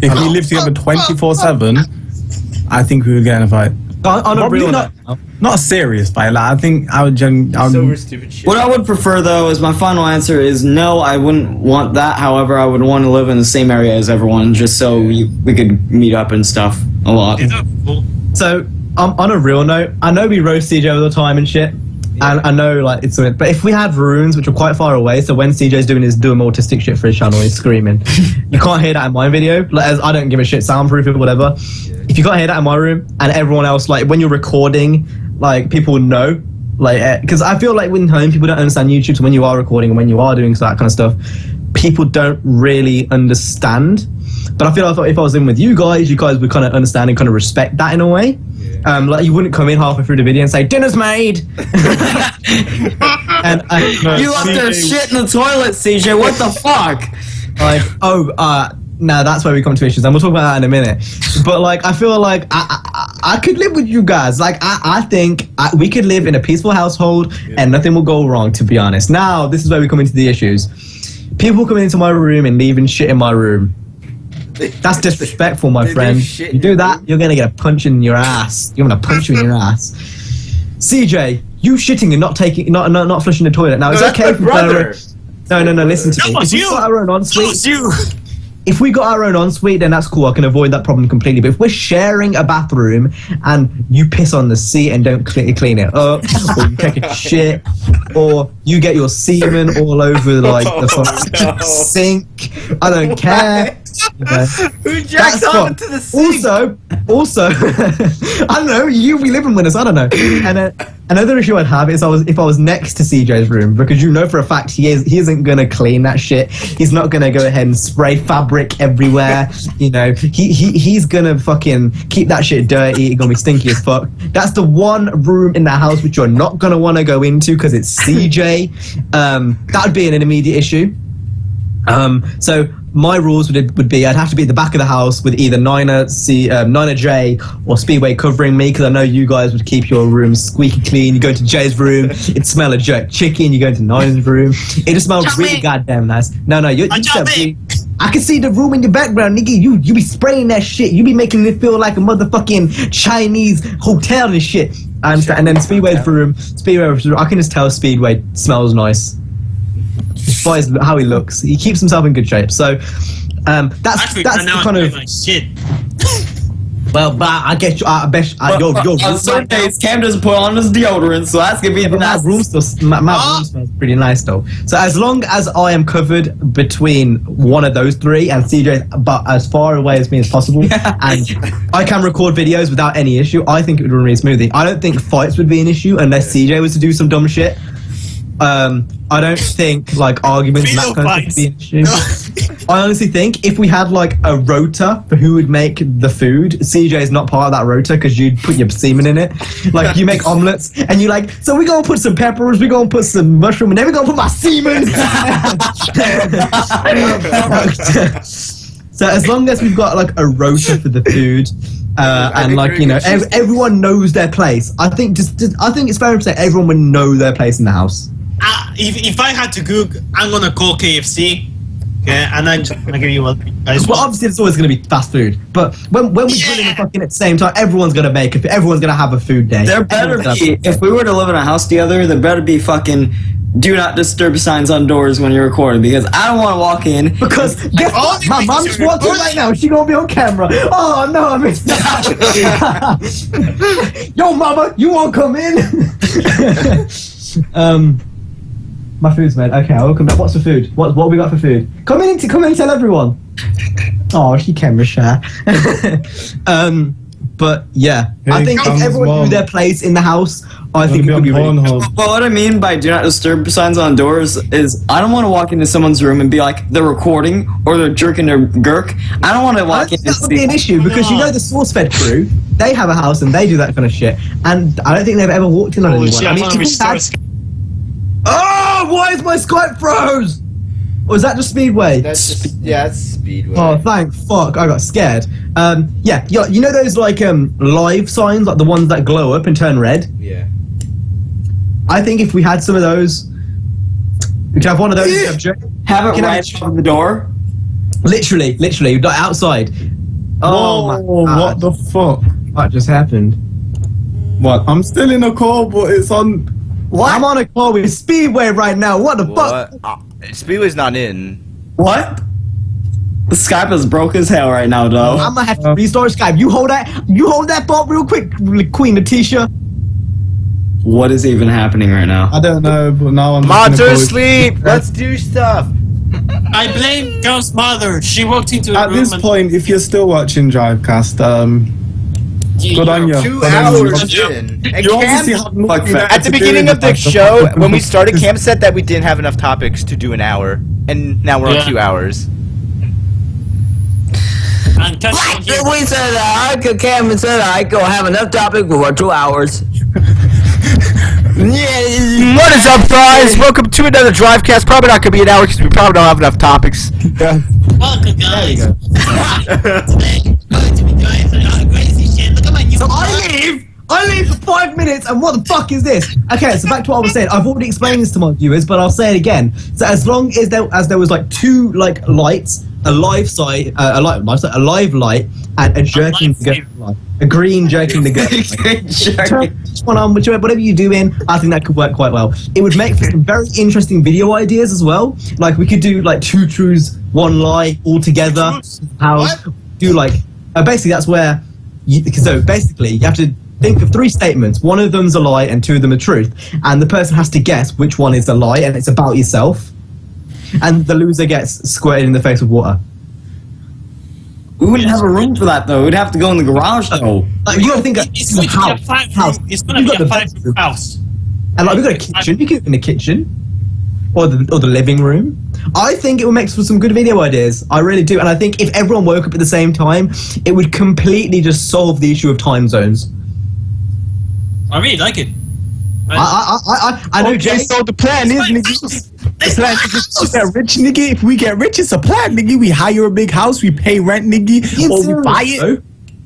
If we lived together 24/7, I think we would get in a fight. On a real not a serious fight. Like, I think I would stupid shit. What I would prefer, though, is my final answer is no, I wouldn't want that. However, I would want to live in the same area as everyone, just so we could meet up and stuff a lot. So, on a real note, I know we roast CJ all the time and shit, and I know like it's something. But if we had rooms which are quite far away, so when CJ's doing autistic shit for his channel, he's screaming. You can't hear that in my video. Like, as I don't give a shit, soundproof it, whatever. If you can't hear that in my room, and everyone else, like when you're recording, like people know, like because I feel like when home people don't understand YouTube. So when you are recording and when you are doing that kind of stuff, people don't really understand. But I feel like if I was in with you guys would kind of understand and kind of respect that in a way. Like you wouldn't come in halfway through the video and say dinner's made. And you left their shit in the toilet, CJ. What the fuck? Like, no, that's where we come to issues, and we'll talk about that in a minute. But like, I feel like I could live with you guys. Like, I think we could live in a peaceful household, and nothing will go wrong. To be honest, now this is where we come into the issues. People coming into my room and leaving shit in my room. That's disrespectful, my friend. You do that, you're gonna get a punch in your ass. You're gonna punch you in your ass. CJ, you shitting and not flushing the toilet. Now it's okay if brother. No. Listen to me. If we got our own ensuite, if we got our own ensuite, then that's cool. I can avoid that problem completely. But if we're sharing a bathroom and you piss on the seat and don't clean it up, or you take a shit, or you get your semen all over like the sink, I don't care. You know, who jacks off into the sink? Also, I don't know. You be living with us. I don't know. And another issue I'd have is if I was next to CJ's room, because you know for a fact he isn't gonna clean that shit. He's not gonna go ahead and spray fabric everywhere. You know, he's gonna fucking keep that shit dirty. It's gonna be stinky as fuck. That's the one room in the house which you're not gonna want to go into because it's CJ. That would be an immediate issue. So my rules would be I'd have to be at the back of the house with either Nina J or Speedway covering me, because I know you guys would keep your room squeaky clean. You go into Jay's room, it'd smell of jerk chicken. You go into Nina's room, it just smells really goddamn nice. No, you I can see the room in your background, nigga. You be spraying that shit. You be making it feel like a motherfucking Chinese hotel and shit. And then Speedway's room, I can just tell Speedway smells nice. By how he looks, he keeps himself in good shape. So that's the kind of shit. Well, but I guess I bet your On certain days, Cam doesn't put on his deodorant, so that's gonna be the my best. room smells pretty nice though. So as long as I am covered between one of those three and CJ, but as far away as me as possible, and I can record videos without any issue, I think it would run really smoothly. I don't think fights would be an issue unless CJ was to do some dumb shit. I don't think like arguments and that kind of thing would be an issue. I honestly think if we had like a rota for who would make the food, CJ is not part of that rota because you'd put your semen in it. Like you make omelets and you like, so we're gonna put some peppers, we're gonna put some mushroom, and then we're gonna put my semen. So as long as we've got like a rota for the food, and like you know, everyone knows their place. I think I think it's fair to say everyone would know their place in the house. If I had to cook, I'm gonna call KFC. Okay, and I'm just gonna give you what you guys Well, want. obviously it's always going to be fast food, but when we put in the fucking at the same time, everyone's going to make it. Everyone's going to have a food day. There better be, if we were to live in a house together, there better be fucking do not disturb signs on doors when you're recording, because I don't want to walk in. Because guess what? My mom just walked in right now. She gonna be on camera. Oh no, I missed that. Yo, mama, you won't come in? My food's made. Okay, I'll come back. What's the food? What we got for food? Come in and tell everyone. Oh, she camera shy. But yeah, I think if everyone knew their place in the house, I think it would be really. Well, what I mean by do not disturb signs on doors is I don't want to walk into someone's room and be like they're recording or they're jerking their gurk. I don't want to walk in. That would be an issue because you know the SourceFed crew, they have a house and they do that kind of shit, and I don't think they've ever walked in on anyone. Shit, I mean, if we had, oh, why is my Skype froze? Or is that just Speedway? That's Speedway. Oh, thank fuck! I got scared. Yeah, you know those like live signs, like the ones that glow up and turn red. Yeah. I think if we had some of those, we could have one of those. Have it right on the door. Literally, like outside. Oh, my God. what the fuck? What just happened? What? I'm still in a call, but it's on. What? I'm on a call with Speedway right now. What the fuck? Speedway's not in. What? The Skype is broke as hell right now, though. I'm gonna have to restart Skype. You hold that thought real quick, Queen Letitia. What is even happening right now? I don't know, but now I'm. Mods are asleep. Let's do stuff. I blame Girl's mother. She walked into a At room this and point, if you're still watching Drivecast, good on you. 2 Good on hours you. in. And You Cam, obviously have nothing better at the to do beginning than of the like show, fucking- when we started, Cam said that we didn't have enough topics to do an hour, and now we're on 2 hours. and catch Like we said, Cam said I go have enough topic for 2 hours. Yeah. What is up, guys? Welcome to another Drivecast. Probably not gonna be an hour because we probably don't have enough topics. Welcome, guys. Today, going to be doing some crazy shit. Look at my new So I leave for 5 minutes, and what the fuck is this? Okay, so back to what I was saying. I've already explained this to my viewers, but I'll say it again. So as long as there was like two like lights, a live side, a live light, and a jerking the goat light, a green jerking the goat light. Turn each one on, whatever you do in, I think that could work quite well. It would make for some very interesting video ideas as well. Like we could do like 2 truths, 1 lie all together. How do like basically that's where. So basically, you have to think of 3 statements. 1 of them's a lie and 2 of them are truth. And the person has to guess which one is a lie, and it's about yourself. And the loser gets squirted in the face with water. We wouldn't have a room for that, though. We'd have to go in the garage, though. Like, you gotta think of It's going to be a house. It's going to be a 5-room house. And like, we've got a kitchen. You can do it in the kitchen. Or the living room. I think it will make for some good video ideas. I really do. And I think if everyone woke up at the same time, it would completely just solve the issue of time zones. I really like it. I know, Jay. So the plan is, nigga. The plan is to get rich, nigga. If we get rich, it's a plan, nigga. We hire a big house, we pay rent, nigga, or we buy it. Though,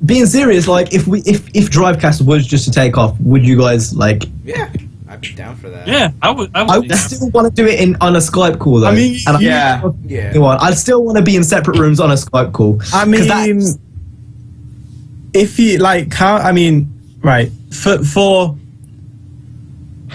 being serious, like if Drivecast was just to take off, would you guys like? Yeah, I'd be down for that. Yeah, I would. I would still want to do it on a Skype call though. I mean, and yeah. I'd still want to be in separate rooms on a Skype call. I mean, if you like, how? I mean, right for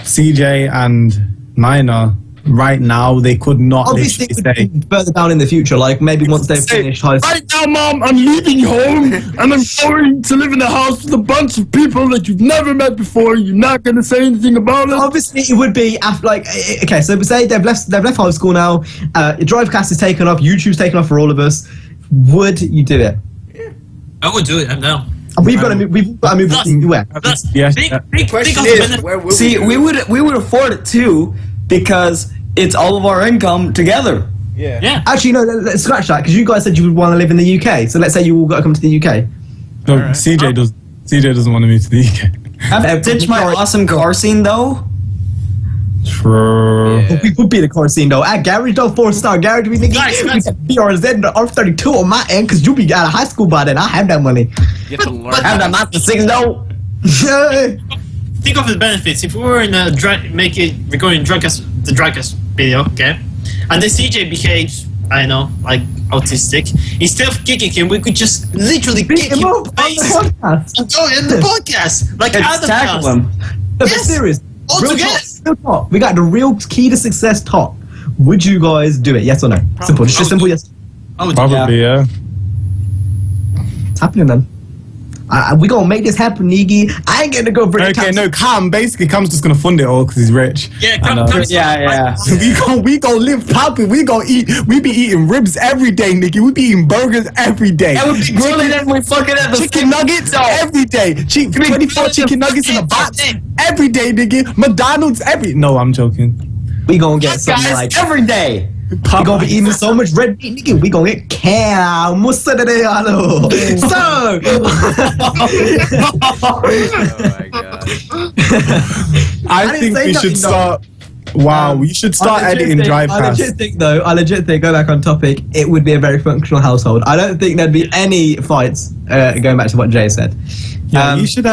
CJ and Minor, right now they could not Obviously, it literally would say. be further down in the future, like maybe once they've finished high school. Right now, Mom, I'm leaving home and I'm going to live in a house with a bunch of people that you've never met before. You're not going to say anything about it. Obviously, it would be after, like, okay. So say they've left high school now. Drivecast is taken off. YouTube's taken off for all of us. Would you do it? I would do it. I'm down. And we've got to move. We've got to move. Where? Plus, Yes, think, yeah. think, Question think of the is, benefit. where will See, we do we would afford it too because it's all of our income together. it? Yeah. Actually, no. Let's scratch that because you guys said you would want to live in the UK. So let's say you all got to come to the UK. No, Alright. CJ doesn't want to move to the UK. I've ditched my awesome car scene though. True. Yeah. We would be the car scene though. At Gary, though, 4-star Gary, do we think Guys, we can BRZ or R32 on my end because you'll be out of high school by then. I have that money. You have to learn. Have that Master 6 though. Think of the benefits. If we were in a recording the Drivecast video, okay, and the CJ behaves, I know, like autistic. Instead of kicking him, we could just literally kick him in up the on the face podcast. and go in the podcast, like Let's Adam tackle does. him. No, but Yes. serious. All Real together. talk. Real talk. We got the real key to success talk. Would you guys do it? Yes or no? Simple. Just a simple yes. Oh, Probably, yeah. It's happening then. We gonna make this happen, Niggy. I ain't gonna go for the Okay, tax. no, Cam's just gonna fund it all because he's rich. Yeah, And, come, Yeah. we gon' live poppin'. We be eating ribs every day, Nicky. We be eating burgers every day. That would be grilling and we fucking at the Chicken nuggets every day. 24 chicken nuggets in a box every day, nigga. McDonald's every. No, I'm joking. We gonna get some guys like. every day. We gonna be eating so much red meat, nigga. We gonna get cam. So, Oh my god. I didn't think say we nothing, should though. start. Wow, we should start editing I Drivecast. legit think, go back on topic, it would be a very functional household. I don't think there'd be any fights, going back to what Jay said. Yeah, we should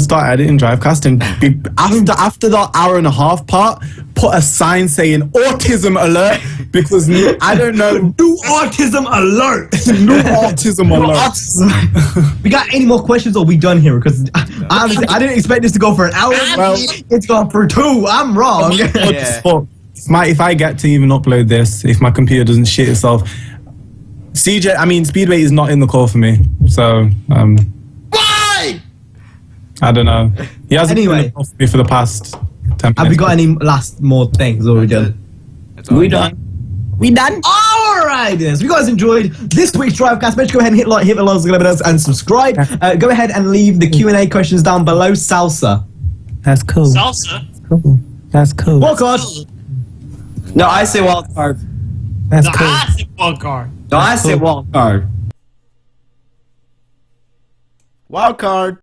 start editing Drivecast and be after the hour and a half part, put a sign saying autism alert because I don't know. New autism alert! New autism alert. We got any more questions or we done here? Because honestly, I didn't expect this to go for an hour. Well- It's gone for 2. I'm wrong. If I get to even upload this, if my computer doesn't shit itself, Speedway is not in the call for me, so Why? I don't know. He hasn't been in Anyway. the call for me for the past 10 minutes. Have we got any last more things or we done? That's all We I got. done. We done? Alright, yes. If you guys enjoyed this week's Drivecast, make sure to go ahead and hit like, hit the likes, and subscribe. Go ahead and leave the Q&A questions down below. Salsa. That's cool. Salsa. That's cool. Walk on. No, I say wild card. That's No, I said wild card. No, I say wild card. Wild card.